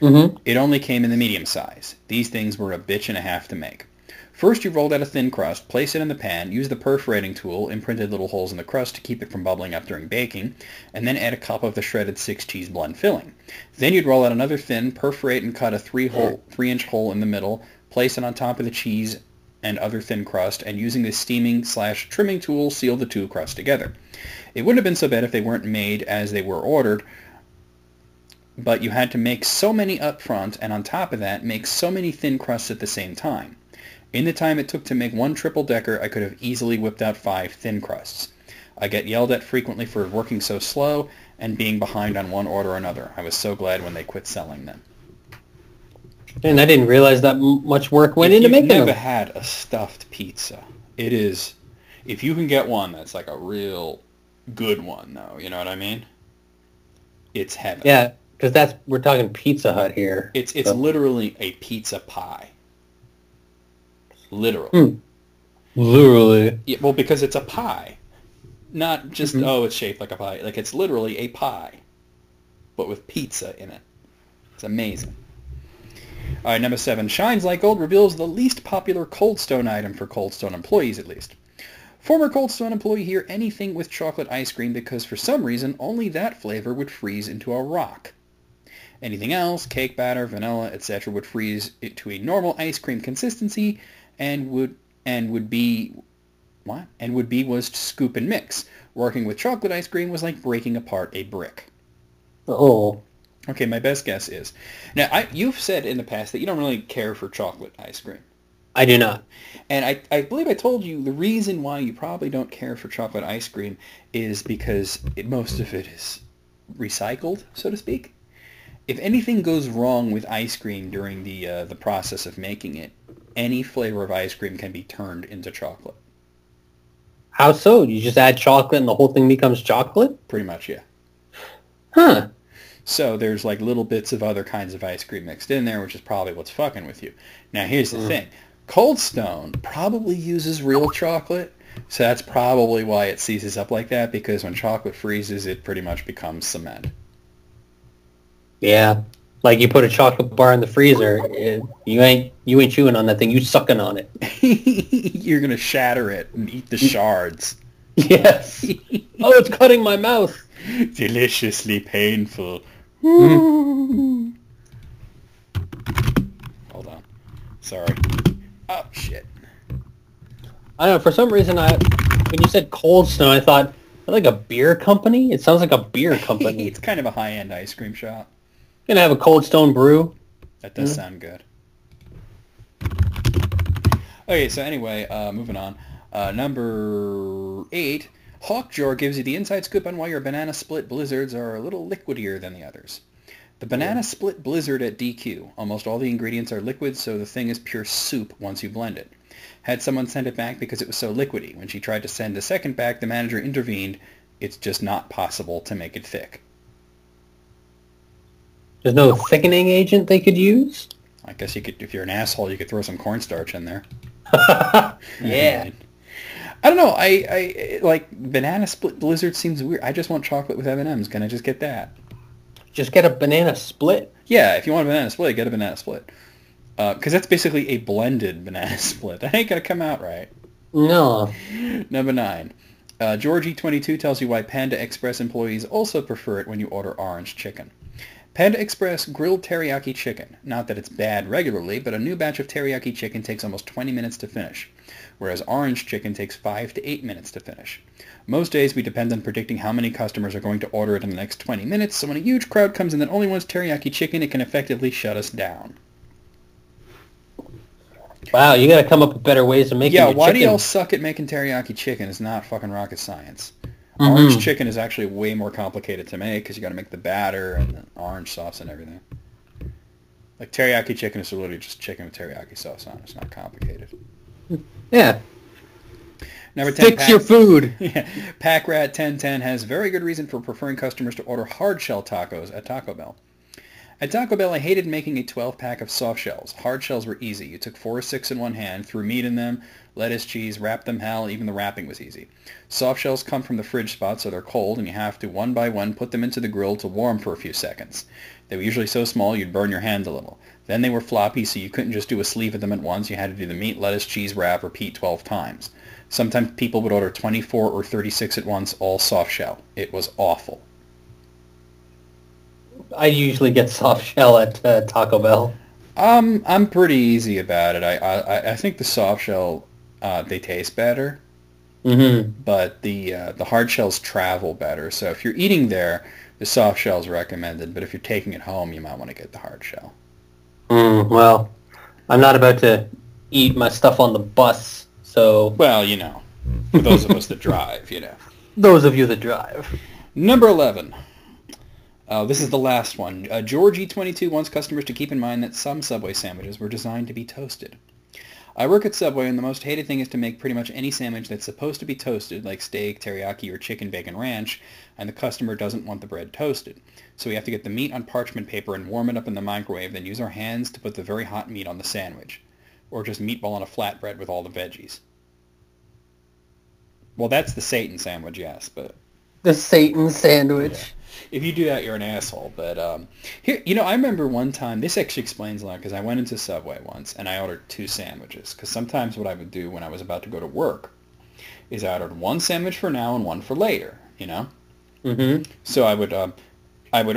It only came in the medium size. These things were a bitch and a half to make. First, you rolled out a thin crust, place it in the pan, use the perforating tool, imprinted little holes in the crust to keep it from bubbling up during baking, and then add a cup of the shredded 6-cheese blend filling. Then you'd roll out another thin, perforate and cut a 3-inch hole in the middle, place it on top of the cheese and other thin crust, and using the steaming/trimming tool, seal the 2 crusts together. It wouldn't have been so bad if they weren't made as they were ordered, but you had to make so many up front, and on top of that, make so many thin crusts at the same time. In the time it took to make one triple-decker, I could have easily whipped out 5 thin crusts. I get yelled at frequently for working so slow and being behind on one order or another. I was so glad when they quit selling them. And I didn't realize that much work went into making them. If you've never had a stuffed pizza, it is... If you can get one that's like a real good one, though, you know what I mean? It's heaven. Yeah, because we're talking Pizza Hut here. It's literally a pizza pie. Literally. Literally. Yeah, well, because it's a pie. Not just, it's shaped like a pie. Like, it's literally a pie, but with pizza in it. It's amazing. All right, number 7. Shines Like Gold reveals the least popular Cold Stone item for Cold Stone employees, at least. Former Cold Stone employee here, anything with chocolate ice cream because for some reason only that flavor would freeze into a rock. Anything else, cake batter, vanilla, etc., would freeze it to a normal ice cream consistency and would be was to scoop and mix. Working with chocolate ice cream was like breaking apart a brick. Oh. Okay, my best guess is... Now, you've said in the past that you don't really care for chocolate ice cream. I do not. And I believe I told you the reason why you probably don't care for chocolate ice cream is because most of it is recycled, so to speak. If anything goes wrong with ice cream during the process of making it, any flavor of ice cream can be turned into chocolate. How so? You just add chocolate and the whole thing becomes chocolate? Pretty much, yeah. Huh. So there's like little bits of other kinds of ice cream mixed in there, which is probably what's fucking with you. Now, here's the thing. Cold Stone probably uses real chocolate, so that's probably why it seizes up like that, because when chocolate freezes, it pretty much becomes cement. Yeah. Like you put a chocolate bar in the freezer, you ain't chewing on that thing, you sucking on it. You're going to shatter it and eat the shards. Yes. Oh, it's cutting my mouth. Deliciously painful. Hold on. Sorry. Oh, shit. I don't know, for some reason, when you said Cold Stone, I thought, like a beer company? It sounds like a beer company. It's kind of a high-end ice cream shop. Gonna have a Cold Stone brew. That does sound good. Okay, so anyway, moving on. Number 8. Hawkjaw gives you the inside scoop on why your banana split blizzards are a little liquidier than the others. The banana split blizzard at DQ. Almost all the ingredients are liquid, so the thing is pure soup once you blend it. Had someone send it back because it was so liquidy. When she tried to send a second back, the manager intervened. It's just not possible to make it thick. There's no thickening agent they could use? I guess you could, if you're an asshole, you could throw some cornstarch in there. Yeah. I don't know. I like banana split blizzard seems weird. I just want chocolate with M&Ms. Can I just get that? Just get a banana split. Yeah, if you want a banana split, get a banana split. Because that's basically a blended banana split. That ain't gonna come out right. No. Number 9. Georgie22 tells you why Panda Express employees also prefer it when you order orange chicken. Panda Express grilled teriyaki chicken. Not that it's bad regularly, but a new batch of teriyaki chicken takes almost 20 minutes to finish, whereas orange chicken takes 5 to 8 minutes to finish. Most days we depend on predicting how many customers are going to order it in the next 20 minutes, so when a huge crowd comes in that only wants teriyaki chicken, it can effectively shut us down. Wow, you gotta come up with better ways of making Yeah, your why chicken. do y'all suck at making teriyaki chicken? It's not fucking rocket science. Orange chicken is actually way more complicated to make because you got to make the batter and the orange sauce and everything. Like teriyaki chicken is literally just chicken with teriyaki sauce on it. It's not complicated. Yeah. Number 10. Fix your food. Yeah, PackRat 1010 has very good reason for preferring customers to order hard shell tacos at Taco Bell. At Taco Bell, I hated making a 12-pack of soft shells. Hard shells were easy. You took 4 or 6 in one hand, threw meat in them, lettuce, cheese, wrapped them, hell, even the wrapping was easy. Soft shells come from the fridge spot, so they're cold, and you have to, one by one, put them into the grill to warm for a few seconds. They were usually so small you'd burn your hand a little. Then they were floppy, so you couldn't just do a sleeve of them at once. You had to do the meat, lettuce, cheese, wrap, repeat 12 times. Sometimes people would order 24 or 36 at once, all soft shell. It was awful. I usually get soft shell at Taco Bell. I'm pretty easy about it. I think the soft shell they taste better, but the hard shells travel better. So if you're eating there, the soft shell is recommended. But if you're taking it home, you might want to get the hard shell. Well, I'm not about to eat my stuff on the bus, so... Well, you know, for those of us that drive, you know. Those of you that drive. Number 11. This is the last one. Georgie22 wants customers to keep in mind that some Subway sandwiches were designed to be toasted. I work at Subway, and the most hated thing is to make pretty much any sandwich that's supposed to be toasted, like steak, teriyaki, or chicken bacon ranch, and the customer doesn't want the bread toasted. So we have to get the meat on parchment paper and warm it up in the microwave, then use our hands to put the very hot meat on the sandwich. Or just meatball on a flatbread with all the veggies. Well, that's the Satan sandwich, yes, but... The Satan sandwich. Yeah. If you do that, you're an asshole. But here, you know, I remember one time. This actually explains a lot because I went into Subway once and I ordered 2 sandwiches. Because sometimes what I would do when I was about to go to work is I ordered 1 sandwich for now and 1 for later. You know. So I would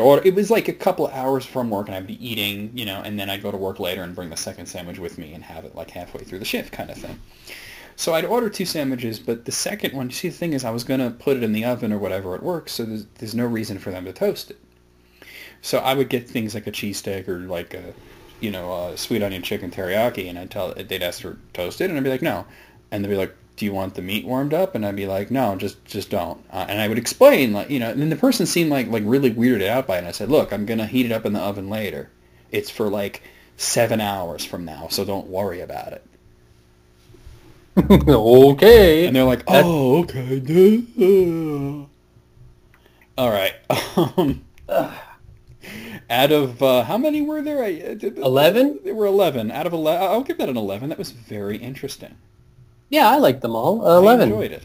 order. It was like a couple of hours from work, and I'd be eating, you know, and then I'd go to work later and bring the second sandwich with me and have it like halfway through the shift, kind of thing. So I'd order 2 sandwiches, but the second one, you see, the thing is I was going to put it in the oven or whatever at work, so there's no reason for them to toast it. So I would get things like a cheesesteak or like a, you know, a sweet onion chicken teriyaki, and they'd ask for toasted, and I'd be like, no. And they'd be like, do you want the meat warmed up? And I'd be like, no, just don't. And I would explain, like, you know, and then the person seemed like really weirded out by it, and I said, look, I'm going to heat it up in the oven later. It's for like 7 hours from now, so don't worry about it. Okay. And they're like, oh, okay. All right. Out of, how many were there? 11? There were 11. Out of 11, I'll give that an 11. That was very interesting. Yeah, I liked them all. I 11. enjoyed it.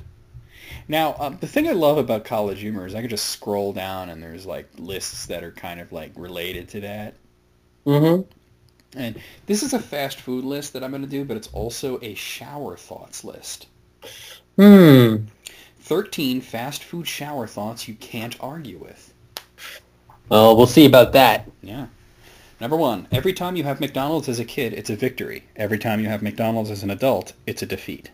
Now, the thing I love about College Humor is I can just scroll down and there's like lists that are kind of like related to that. And this is a fast food list that I'm going to do, but it's also a shower thoughts list. 13 fast food shower thoughts you can't argue with. Well, we'll see about that. Yeah. Number 1, every time you have McDonald's as a kid, it's a victory. Every time you have McDonald's as an adult, it's a defeat.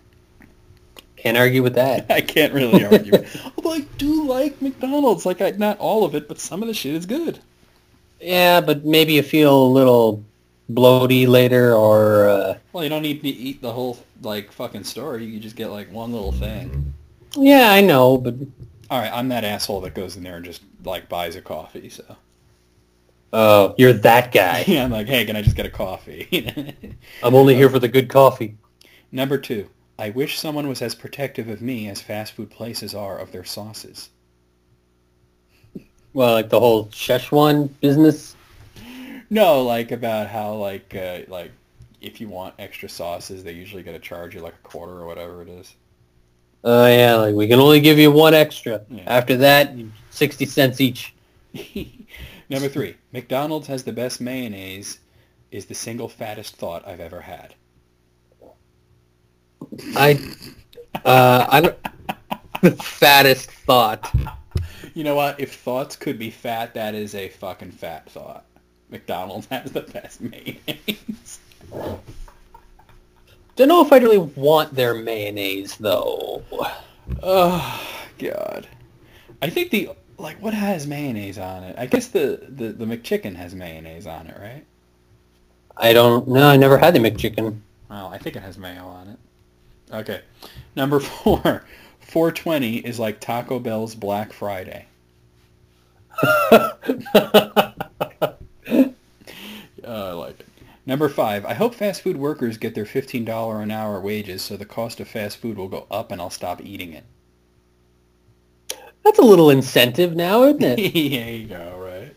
Can't argue with that. I can't really argue. Although I do like McDonald's. Like, not all of it, but some of the shit is good. Yeah, but maybe you feel a little bloaty later, or... Well, you don't need to eat the whole, like, fucking store. You can just get, like, one little thing. Yeah, I know, but... All right, I'm that asshole that goes in there and just, like, buys a coffee, so... Oh, you're that guy. Yeah, I'm like, hey, can I just get a coffee? I'm only here for the good coffee. Number 2. I wish someone was as protective of me as fast food places are of their sauces. Well, like the whole Szechuan business. No, like about how like if you want extra sauces, they usually got to charge you like a quarter or whatever it is. Oh yeah, like we can only give you one extra. Yeah. After that, 60 cents each. Number 3. McDonald's has the best mayonnaise is the single fattest thought I've ever had. I don't. The fattest thought. You know what? If thoughts could be fat, that is a fucking fat thought. McDonald's has the best mayonnaise. Don't know if I really want their mayonnaise though. Oh God. I think what has mayonnaise on it? I guess the McChicken has mayonnaise on it, right? I don't know. I never had the McChicken. Well, I think it has mayo on it. Okay. Number 4. 420 is like Taco Bell's Black Friday. I like it. Number 5. I hope fast food workers get their $15 an hour wages so the cost of fast food will go up and I'll stop eating it. That's a little incentive now, isn't it? There you go, right?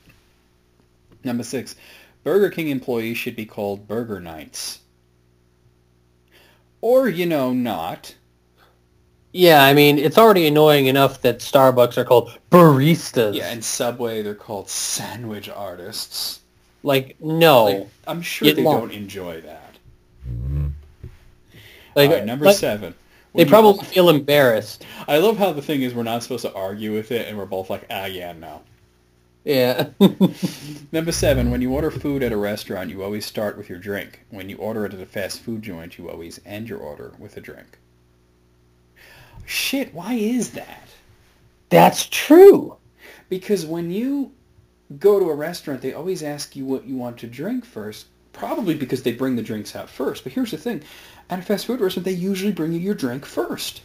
Number 6. Burger King employees should be called Burger Knights. Or, not. Yeah, I mean, it's already annoying enough that Starbucks are called baristas. Yeah, and Subway, they're called sandwich artists. Like, no. Like, I'm sure they don't enjoy that. Like, All right, number 7. They probably feel embarrassed. I love how the thing is we're not supposed to argue with it, and we're both like, yeah, no. Yeah. Number 7, when you order food at a restaurant, you always start with your drink. When you order it at a fast food joint, you always end your order with a drink. Shit, why is that? That's true. Because when you go to a restaurant, they always ask you what you want to drink first, probably because they bring the drinks out first. But here's the thing. At a fast food restaurant, they usually bring you your drink first.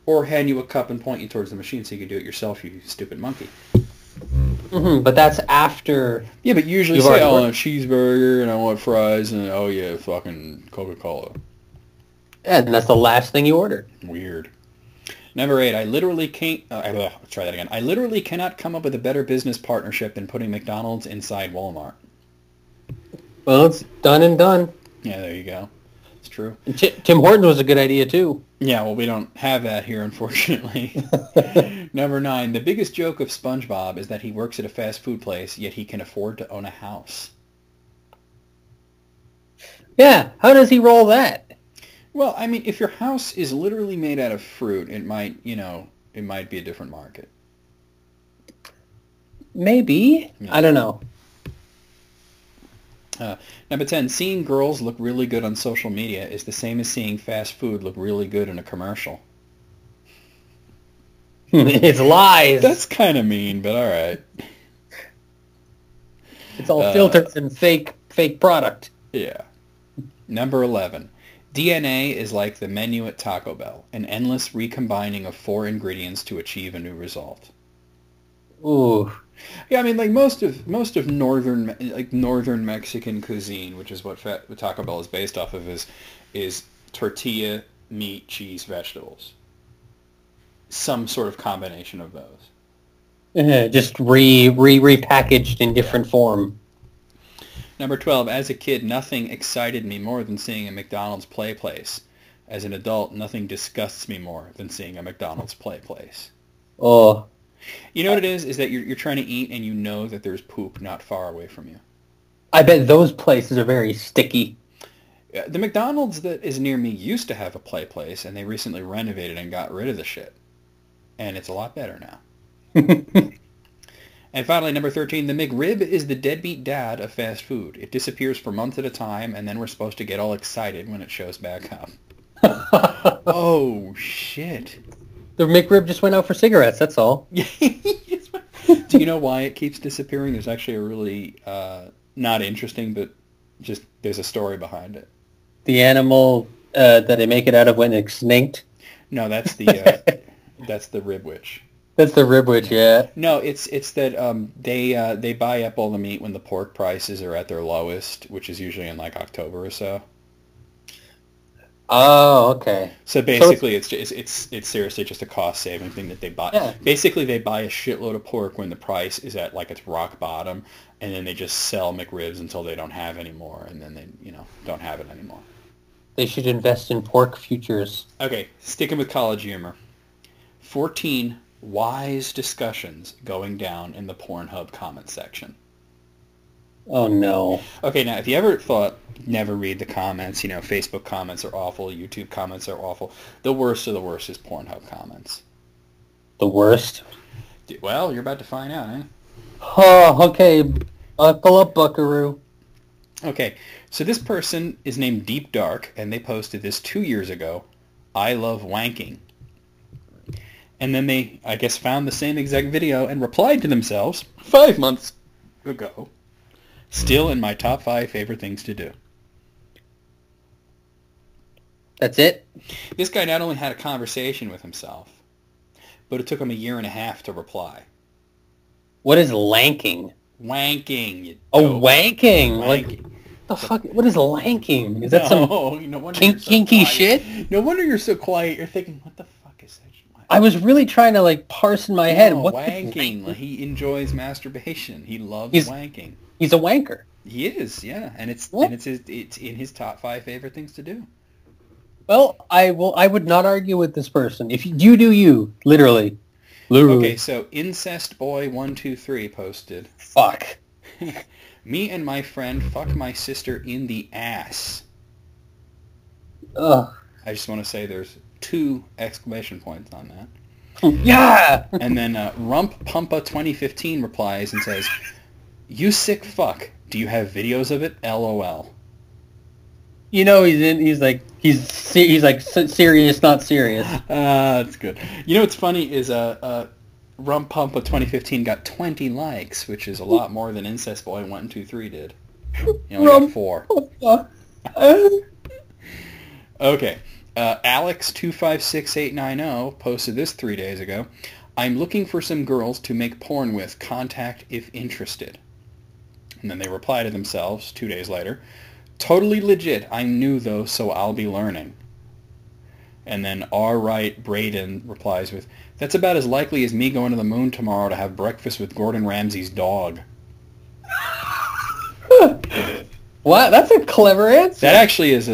Or hand you a cup and point you towards the machine so you can do it yourself, you stupid monkey. Mm-hmm, but that's after... Yeah, but usually say, I want a cheeseburger, and I want fries, and oh yeah, fucking Coca-Cola. Yeah, and that's the last thing you ordered. Weird. Number 8, I literally can't... try that again. I literally cannot come up with a better business partnership than putting McDonald's inside Walmart. Well, it's done and done. Yeah, there you go. It's true. And Tim Hortons was a good idea, too. Yeah, well, we don't have that here, unfortunately. Number 9, the biggest joke of SpongeBob is that he works at a fast food place, yet he can afford to own a house. Yeah, how does he roll that? Well, I mean, if your house is literally made out of fruit, it might, it might be a different market. Maybe. Yeah. I don't know. Number 10, seeing girls look really good on social media is the same as seeing fast food look really good in a commercial. It's lies. That's kind of mean, but all right. It's all filters and fake product. Yeah. Number 11. DNA is like the menu at Taco Bell, an endless recombining of 4 ingredients to achieve a new result. Ooh. Yeah, I mean, like most of northern Mexican cuisine, which is what Taco Bell is based off of, is tortilla, meat, cheese, vegetables. Some sort of combination of those. Just repackaged in different form. Number 12, as a kid, nothing excited me more than seeing a McDonald's play place. As an adult, nothing disgusts me more than seeing a McDonald's play place. Oh. You know what it is? Is that you're trying to eat and you know that there's poop not far away from you. I bet those places are very sticky. The McDonald's that is near me used to have a play place, and they recently renovated and got rid of the shit. And it's a lot better now. And finally, number 13, the McRib is the deadbeat dad of fast food. It disappears for months at a time, and then we're supposed to get all excited when it shows back up. Oh, shit. The McRib just went out for cigarettes, that's all. Do you know why it keeps disappearing? There's actually a really, not interesting, but just there's a story behind it. The animal that they make it out of went extinct? No, that's the rib witch. That's the ribwich, yeah. No, it's that they buy up all the meat when the pork prices are at their lowest, which is usually in like October or so. Oh, okay. So basically, it's seriously just a cost saving thing that they buy. Yeah. Basically, they buy a shitload of pork when the price is at like its rock bottom, and then they just sell McRibs until they don't have any more, and then they don't have it anymore. They should invest in pork futures. Okay, sticking with college humor. 14 wise discussions going down in the Pornhub comment section. Oh, no. Okay, now, if you ever thought, never read the comments, Facebook comments are awful, YouTube comments are awful, the worst of the worst is Pornhub comments. The worst? Well, you're about to find out, eh? Oh, okay. Buckle up, buckaroo. Okay, so this person is named Deep Dark, and they posted this 2 years ago. I love wanking. And then they, I guess, found the same exact video and replied to themselves 5 months ago. Still in my top 5 favorite things to do. That's it? This guy not only had a conversation with himself, but it took him a year and a half to reply. What is lanking? Wanking, you Oh, dope. wanking. Wanking. Like, the fuck? What is lanking? Is that some No wonder you're so kinky quiet. shit? No wonder you're so quiet. You're thinking, what the fuck is that? I was really trying to, like, parse in my head. No, What wanking. He enjoys masturbation. He loves wanking. He's a wanker. He is, yeah, and it's What? it's in his top 5 favorite things to do. Well, I would not argue with this person. If you do you, literally. Okay, so Incest Boy 123 posted, Fuck. me and my friend fucked my sister in the ass. Ugh. I just want to say there's 2 exclamation points on that. Yeah! And then Rump Pumpa 2015 replies and says, "You sick fuck. Do you have videos of it? LOL." You know he's like serious, not serious. That's good. You know what's funny is Rump Pumpa 2015 got 20 likes, which is a lot more than Incest Boy 123 did. He only got 4. Okay. Alex256890 posted this 3 days ago. I'm looking for some girls to make porn with. Contact if interested. And then they reply to themselves 2 days later. Totally legit. I'm new though, so I'll be learning. And then R. Braden replies with, that's about as likely as me going to the moon tomorrow to have breakfast with Gordon Ramsay's dog. What? That's a clever answer. That actually is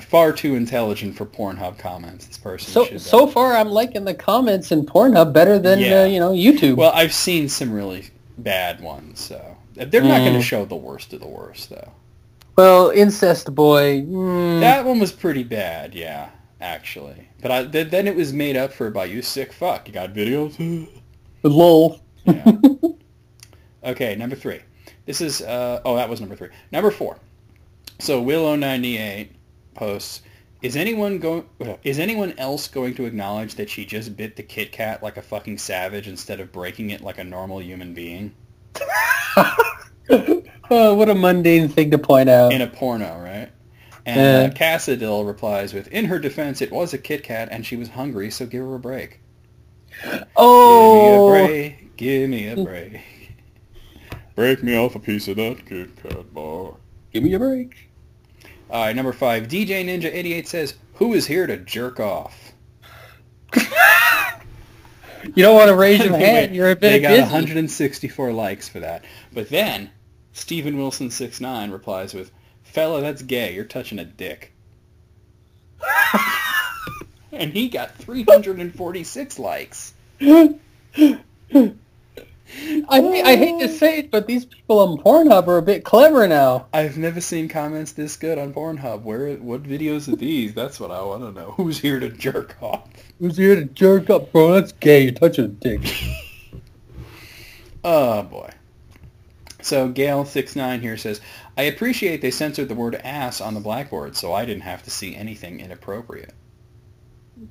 far too intelligent for Pornhub comments. This person So far, I'm liking the comments in Pornhub better than YouTube. Well, I've seen some really bad ones, so they're not going to show the worst of the worst, though. Well, Incest Boy. That one was pretty bad, yeah, actually. But then it was made up for by you sick fuck. You got videos? Lol. Yeah. Okay, number 3. This is that was number 3. Number 4. So Willow98 posts, is anyone else going to acknowledge that she just bit the Kit Kat like a fucking savage instead of breaking it like a normal human being? Oh, what a mundane thing to point out. In a porno, right? And Cassadil replies with, in her defense, it was a Kit Kat and she was hungry, so give her a break. Oh! Give me a break. Break me off a piece of that Kit Kat bar. Give me a break. All right, number 5. DJ Ninja 88 says, who is here to jerk off? You don't want to raise your hand. You're a bit They got busy. 164 likes for that. But then, Stephen Wilson 69 replies with, fella, that's gay. You're touching a dick. And he got 346 likes. I hate to say it, but these people on Pornhub are a bit clever now. I've never seen comments this good on Pornhub. What videos are these? That's what I want to know. Who's here to jerk off? Who's here to jerk up, bro? That's gay. You're touching a dick. Oh, boy. So Gale69 here says, I appreciate they censored the word ass on the blackboard, so I didn't have to see anything inappropriate.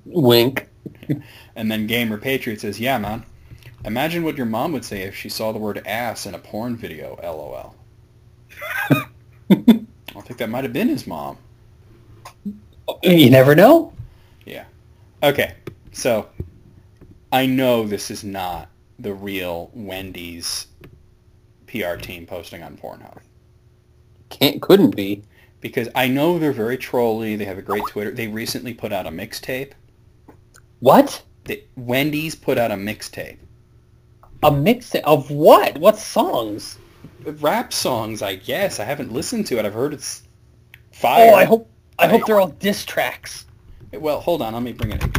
Wink. And then Gamer Patriot says, yeah, man. Imagine what your mom would say if she saw the word ass in a porn video, LOL. I think that might have been his mom. You never know. Yeah. Okay. So, I know this is not the real Wendy's PR team posting on Pornhub. Couldn't be. Because I know they're very trolly. They have a great Twitter. They recently put out a mixtape. What? Wendy's put out a mixtape. A mix of what? What songs? Rap songs, I guess. I haven't listened to it. I've heard it's fire. Oh, I hope they're all diss tracks. Well, hold on. Let me bring it in.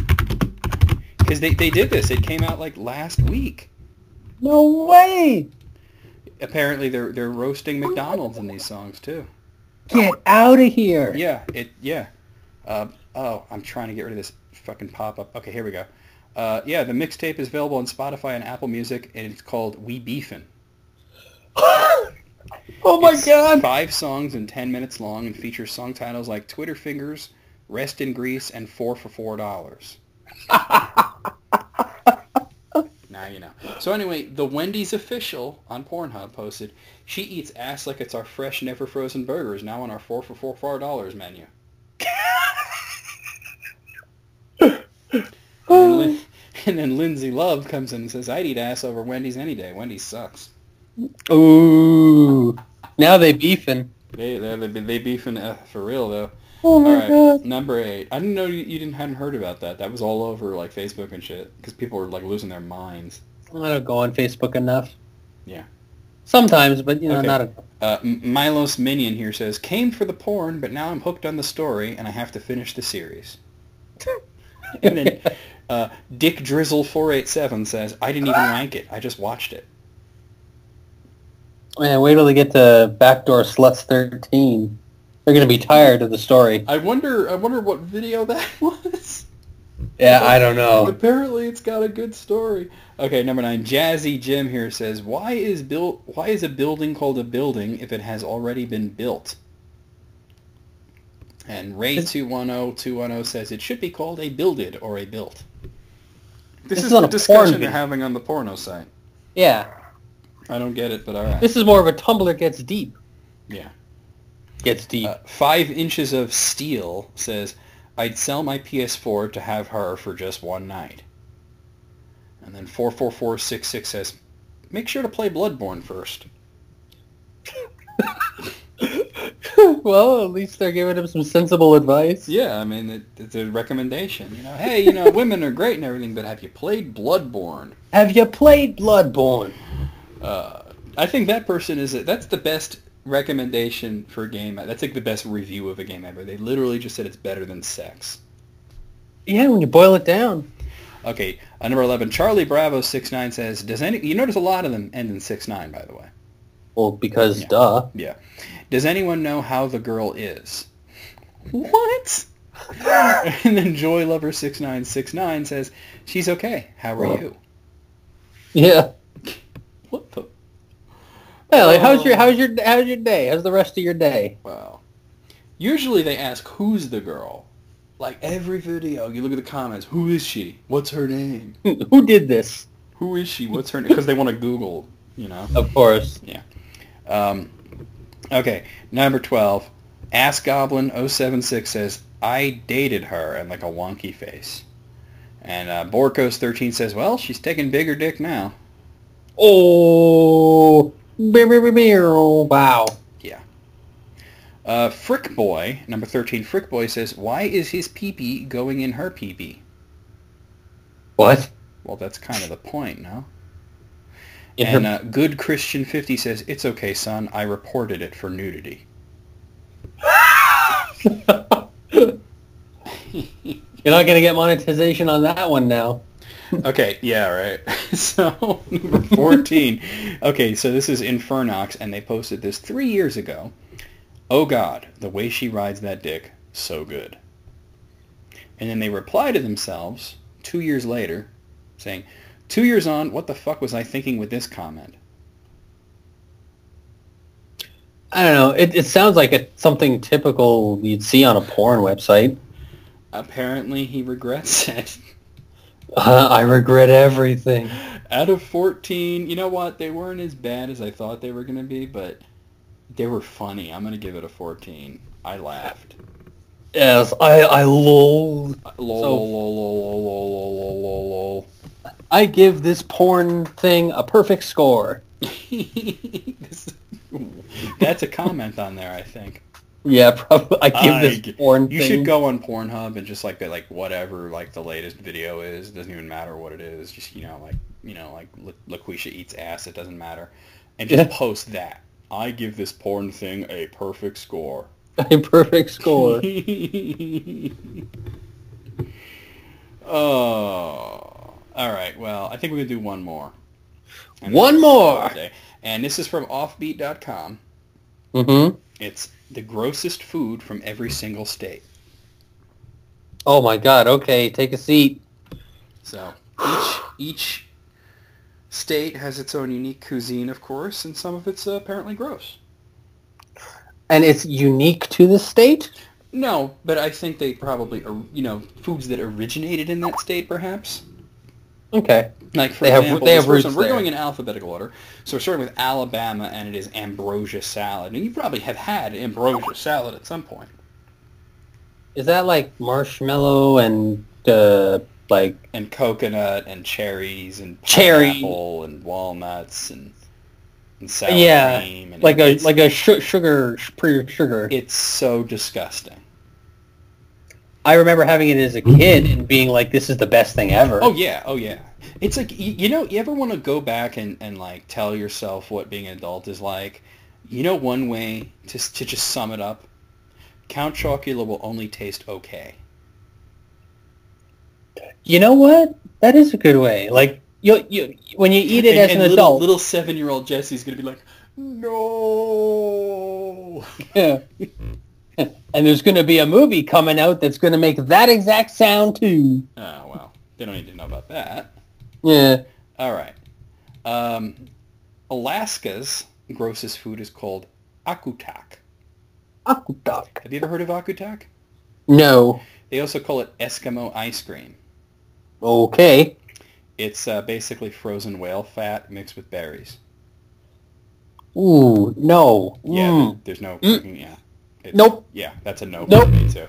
Because they did this. It came out like last week. No way! Apparently, they're roasting McDonald's in these songs too. Get out of here! Yeah. I'm trying to get rid of this fucking pop-up. Okay, here we go. The mixtape is available on Spotify and Apple Music, and it's called We Beefin'. Oh my god! 5 songs and 10 minutes long and features song titles like Twitter Fingers, Rest in Grease, and 4 for $4. Now you know. So anyway, the Wendy's official on Pornhub posted, she eats ass like it's our fresh, never frozen burgers now on our 4 for $4 menu. And then Lindsay Love comes in and says, I'd eat ass over Wendy's any day. Wendy's sucks. Ooh. Now they beefing. They beefing for real, though. Oh my god. Number 8. I didn't know you hadn't heard about that. That was all over like Facebook and shit because people were like losing their minds. I don't go on Facebook enough. Yeah. Sometimes, but Okay. not a... Milos Minion here says, came for the porn, but now I'm hooked on the story and I have to finish the series. And then Dick Drizzle 487 says, I didn't even rank it. I just watched it. Man, wait till they get to Backdoor Sluts 13. They're going to be tired of the story. I wonder what video that was. Yeah, I don't know. Apparently it's got a good story. Okay, number 9. Jazzy Jim here says, why is a building called a building if it has already been built? And Ray210210 says it should be called a builded or a built. This is the discussion they're having on the porno site. Yeah. I don't get it, but all right. This is more of a Tumblr gets deep. Yeah. Gets deep. 5 Inches of Steel says, I'd sell my PS4 to have her for just one night. And then 44466 says, make sure to play Bloodborne first. Well, at least they're giving him some sensible advice. Yeah, I mean, it's a recommendation. Hey, women are great and everything, but have you played Bloodborne? Have you played Bloodborne? I think that person that's the best recommendation for a game. That's like the best review of a game ever. They literally just said it's better than sex. Yeah, when you boil it down. Okay, number 11, Charlie Bravo 69 says, you notice a lot of them end in 69, by the way. Well, because duh. Yeah. Does anyone know how the girl is? What? And then Joy Lover 6969 says, she's okay. How are you? Yeah. What the? Well, like, how's your day? How's the rest of your day? Wow. Usually they ask, who's the girl? Like every video, you look at the comments, who is she? What's her name? Who did this? Who is she? What's her name? Because they want to Google, Of course. Yeah. Okay, number 12. Ass Goblin 076 says, I dated her, and like a wonky face. And Borkos 13 says, well, she's taking bigger dick now. Oh, wow. Yeah. Frick Boy, number 13, Frick Boy says, why is his pee-pee going in her pee-pee? What? Well, that's kind of the point, no? In And Good Christian 50 says, it's okay, son. I reported it for nudity. You're not going to get monetization on that one now. Okay, yeah, right. So, number 14. Okay, so this is Infernox, and they posted this 3 years ago. Oh, God, the way she rides that dick, so good. And then they reply to themselves 2 years later, saying, 2 years on, what the fuck was I thinking with this comment? I don't know. It sounds like something typical you'd see on a porn website. Apparently, he regrets it. I regret everything. Out of 14, you know what? They weren't as bad as I thought they were going to be, but they were funny. I'm going to give it a 14. I laughed. Yes, I lol. Lol, lol, lol, lol, lol, lol, lol, lol. I give this porn thing a perfect score. That's a comment on there, I think. Yeah, probably. I give this porn You thing. should go on Pornhub and just like whatever like the latest video is. It doesn't even matter what it is. Just LaQuisha eats ass. It doesn't matter, and just post that. I give this porn thing a perfect score. A perfect score. Oh, all right. Well, I think we're gonna do one more. One more. And this is from offbeat.com. Mm-hmm. It's the grossest food from every single state. Oh my God. Okay, take a seat. So each state has its own unique cuisine, of course, and some of it's apparently gross. And it's unique to the state? No, but I think they probably are, foods that originated in that state, perhaps. Okay. Like, for They example, have this person, roots we're there. going in alphabetical order. So we're starting with Alabama, and it is ambrosia salad. And you probably have had ambrosia salad at some point. Is that like marshmallow and like And coconut and cherries and Cherry. pineapple and walnuts and sour cream. And like it's, a sugar pure sugar? It's so disgusting. I remember having it as a kid and being like, "This is the best thing ever." Oh yeah. It's like you ever want to go back and like tell yourself what being an adult is like? One way to just sum it up: Count Chocula will only taste okay. You know what? That is a good way. Like you when you eat it as an adult, little 7-year-old Jesse's gonna be like, no. yeah. And there's going to be a movie coming out that's going to make that exact sound too. Oh well, they don't need to know about that. Yeah. All right. Alaska's grossest food is called akutak. Akutak. Have you ever heard of akutak? No. They also call it Eskimo ice cream. Okay. It's basically frozen whale fat mixed with berries. Ooh, no. Yeah, there's no cooking. Yeah. Nope. Yeah, that's a no Nope. for me too.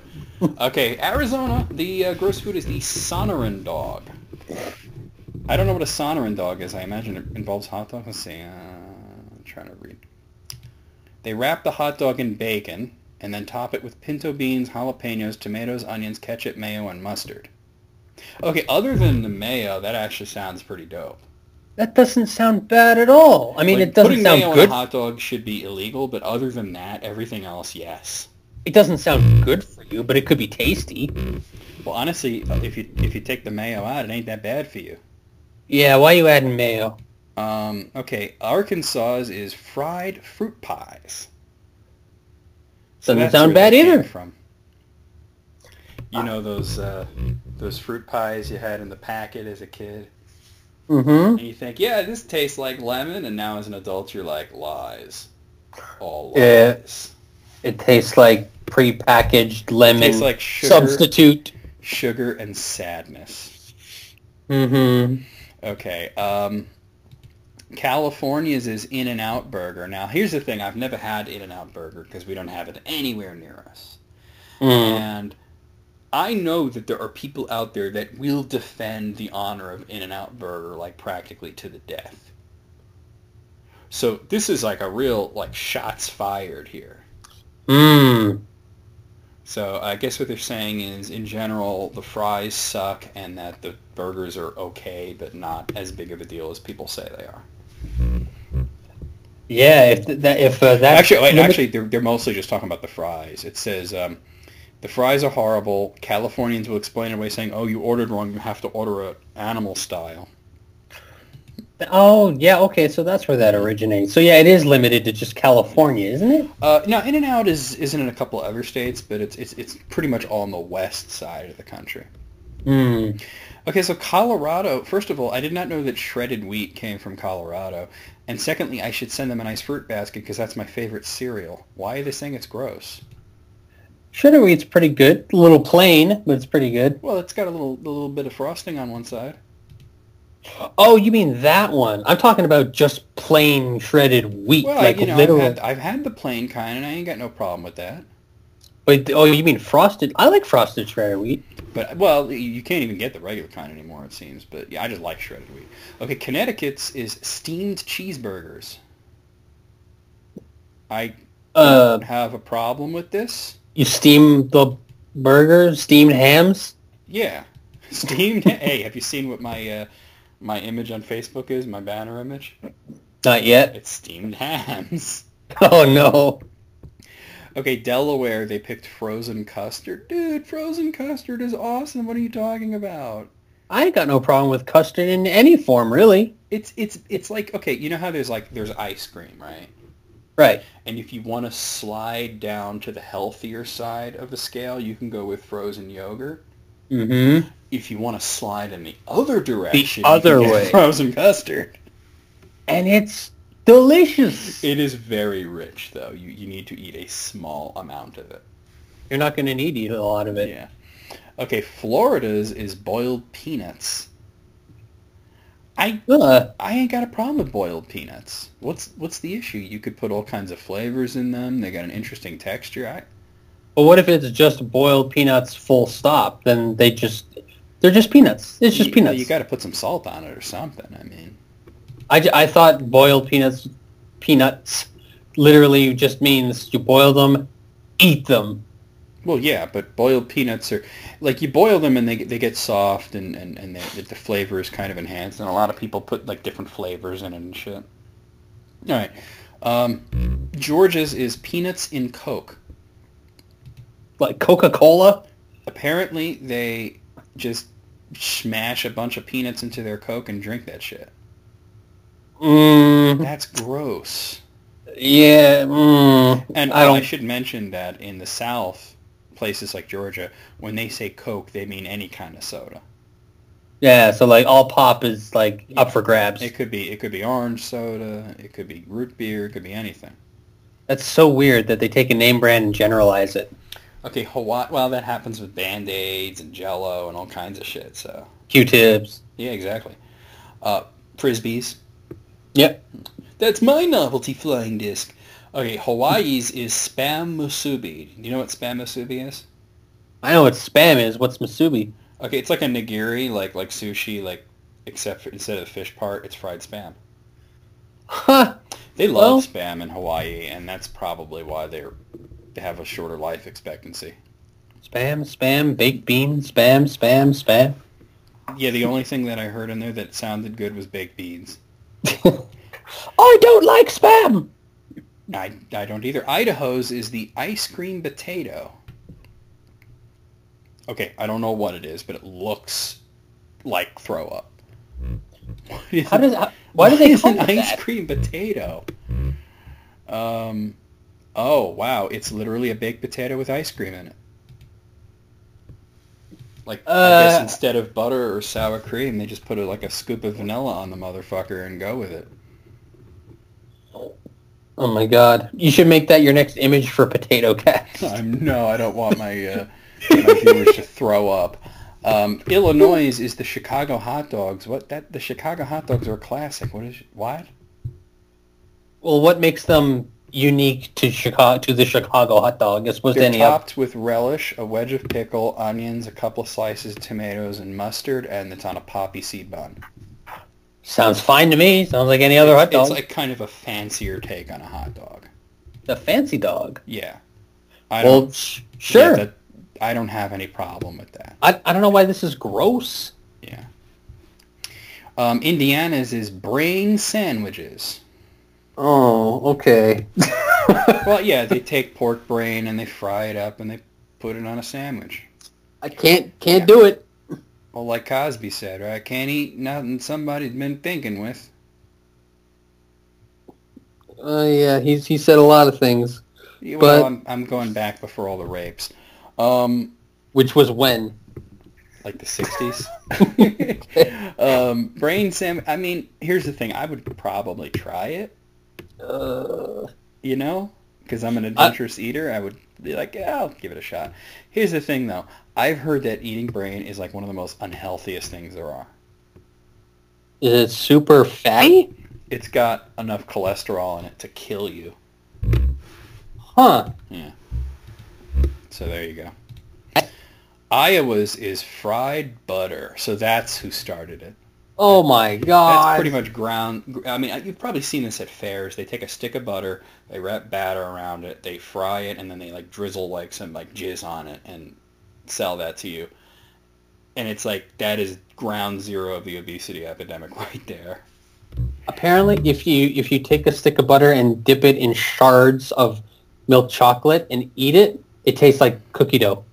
Okay, Arizona. The gross food is the Sonoran dog. I don't know what a Sonoran dog is. I imagine it involves hot dog. Let's see. I'm trying to read. They wrap the hot dog in bacon and then top it with pinto beans, jalapenos, tomatoes, onions, ketchup, mayo, and mustard. Okay, other than the mayo, that actually sounds pretty dope. That doesn't sound bad at all. I mean, Like, it doesn't putting sound mayo good. on a hot dog should be illegal, but other than that, everything else, yes. It doesn't sound good for you, but it could be tasty. Well, honestly, if you take the mayo out, it ain't that bad for you. Yeah, why are you adding mayo? Okay, Arkansas's is fried fruit pies. Doesn't that's sound where bad they came either. From. You know those fruit pies you had in the packet as a kid? Mm-hmm. And you think, yeah, this tastes like lemon, and now as an adult you're like, lies. All lies. Yeah. It tastes like prepackaged lemon tastes like sugar. substitute. Sugar and sadness. Mm-hmm. Okay, California's is In-N-Out Burger. Now, here's the thing. I've never had In-N-Out Burger because we don't have it anywhere near us. And I know that there are people out there that will defend the honor of In-N-Out Burger like practically to the death. So this is like a real like shots fired here. So I guess what they're saying is, in general, the fries suck and that the burgers are okay, but not as big of a deal as people say they are. Yeah, if that Actually, they're mostly just talking about the fries. It says the fries are horrible. Californians will explain it away, saying, "Oh, you ordered wrong. You have to order it animal style." Oh, yeah, okay, so that's where that originates. So yeah, it is limited to just California, isn't it? Now, In-N-Out isn't in a couple of other states, but it's pretty much all on the west side of the country. Okay, so Colorado, first of all, I did not know that shredded wheat came from Colorado. And secondly, I should send them a nice fruit basket because that's my favorite cereal. Why are they saying it's gross? Shredded wheat's pretty good. A little plain, but it's pretty good. Well, it's got a little bit of frosting on one side. Oh, you mean that one? I'm talking about just plain shredded wheat, Well, like literal. I've had the plain kind, and I ain't got no problem with that. Wait, oh, you mean frosted? I like frosted shredded wheat. But, well, you can't even get the regular kind anymore, it seems. But, yeah, I just like shredded wheat. Okay, Connecticut's is steamed cheeseburgers. I don't have a problem with this. You steam the burgers, steamed hams? Yeah. Steamed... Hey, have you seen what my my image on Facebook is? My banner image? Not yet. It's steamed hams. Oh, no. Okay, Delaware, they picked frozen custard. Dude, frozen custard is awesome. What are you talking about? I ain't got no problem with custard in any form, really. It's like, okay, you know how there's ice cream, right? Right. And if you want to slide down to the healthier side of the scale, you can go with frozen yogurt. Mm-hmm. If you want to slide in the other direction, other you can get way. frozen custard. And it's delicious. It is very rich, though. You need to eat a small amount of it. You're not going to need to eat a lot of it. Yeah. Okay, Florida's is boiled peanuts. I ain't got a problem with boiled peanuts. What's the issue? You could put all kinds of flavors in them. They got an interesting texture. But what if it's just boiled peanuts full stop? Then they're just peanuts. It's just peanuts. You got to put some salt on it or something. I mean, I thought boiled peanuts literally just means you boil them, eat them. well, yeah, but boiled peanuts are like you boil them and they get soft and the flavor is kind of enhanced. And a lot of people put like different flavors in it and shit. All right, Georgia's is peanuts in Coke. Like Coca-Cola? Apparently, they just smash a bunch of peanuts into their Coke and drink that shit. That's gross. Yeah. And I should mention that in the South, places like Georgia, when they say Coke, they mean any kind of soda. Yeah, so like all pop is like up for grabs. It could be orange soda, it could be root beer, it could be anything. That's so weird that they take a name brand and generalize it. Okay, Hawaii. Well, that happens with Band-Aids and Jell-O and all kinds of shit. So Q-tips. yeah, exactly. Frisbees. Yep. That's my novelty flying disc. Okay, Hawaii's is Spam Musubi. Do you know what Spam Musubi is? I know what Spam is. What's Musubi? Okay, it's like a nigiri, like sushi, like except for instead of the fish part, it's fried Spam. Huh. They love Spam in Hawaii, and that's probably why they have a shorter life expectancy. Spam, baked beans, spam. Yeah, the only thing that I heard in there that sounded good was baked beans. I don't like Spam! I don't either. Idaho's is the ice cream potato. Okay, I don't know what it is, but it looks like throw up. Why do they call an it ice that? cream potato? Oh, wow. It's literally a baked potato with ice cream in it. Like, I guess instead of butter or sour cream, they just put like a scoop of vanilla on the motherfucker and go with it. Oh my god. You should make that your next image for Potato Cast. No, I don't want my viewers to throw up. Illinois is the Chicago hot dogs. The Chicago hot dogs are a classic. What? Well, what makes them unique to the Chicago hot dog as opposed to They're any other? topped with relish, a wedge of pickle, onions, a couple of slices of tomatoes, and mustard, and it's on a poppy seed bun. Sounds fine to me. Sounds like any other hot dog. It's like kind of a fancier take on a hot dog. The fancy dog. Yeah. Sure. Yeah, I don't have any problem with that. I don't know why this is gross. Yeah. Indiana's is brain sandwiches. Oh, okay. Well, yeah, they take pork brain and they fry it up and they put it on a sandwich. I can't do it. Well, like Cosby said, right? Can't eat nothing somebody's been thinking with. Yeah, he said a lot of things. Yeah, well, I'm going back before all the rapes. Which was when? Like the 60s? Brain sandwich. I mean, here's the thing. I would probably try it. You know? Because I'm an adventurous eater. I would be like, yeah, I'll give it a shot. Here's the thing, though. I've heard that eating brain is like one of the most unhealthiest things there are. Is it super fatty? It's got enough cholesterol in it to kill you. Huh. Yeah. So there you go. Iowa's is fried butter. So that's who started it. Oh my That's god. pretty much ground. I mean, you've probably seen this at fairs. They take a stick of butter, they wrap batter around it, they fry it, and then they like drizzle like some like jizz on it and sell that to you. And it's like that is ground zero of the obesity epidemic right there. Apparently, if you take a stick of butter and dip it in shards of milk chocolate and eat it, it tastes like cookie dough.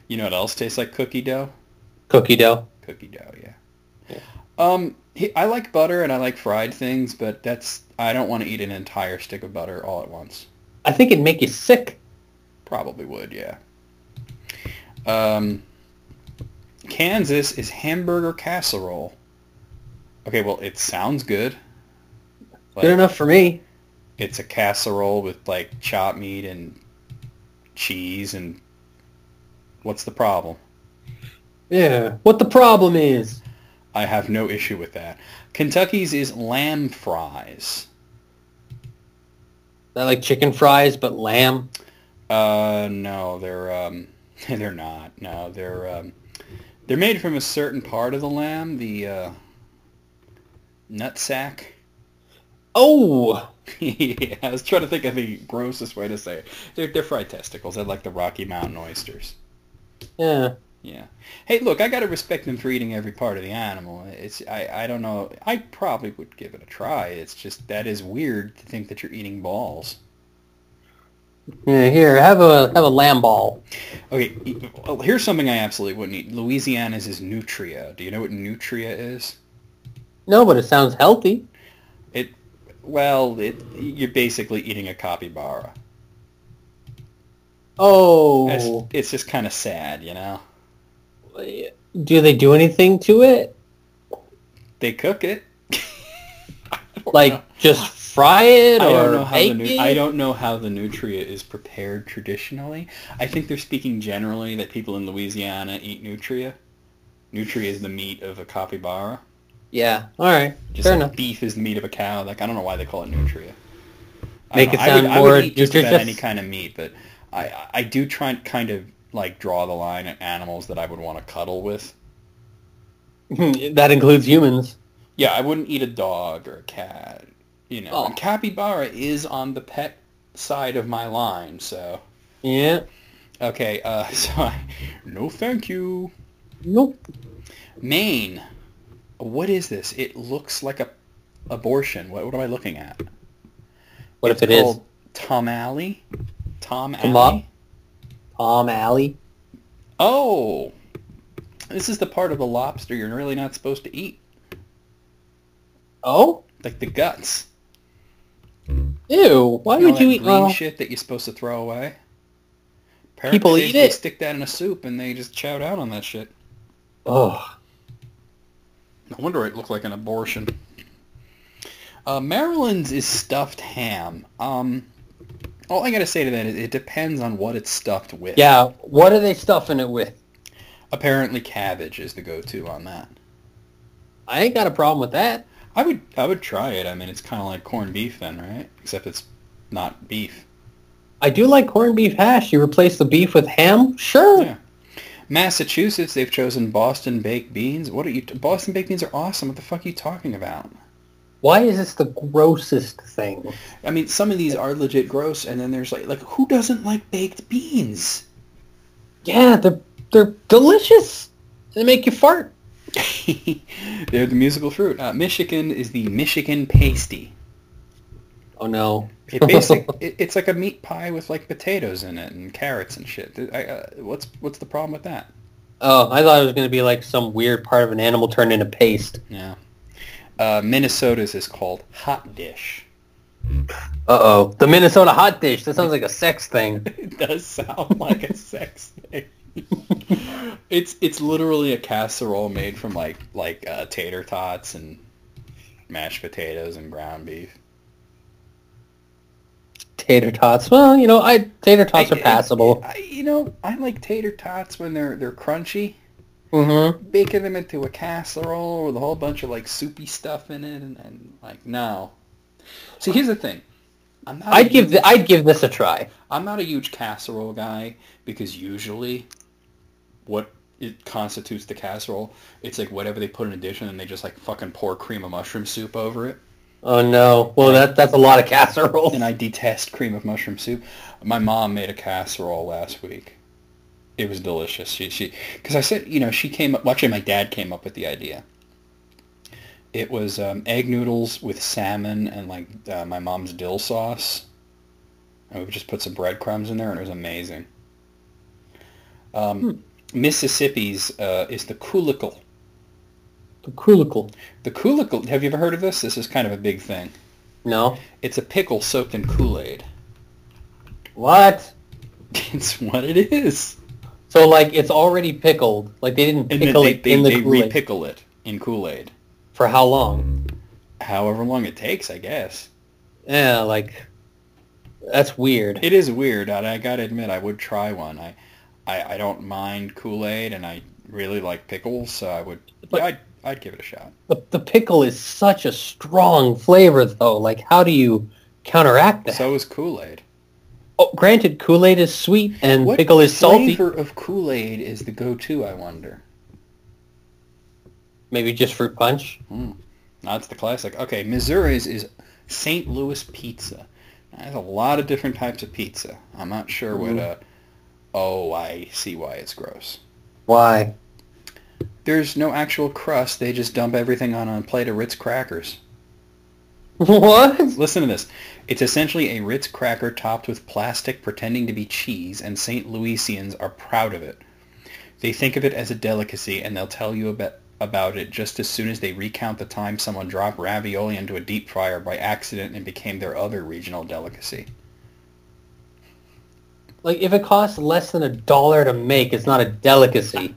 You know what else tastes like cookie dough? Cookie dough. Cookie dough, yeah. I like butter and I like fried things, but I don't want to eat an entire stick of butter all at once. I think it'd make you sick. Probably would, yeah. Kansas is hamburger casserole. Okay, well, it sounds good. Good enough for me. It's a casserole with like chopped meat and cheese and what's the problem? Yeah. What the problem is? I have no issue with that. Kentucky's is lamb fries. That like chicken fries, but lamb. No, they're not. No, they're made from a certain part of the lamb, the nutsack. Oh, Yeah, I was trying to think of the grossest way to say it. They're fried testicles. They're like the Rocky Mountain oysters. yeah. Yeah. Hey, look, I got to respect them for eating every part of the animal. I don't know. I probably would give it a try. It's just that is weird to think that you're eating balls. Yeah. Here, have a lamb ball. Okay, well, here's something I absolutely wouldn't eat. Louisiana's is nutria. Do you know what nutria is? No, but it sounds healthy. You're basically eating a capybara. Oh. It's just kind of sad, you know? Do they do anything to it? They cook it. Like just fry it I don't or know how bake it? I don't know how the nutria is prepared traditionally. I think they're speaking generally that people in Louisiana eat nutria. Nutria is the meat of a capybara. Yeah. All right. Just Fair like enough. beef is the meat of a cow. Like I don't know why they call it nutria. I Make don't it know. sound I more would eat just about nutritious. any kind of meat, but I do try and kind of like draw the line at animals that I would want to cuddle with. That includes humans. Yeah, I wouldn't eat a dog or a cat. You know, Oh. and capybara is on the pet side of my line, so Yeah. okay. No, thank you. Nope. Maine. What is this? It looks like a abortion. What am I looking at? What It's if it is called Tom Alley? Tom Tom Alley? Tom Alley? Oh, this is the part of the lobster you're really not supposed to eat, Oh? like the guts. Ew. Why You know would you that eat? green Well, shit that you're supposed to throw away? People Apparently eat they it. stick that in a soup and they just chow down on that shit. oh. No wonder it looked like an abortion. Maryland's is stuffed ham. All I gotta say to that is it depends on what it's stuffed with. Yeah. What are they stuffing it with? Apparently cabbage is the go-to on that. I ain't got a problem with that. I would try it. I mean, it's kind of like corned beef then, right? Except it's not beef. I do like corned beef hash. You replace the beef with ham? Sure. Yeah. Massachusetts, they've chosen Boston baked beans. What are you? Boston baked beans are awesome. What the fuck are you talking about? Why is this the grossest thing? I mean, some of these are legit gross, and then there's like who doesn't like baked beans? Yeah, they're delicious. They make you fart. They're the musical fruit. Michigan is the Michigan pasty. Oh no. It's like a meat pie with like potatoes in it and carrots and shit. What's the problem with that? Oh, I thought it was going to be like some weird part of an animal turned into paste. Yeah. Minnesota's is called hot dish. Uh-oh. The Minnesota hot dish. That sounds like a sex thing. It does sound like a sex thing. It's literally a casserole made from like tater tots and mashed potatoes and ground beef. Tater tots. Well, tater tots are passable. I like tater tots when they're crunchy. Mm-hmm. Baking them into a casserole with a whole bunch of like soupy stuff in it and like no. See, here's the thing. I'm not. I'd give this a try. I'm not a huge casserole guy because usually, what it constitutes the casserole, it's like whatever they put in a dish and then they just like fucking pour cream of mushroom soup over it. Oh no! Well, that's a lot of casserole. And I detest cream of mushroom soup. My mom made a casserole last week. It was delicious. She because I said, she came up. Well, actually, my dad came up with the idea. It was egg noodles with salmon and like my mom's dill sauce. And we just put some breadcrumbs in there, and it was amazing. Mississippi's is the kulikul. The kulikul. The kulikul. Have you ever heard of this? This is kind of a big thing. No. It's a pickle soaked in Kool-Aid. What? It's what it is. So like it's already pickled. Like they didn't pickle it in the Kool-Aid. They re-pickle it in Kool-Aid. For how long? However long it takes, I guess. Yeah, like that's weird. It is weird. I gotta admit, I would try one. I don't mind Kool-Aid, and I really like pickles, so I would. I'd give it a shot. The pickle is such a strong flavor, though. Like, how do you counteract that? So is Kool-Aid. Oh, granted, Kool-Aid is sweet and pickle is salty. What flavor of Kool-Aid is the go-to, I wonder? Maybe just fruit punch? That's the classic. Okay, Missouri's is St. Louis pizza. Now, there's a lot of different types of pizza. I'm not sure what Oh, I see why it's gross. Why? There's no actual crust. They just dump everything on a plate of Ritz crackers. What? Listen to this. It's essentially a Ritz cracker topped with plastic pretending to be cheese, and St. Louisians are proud of it. They think of it as a delicacy, and they'll tell you about it just as soon as they recount the time someone dropped ravioli into a deep fryer by accident and became their other regional delicacy. Like, if it costs less than $1 to make, it's not a delicacy.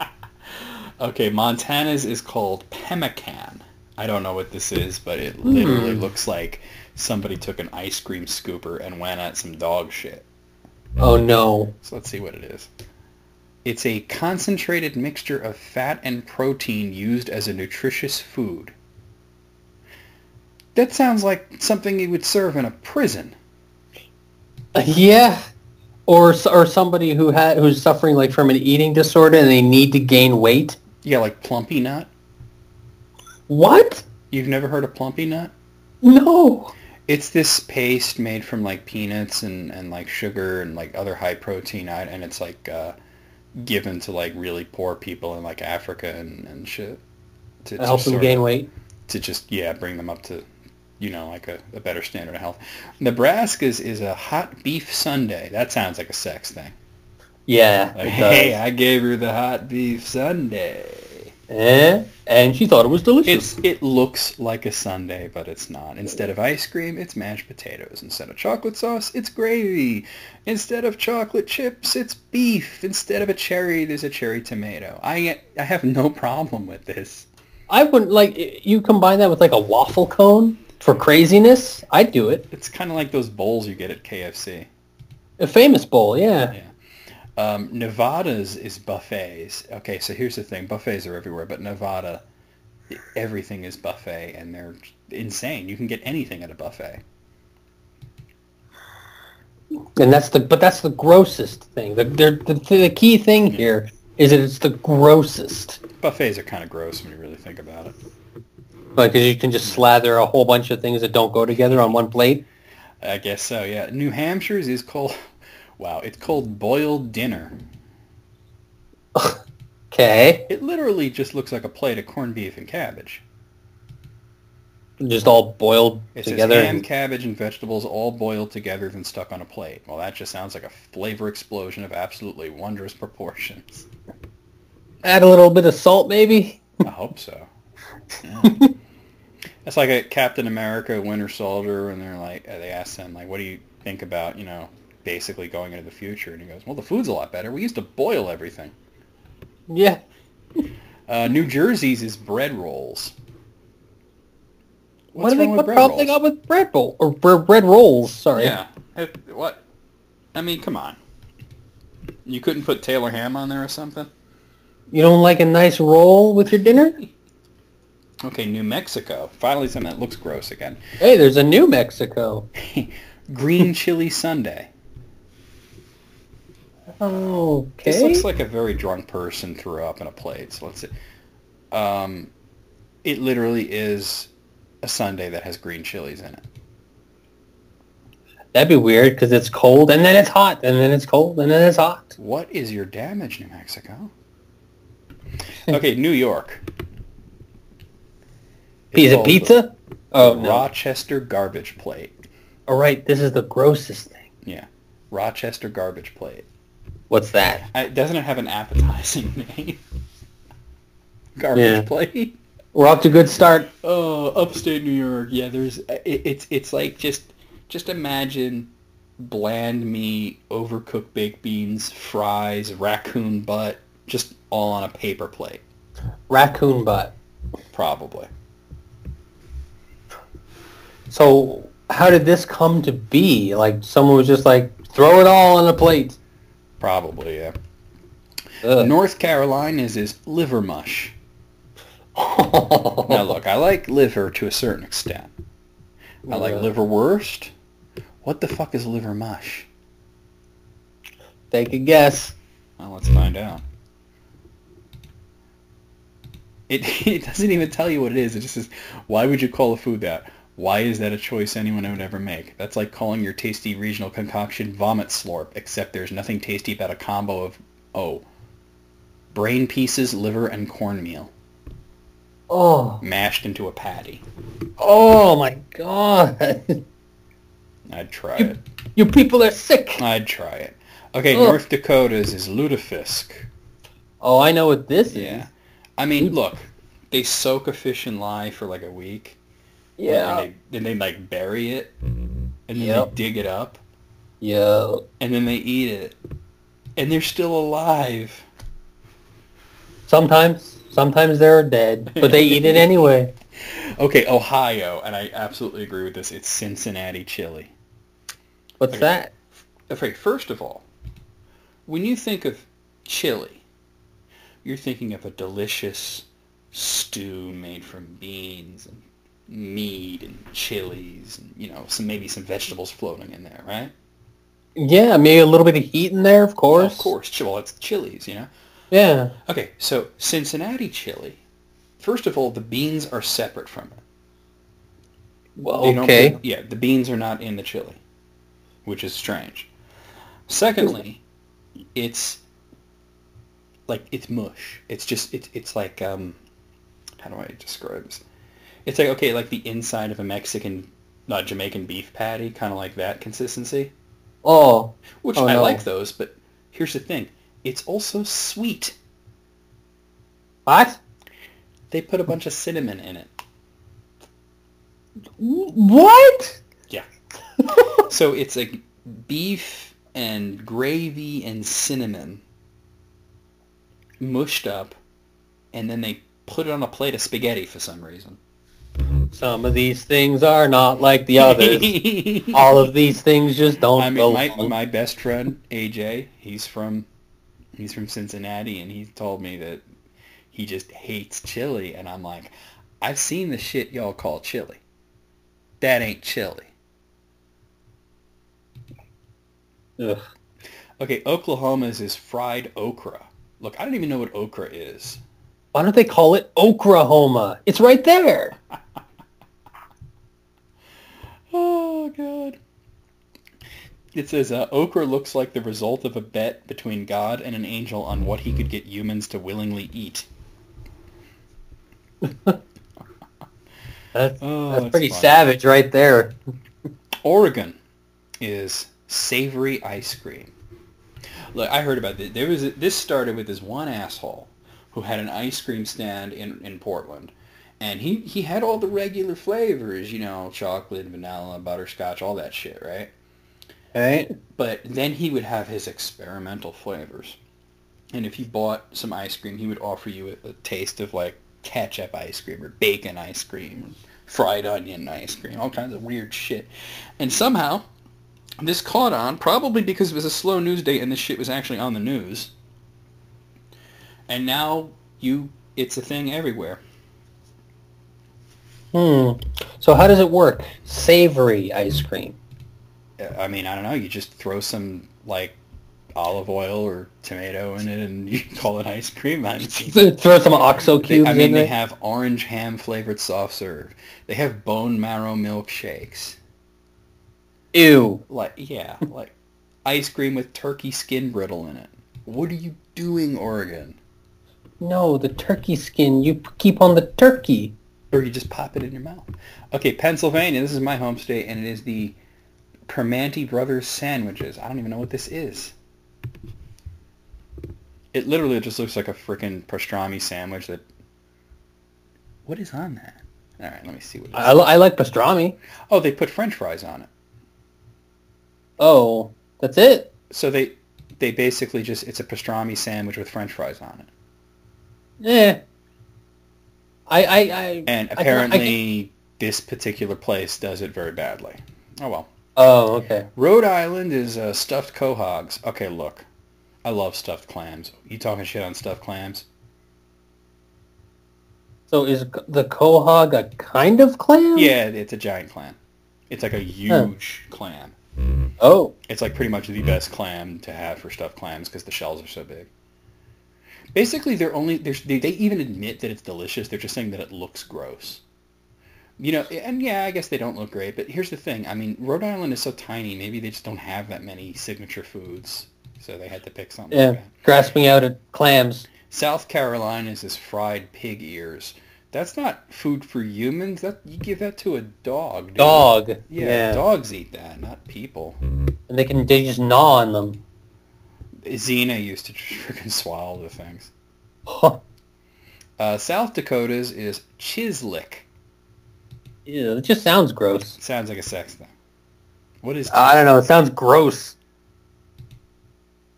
Okay, Montana's is called pemmican. I don't know what this is, but it literally looks like somebody took an ice cream scooper and went at some dog shit. Oh, no. So let's see what it is. It's a concentrated mixture of fat and protein used as a nutritious food. That sounds like something you would serve in a prison. Yeah. Or somebody who's suffering like from an eating disorder and they need to gain weight. Yeah, like Plumpy Nut. What? You've never heard of Plumpy Nut? No. It's this paste made from like peanuts and like sugar and like other high protein, and it's like given to like really poor people in like Africa and shit. To help them gain weight? To just, bring them up to, like a better standard of health. Nebraska's is a hot beef sundae. That sounds like a sex thing. Yeah. Like, hey, I gave her the hot beef sundae. And she thought it was delicious. It looks like a sundae, but it's not. Instead of ice cream, it's mashed potatoes. Instead of chocolate sauce, it's gravy. Instead of chocolate chips, it's beef. Instead of a cherry, there's a cherry tomato. I have no problem with this. I wouldn't, like, you combine that with like a waffle cone for craziness, I'd do it. It's kind of like those bowls you get at KFC. A famous bowl, yeah. Nevada's is buffets. Okay, so here's the thing. Buffets are everywhere, but Nevada, everything is buffet, and they're insane. You can get anything at a buffet. And that's the grossest thing. The key thing here is that it's the grossest. Buffets are kind of gross when you really think about it. Because you can just slather a whole bunch of things that don't go together on one plate? I guess so, yeah. New Hampshire's is called... Wow, it's called boiled dinner. Okay. It literally just looks like a plate of corned beef and cabbage. Just all boiled together? It says ham, cabbage, and vegetables all boiled together then stuck on a plate. Well, that just sounds like a flavor explosion of absolutely wondrous proportions. Add a little bit of salt, maybe? I hope so. Yeah. It's like a Captain America, Winter Soldier, and they ask him, like, what do you think about, basically going into the future? And he goes, well, the food's a lot better. We used to boil everything. Yeah. New Jersey's is bread rolls. What problem they got with bread roll or bread rolls? Sorry. Yeah. What? I mean, come on. You couldn't put Taylor ham on there or something? You don't like a nice roll with your dinner? Okay, New Mexico. Finally something that looks gross again. Hey, there's a New Mexico. Green chili sundae. Okay. This looks like a very drunk person threw up in a plate. So let's see. It literally is a sundae that has green chilies in it. That'd be weird because it's cold and then it's hot and then it's cold and then it's hot. What is your damage, New Mexico? Okay, New York. Is it pizza? Oh, no. Rochester garbage plate. All right, this is the grossest thing. Yeah. Rochester garbage plate. What's that? Doesn't it have an appetizing name? Garbage plate. We're off to a good start. Oh, upstate New York. Yeah, it's like just imagine bland meat, overcooked baked beans, fries, raccoon butt, just all on a paper plate. Raccoon butt. Probably. So how did this come to be? Like someone was just like, throw it all on a plate. Probably, yeah. Ugh. North Carolina's is liver mush. Now look, I like liver to a certain extent. I like liverwurst. What the fuck is liver mush? Take a guess. Well, let's find out. It doesn't even tell you what it is. It just says, why would you call a food that? Why is that a choice anyone would ever make? That's like calling your tasty regional concoction vomit slorp, except there's nothing tasty about a combo of, brain pieces, liver, and cornmeal. Oh. Mashed into a patty. Oh my god. I'd try it. You people are sick. I'd try it. Okay, North Dakota's is lutefisk. Oh, I know what this is. Yeah. I mean, look, they soak a fish in lye for like a week. Yeah. Then they like bury it, and then they dig it up. Yeah. And then they eat it, and they're still alive. Sometimes they're dead, but they eat it anyway. Okay, Ohio, and I absolutely agree with this. It's Cincinnati chili. What's that? Okay, first of all, when you think of chili, you're thinking of a delicious stew made from beans and meat and chilies and, maybe some vegetables floating in there, right? Yeah, maybe a little bit of heat in there, of course. Of course. Well, it's chilies, Yeah. Okay, so Cincinnati chili, first of all, the beans are separate from it. Well, okay. The beans are not in the chili, which is strange. Secondly, it's mush. It's just, it's like, how do I describe this? It's like, okay, like the inside of a Mexican, Jamaican beef patty, kind of like that consistency. Oh. Which I like those, but here's the thing. It's also sweet. What? They put a bunch of cinnamon in it. What? Yeah. So it's like beef and gravy and cinnamon mushed up, and then they put it on a plate of spaghetti for some reason. Some of these things are not like the others. All of these things just don't. I mean, my best friend AJ, he's from Cincinnati, and he told me that he just hates chili, and I'm like, I've seen the shit y'all call chili. That ain't chili. Ugh. Okay, Oklahoma's is fried okra. Look, I don't even know what okra is. Why don't they call it Oklahoma? It's right there. Oh, God. It says, okra looks like the result of a bet between God and an angel on what he could get humans to willingly eat. That's pretty savage right there. Oregon is savory ice cream. Look, I heard about this. This started with this one asshole who had an ice cream stand in Portland. And he had all the regular flavors, chocolate, vanilla, butterscotch, all that shit, right? Right. But then he would have his experimental flavors. And if you bought some ice cream, he would offer you a taste of like ketchup ice cream or bacon ice cream, fried onion ice cream, all kinds of weird shit. And somehow this caught on, probably because it was a slow news day and this shit was actually on the news. And now it's a thing everywhere. So how does it work? Savory ice cream. I mean, I don't know. You just throw some like olive oil or tomato in it, and you call it ice cream. I mean, Throw some OXO cubes in they there. have orange ham flavored soft serve. They have bone marrow milkshakes. Ew. Like like ice cream with turkey skin brittle in it. What are you doing, Oregon? No, the turkey skin. You keep on the turkey. Or you just pop it in your mouth. Okay, Pennsylvania. This is my home state, and it is the Permanente Brothers sandwiches. I don't even know what this is. It literally just looks like a freaking pastrami sandwich that... What is on that? All right, let me see what it is. I like pastrami. Oh, they put French fries on it. Oh, that's it? So they basically just... It's a pastrami sandwich with French fries on it. Eh. And apparently this particular place does it very badly. Oh, well. Oh, okay. Rhode Island is stuffed quahogs. Okay, look. I love stuffed clams. You talking shit on stuffed clams? So is the quahog a kind of clam? Yeah, it's a giant clam. It's like a huge clam. Oh. It's like pretty much the best clam to have for stuffed clams because the shells are so big. Basically, they even admit that it's delicious. They're just saying that it looks gross. You know, and yeah, I guess they don't look great. But here's the thing. I mean, Rhode Island is so tiny. Maybe they just don't have that many signature foods. So they had to pick something like that. Grasping out at clams. South Carolina is fried pig ears. That's not food for humans. You give that to a dog, dude. Dog. Yeah, dogs eat that, not people. And they just gnaw on them. Xena used to freaking swallow the things. Huh. South Dakota's is chislick. Ew, it just sounds gross. Sounds like a sex thing. What is... I don't know. It sounds gross.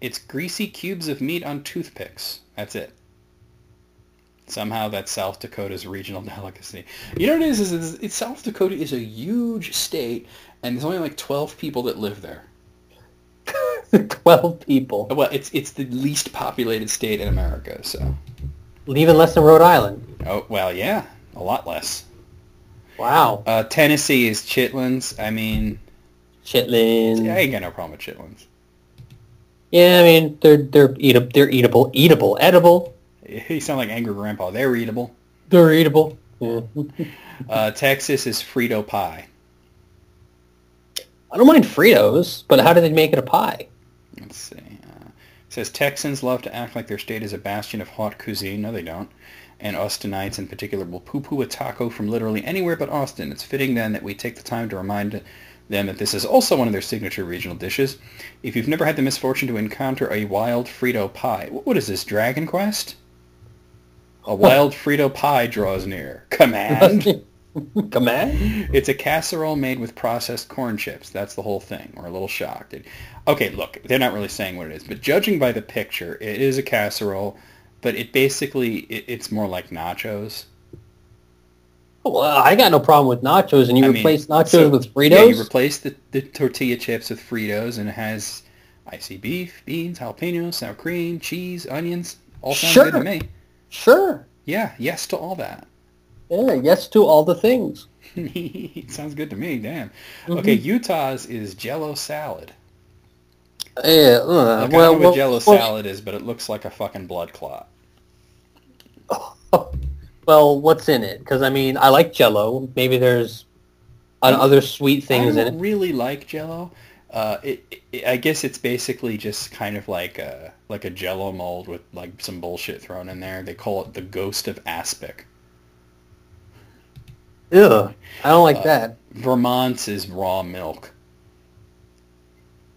It's greasy cubes of meat on toothpicks. That's it. Somehow that's South Dakota's regional delicacy. You know what it is South Dakota is a huge state, and there's only like 12 people that live there. 12 people. Well, it's the least populated state in America, so... Even less than Rhode Island. Oh, well, yeah. A lot less. Wow. Tennessee is chitlins. I mean... Chitlins. I ain't got no problem with chitlins. Yeah, I mean, they're eatable. Edible. You sound like Angry Grandpa. They're eatable. They're eatable. Yeah. Texas is Frito pie. I don't mind Fritos, but how do they make it a pie? Let's see. It says Texans love to act like their state is a bastion of hot cuisine. No, they don't. And Austinites in particular will poo-poo a taco from literally anywhere but Austin. It's fitting then that we take the time to remind them that this is also one of their signature regional dishes. If you've never had the misfortune to encounter a wild Frito pie... What is this, Dragon Quest? A wild Frito pie draws near. Command? Command? It's a casserole made with processed corn chips. That's the whole thing. We're a little shocked. Okay, look, they're not really saying what it is, but judging by the picture, it is a casserole, but it's more like nachos. Well, I got no problem with nachos, and replace nachos with Fritos? Yeah, you replace the tortilla chips with Fritos, and it has icy beef, beans, jalapenos, sour cream, cheese, onions. All sounds good to me. Sure. Yeah, yes to all that. Yeah, yes to all the things. Sounds good to me, damn. Mm-hmm. Okay, Utah's is Jell-O salad. Yeah, I don't know what Jell-O salad is, but it looks like a fucking blood clot. Well, what's in it? Because, I mean, I like Jell-O. Maybe there's other sweet things in it. I don't really like Jell-O. I guess it's basically just kind of like a Jell-O mold with like some bullshit thrown in there. They call it the Ghost of Aspic. Ew, I don't like that. Vermont's is raw milk.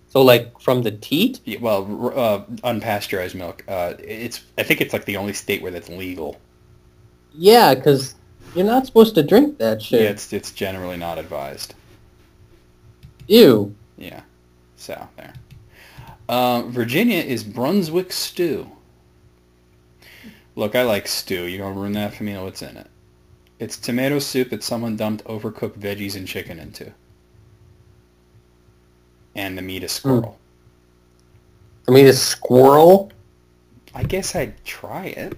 So, like, from the teat? Yeah, well, unpasteurized milk. I think it's like the only state where that's legal. Yeah, because you're not supposed to drink that shit. Yeah, it's generally not advised. Ew. Yeah. So, there. Virginia is Brunswick stew. Look, I like stew. You gonna ruin that for me? What's in it? It's tomato soup that someone dumped overcooked veggies and chicken into. And the meat is squirrel. The meat is squirrel? I guess I'd try it.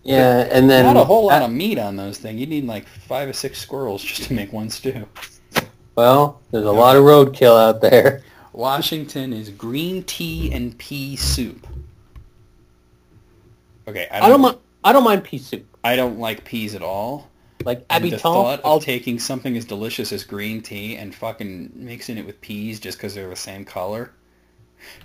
Yeah, and then... Not a whole lot of meat on those things. You need like 5 or 6 squirrels just to make one stew. Well, there's a lot of roadkill out there. Washington is green tea and pea soup. Okay, I don't mind pea soup. I don't like peas at all. Like And the habitant, thought of taking something as delicious as green tea and fucking mixing it with peas just because they're the same color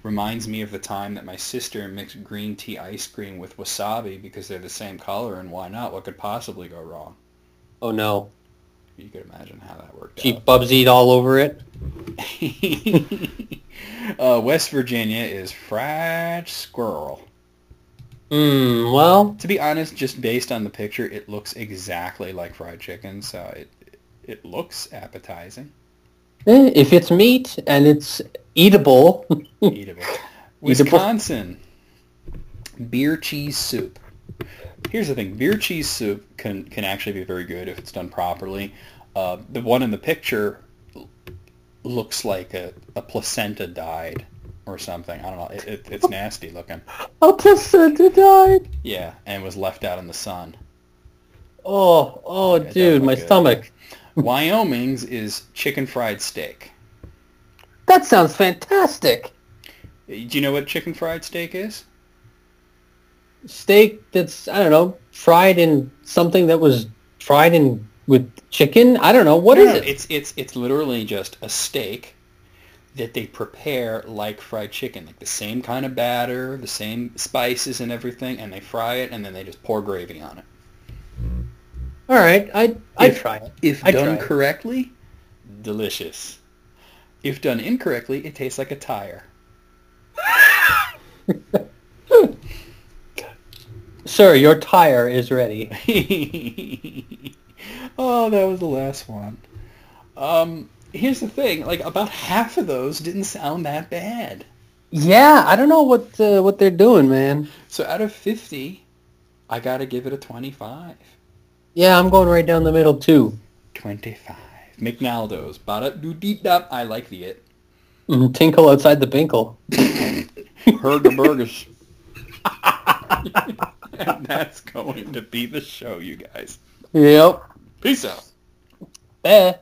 reminds me of the time that my sister mixed green tea ice cream with wasabi because they're the same color, and why not? What could possibly go wrong? Oh no, You could imagine how that worked she out. Bubsied all over it. West Virginia is fried squirrel. Well, To be honest, just based on the picture, it looks exactly like fried chicken, so it looks appetizing. if it's meat and it's eatable, Eatable. Wisconsin, beer cheese soup. Here's the thing. Beer cheese soup can actually be very good if it's done properly. The one in the picture looks like a placenta died or something. I don't know. It's nasty looking. a placenta died. Yeah, and was left out in the sun. Oh, It does dude, look my good. stomach. Wyoming's is chicken fried steak. That sounds fantastic. Do you know what chicken fried steak is? Steak that's, I don't know, fried in something that was fried in with chicken. I don't know. What is it? It's literally just a steak that they prepare like fried chicken, like the same kind of batter, the same spices and everything, and they fry it and then they just pour gravy on it. All right, I'd try it. If I'd done try it. correctly, delicious. If done incorrectly, it tastes like a tire. Sir, your tire is ready. Oh, that was the last one. Here's the thing, like about half of those didn't sound that bad. Yeah, I don't know what they're doing, man. So out of 50, I gotta give it a 25. Yeah, I'm going right down the middle too. 25. McNaldo's. Ba-da-doo-dee-da. I like the it. Tinkle outside the binkle. Heard the burgers. And that's going to be the show, you guys. Yep. Peace out. Eh.